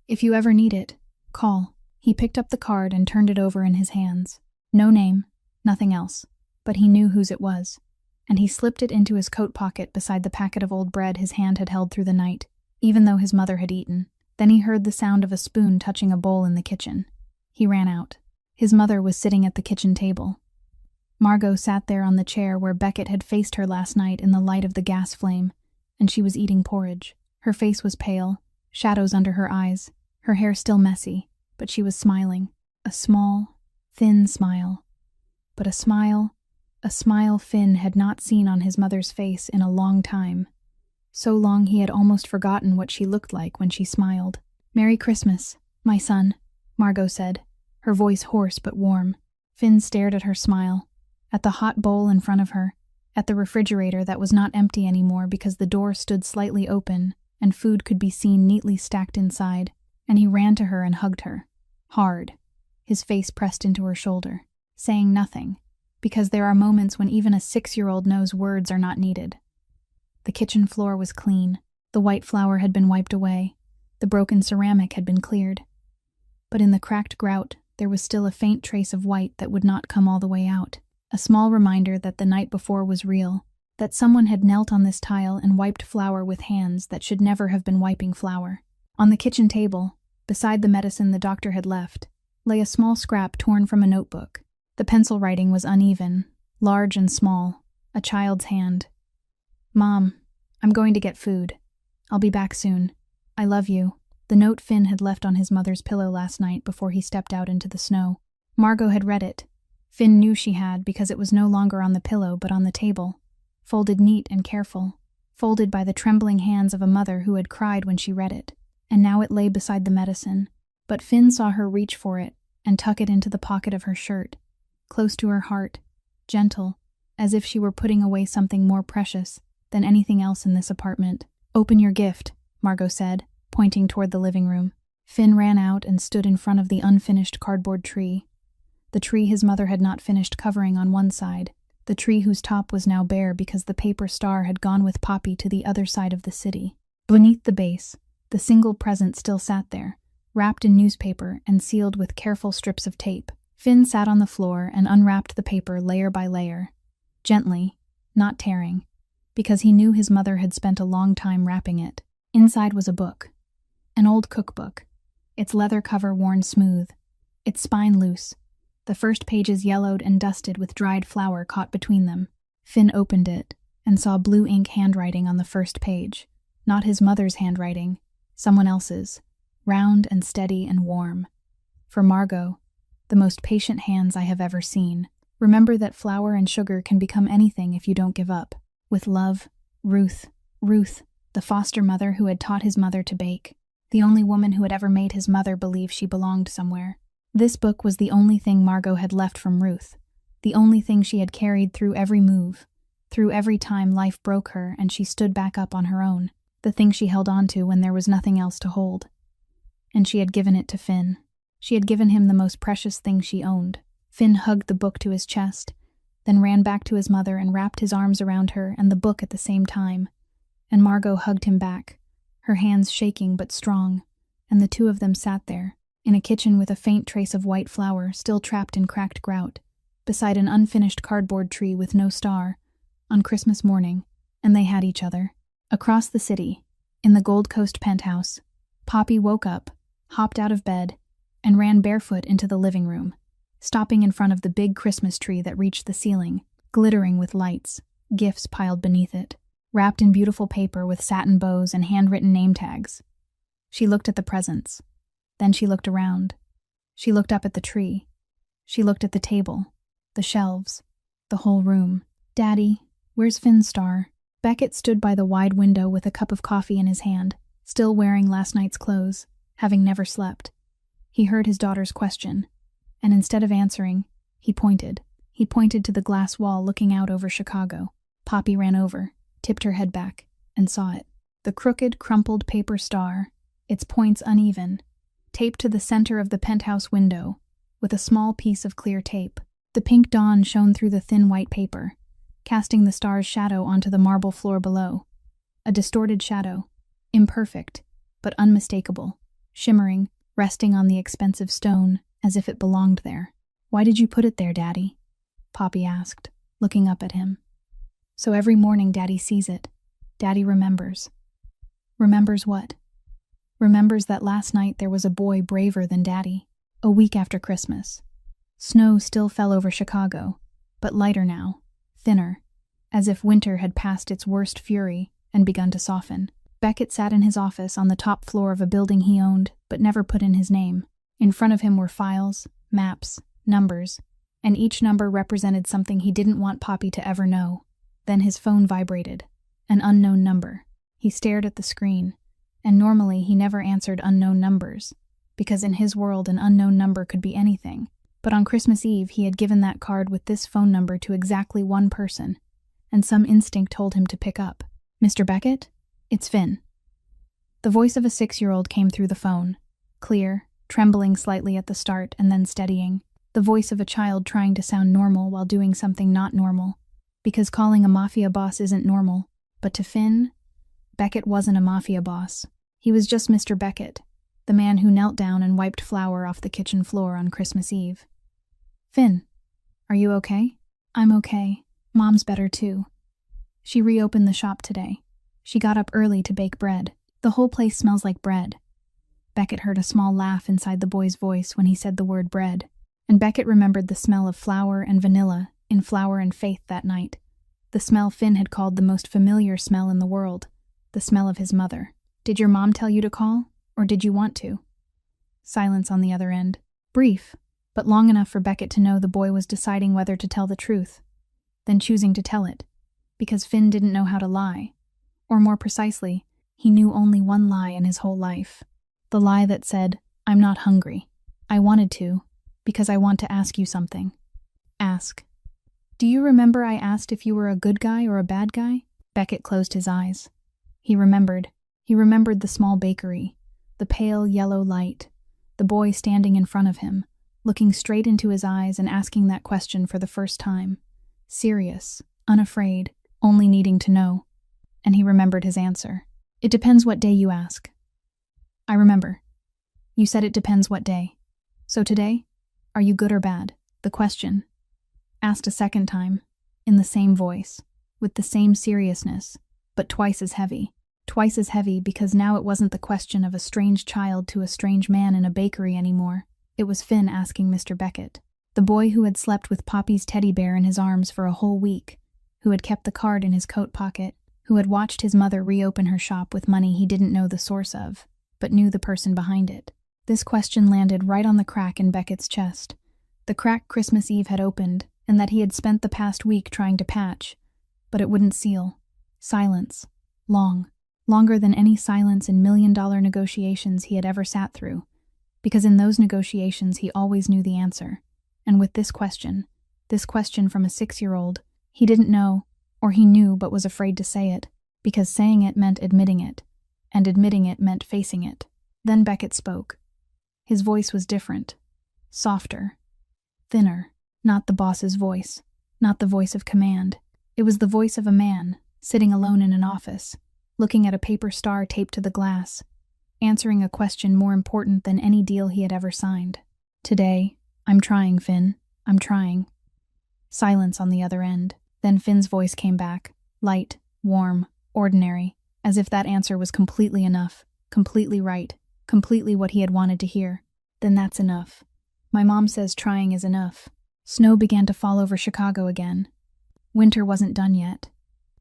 A: If you ever need it, call. He picked up the card and turned it over in his hands. No name, nothing else, but he knew whose it was, and he slipped it into his coat pocket beside the packet of old bread his hand had held through the night, even though his mother had eaten. Then he heard the sound of a spoon touching a bowl in the kitchen. He ran out. His mother was sitting at the kitchen table. Margot sat there on the chair where Beckett had faced her last night in the light of the gas flame, and she was eating porridge. Her face was pale, shadows under her eyes, her hair still messy, but she was smiling. A small, thin smile. But a smile Finn had not seen on his mother's face in a long time. So long he had almost forgotten what she looked like when she smiled. Merry Christmas, my son, Margot said, her voice hoarse but warm. Finn stared at her smile, at the hot bowl in front of her, at the refrigerator that was not empty anymore because the door stood slightly open and food could be seen neatly stacked inside, and he ran to her and hugged her. Hard, his face pressed into her shoulder, saying nothing, because there are moments when even a 6-year-old knows words are not needed. The kitchen floor was clean. The white flour had been wiped away. The broken ceramic had been cleared. But in the cracked grout, there was still a faint trace of white that would not come all the way out. A small reminder that the night before was real, that someone had knelt on this tile and wiped flour with hands that should never have been wiping flour. On the kitchen table, beside the medicine the doctor had left, lay a small scrap torn from a notebook. The pencil writing was uneven, large and small, a child's hand. "Mom, I'm going to get food. I'll be back soon. I love you." The note Finn had left on his mother's pillow last night before he stepped out into the snow. Margot had read it. Finn knew she had because it was no longer on the pillow but on the table, folded neat and careful, folded by the trembling hands of a mother who had cried when she read it, and now it lay beside the medicine. But Finn saw her reach for it and tuck it into the pocket of her shirt, close to her heart, gentle, as if she were putting away something more precious than anything else in this apartment. "Open your gift," Margot said, pointing toward the living room. Finn ran out and stood in front of the unfinished cardboard tree. The tree his mother had not finished covering on one side, the tree whose top was now bare because the paper star had gone with Poppy to the other side of the city. Beneath the base, the single present still sat there, wrapped in newspaper and sealed with careful strips of tape. Finn sat on the floor and unwrapped the paper layer by layer, gently, not tearing, because he knew his mother had spent a long time wrapping it. Inside was a book, an old cookbook, its leather cover worn smooth, its spine loose, the first pages yellowed and dusted with dried flour caught between them. Finn opened it and saw blue ink handwriting on the first page, not his mother's handwriting, someone else's, round and steady and warm. For Margot, the most patient hands I have ever seen. Remember that flour and sugar can become anything if you don't give up. With love, Ruth, the foster mother who had taught his mother to bake, the only woman who had ever made his mother believe she belonged somewhere. This book was the only thing Margot had left from Ruth, the only thing she had carried through every move, through every time life broke her and she stood back up on her own, the thing she held on to when there was nothing else to hold. And she had given it to Finn. She had given him the most precious thing she owned. Finn hugged the book to his chest, then ran back to his mother and wrapped his arms around her and the book at the same time. And Margot hugged him back, her hands shaking but strong, and the two of them sat there, in a kitchen with a faint trace of white flour still trapped in cracked grout, beside an unfinished cardboard tree with no star, on Christmas morning, and they had each other. Across the city, in the Gold Coast penthouse, Poppy woke up, hopped out of bed, and ran barefoot into the living room, stopping in front of the big Christmas tree that reached the ceiling, glittering with lights, gifts piled beneath it, wrapped in beautiful paper with satin bows and handwritten name tags. She looked at the presents. Then she looked around. She looked up at the tree. She looked at the table, the shelves, the whole room. "Daddy, where's Finn's star?" Beckett stood by the wide window with a cup of coffee in his hand, still wearing last night's clothes, having never slept. He heard his daughter's question, and instead of answering, he pointed. He pointed to the glass wall looking out over Chicago. Poppy ran over, tipped her head back, and saw it. The crooked, crumpled paper star, its points uneven, taped to the center of the penthouse window, with a small piece of clear tape. The pink dawn shone through the thin white paper, casting the star's shadow onto the marble floor below. A distorted shadow, imperfect, but unmistakable, shimmering, resting on the expensive stone, as if it belonged there. "Why did you put it there, Daddy?" Poppy asked, looking up at him. "So every morning Daddy sees it. Daddy remembers." "Remembers what?" "Remembers that last night there was a boy braver than Daddy." A week after Christmas. Snow still fell over Chicago, but lighter now, thinner, as if winter had passed its worst fury and begun to soften. Beckett sat in his office on the top floor of a building he owned but never put in his name. In front of him were files, maps, numbers, and each number represented something he didn't want Poppy to ever know. Then his phone vibrated. An unknown number. He stared at the screen, and normally he never answered unknown numbers. because in his world an unknown number could be anything. But on Christmas Eve he had given that card with this phone number to exactly one person, and some instinct told him to pick up. "Mr. Beckett? It's Finn." The voice of a 6-year-old came through the phone, clear, trembling slightly at the start and then steadying. The voice of a child trying to sound normal while doing something not normal. Because calling a mafia boss isn't normal. But to Finn, Beckett wasn't a mafia boss. He was just Mr. Beckett, the man who knelt down and wiped flour off the kitchen floor on Christmas Eve. "Finn, are you okay?" "I'm okay. Mom's better too. She reopened the shop today. She got up early to bake bread. The whole place smells like bread." Beckett heard a small laugh inside the boy's voice when he said the word bread, and Beckett remembered the smell of flour and vanilla in Flour and Faith that night. The smell Finn had called the most familiar smell in the world, the smell of his mother. "Did your mom tell you to call, or did you want to?" Silence on the other end. Brief, but long enough for Beckett to know the boy was deciding whether to tell the truth, then choosing to tell it, because Finn didn't know how to lie. Or more precisely, he knew only one lie in his whole life. The lie that said, "I'm not hungry. I wanted to, because I want to ask you something." Ask. "Do you remember I asked if you were a good guy or a bad guy?" Beckett closed his eyes. He remembered. He remembered the small bakery, the pale yellow light, the boy standing in front of him, looking straight into his eyes and asking that question for the first time. Serious, unafraid, only needing to know. And he remembered his answer. "It depends what day you ask." "I remember. You said it depends what day. So today, are you good or bad?" The question, asked a second time, in the same voice, with the same seriousness, but twice as heavy. Twice as heavy because now it wasn't the question of a strange child to a strange man in a bakery anymore. It was Finn asking Mr. Beckett, the boy who had slept with Poppy's teddy bear in his arms for a whole week, who had kept the card in his coat pocket, who had watched his mother reopen her shop with money he didn't know the source of, but knew the person behind it. This question landed right on the crack in Beckett's chest. The crack Christmas Eve had opened, and that he had spent the past week trying to patch, but it wouldn't seal. Silence. Long. Longer than any silence in million-dollar negotiations he had ever sat through, because in those negotiations he always knew the answer. And with this question from a 6-year-old, he didn't know, or he knew but was afraid to say it, because saying it meant admitting it, and admitting it meant facing it. Then Beckett spoke. His voice was different, softer, thinner, not the boss's voice, not the voice of command. It was the voice of a man, sitting alone in an office, looking at a paper star taped to the glass, answering a question more important than any deal he had ever signed. "Today, I'm trying, Finn. I'm trying." Silence on the other end. Then Finn's voice came back, light, warm, ordinary, as if that answer was completely enough, completely right, completely what he had wanted to hear. "Then that's enough. My mom says trying is enough." Snow began to fall over Chicago again. Winter wasn't done yet.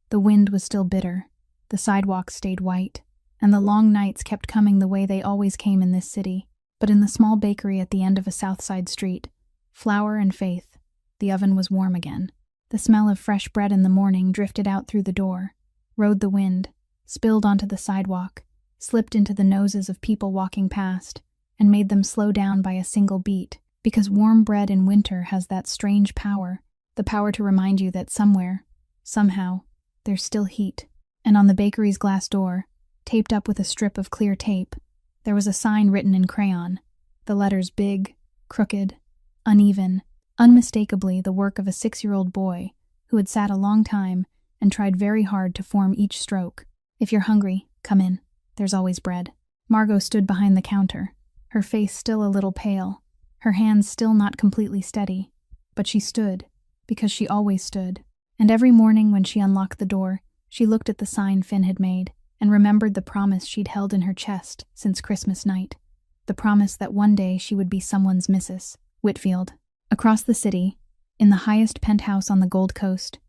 A: The wind was still bitter. The sidewalks stayed white, and the long nights kept coming the way they always came in this city. But in the small bakery at the end of a South Side street, Flour and Faith, the oven was warm again. The smell of fresh bread in the morning drifted out through the door, rode the wind, spilled onto the sidewalk, slipped into the noses of people walking past, and made them slow down by a single beat, because warm bread in winter has that strange power, the power to remind you that somewhere, somehow, there's still heat. And on the bakery's glass door, taped up with a strip of clear tape, there was a sign written in crayon, the letters big, crooked, uneven, unmistakably the work of a 6-year-old boy who had sat a long time and tried very hard to form each stroke. "If you're hungry, come in. There's always bread." Margot stood behind the counter, her face still a little pale, her hands still not completely steady, but she stood, because she always stood. And every morning when she unlocked the door, she looked at the sign Finn had made and remembered the promise she'd held in her chest since Christmas night. The promise that one day she would be someone's Mrs. Whitfield. Across the city, in the highest penthouse on the Gold Coast,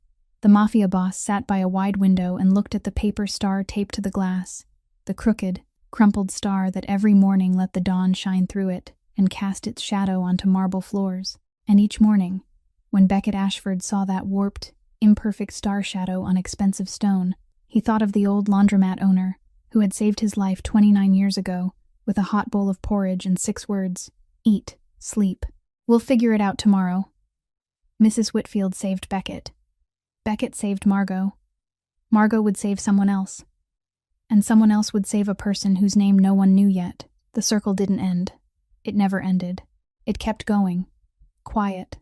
A: the Mafia boss sat by a wide window and looked at the paper star taped to the glass, the crooked, crumpled star that every morning let the dawn shine through it and cast its shadow onto marble floors. And each morning, when Beckett Ashford saw that warped, imperfect star shadow on expensive stone, he thought of the old laundromat owner who had saved his life 29 years ago with a hot bowl of porridge and 6 words: eat, sleep. We'll figure it out tomorrow. Mrs. Whitfield saved Beckett. Beckett saved Margot. Margot would save someone else. And someone else would save a person whose name no one knew yet. The circle didn't end. It never ended. It kept going. Quiet.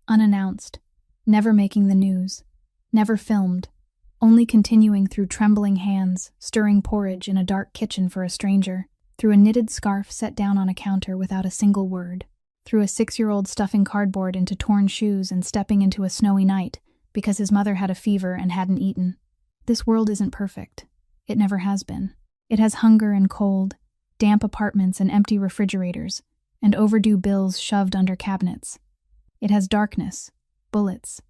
A: Unannounced. Never making the news. Never filmed. Only continuing through trembling hands, stirring porridge in a dark kitchen for a stranger, through a knitted scarf set down on a counter without a single word, through a 6-year-old stuffing cardboard into torn shoes and stepping into a snowy night because his mother had a fever and hadn't eaten. This world isn't perfect. It never has been. It has hunger and cold, damp apartments and empty refrigerators, and overdue bills shoved under cabinets. It has darkness, bullets,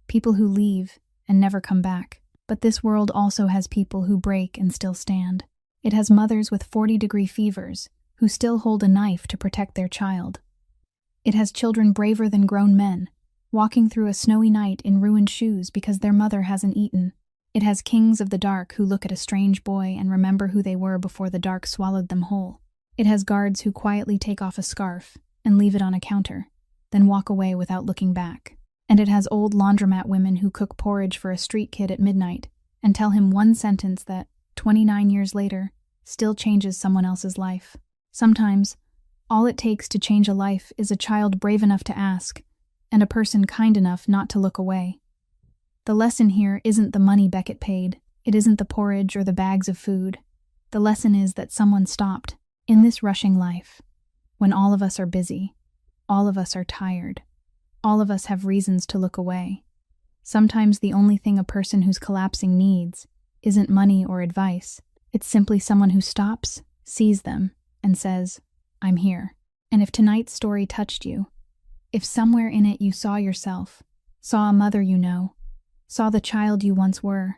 A: people who leave and never come back. But this world also has people who break and still stand. It has mothers with 40-degree fevers who still hold a knife to protect their child. It has children braver than grown men, walking through a snowy night in ruined shoes because their mother hasn't eaten. It has kings of the dark who look at a strange boy and remember who they were before the dark swallowed them whole. It has guards who quietly take off a scarf and leave it on a counter, then walk away without looking back. And it has old laundromat women who cook porridge for a street kid at midnight and tell him one sentence that, 29 years later, still changes someone else's life. Sometimes, all it takes to change a life is a child brave enough to ask, and a person kind enough not to look away. The lesson here isn't the money Beckett paid. It isn't the porridge or the bags of food. The lesson is that someone stopped. In this rushing life, when all of us are busy, all of us are tired, all of us have reasons to look away. Sometimes the only thing a person who's collapsing needs isn't money or advice. It's simply someone who stops, sees them, and says, "I'm here." And if tonight's story touched you, if somewhere in it you saw yourself, saw a mother you know, saw the child you once were,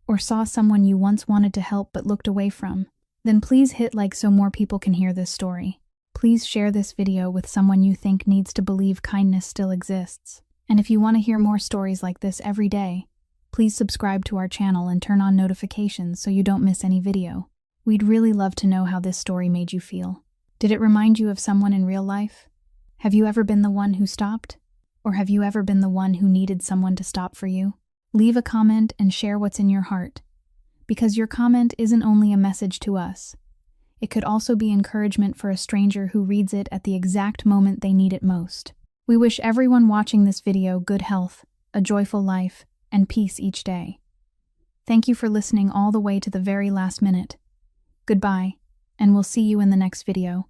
A: or saw someone you once wanted to help but looked away from, then please hit like so more people can hear this story. Please share this video with someone you think needs to believe kindness still exists. And if you want to hear more stories like this every day, please subscribe to our channel and turn on notifications so you don't miss any video. We'd really love to know how this story made you feel. Did it remind you of someone in real life? Have you ever been the one who stopped? Or have you ever been the one who needed someone to stop for you? Leave a comment and share what's in your heart. Because your comment isn't only a message to us. It could also be encouragement for a stranger who reads it at the exact moment they need it most. We wish everyone watching this video good health, a joyful life, and peace each day. Thank you for listening all the way to the very last minute. Goodbye, and we'll see you in the next video.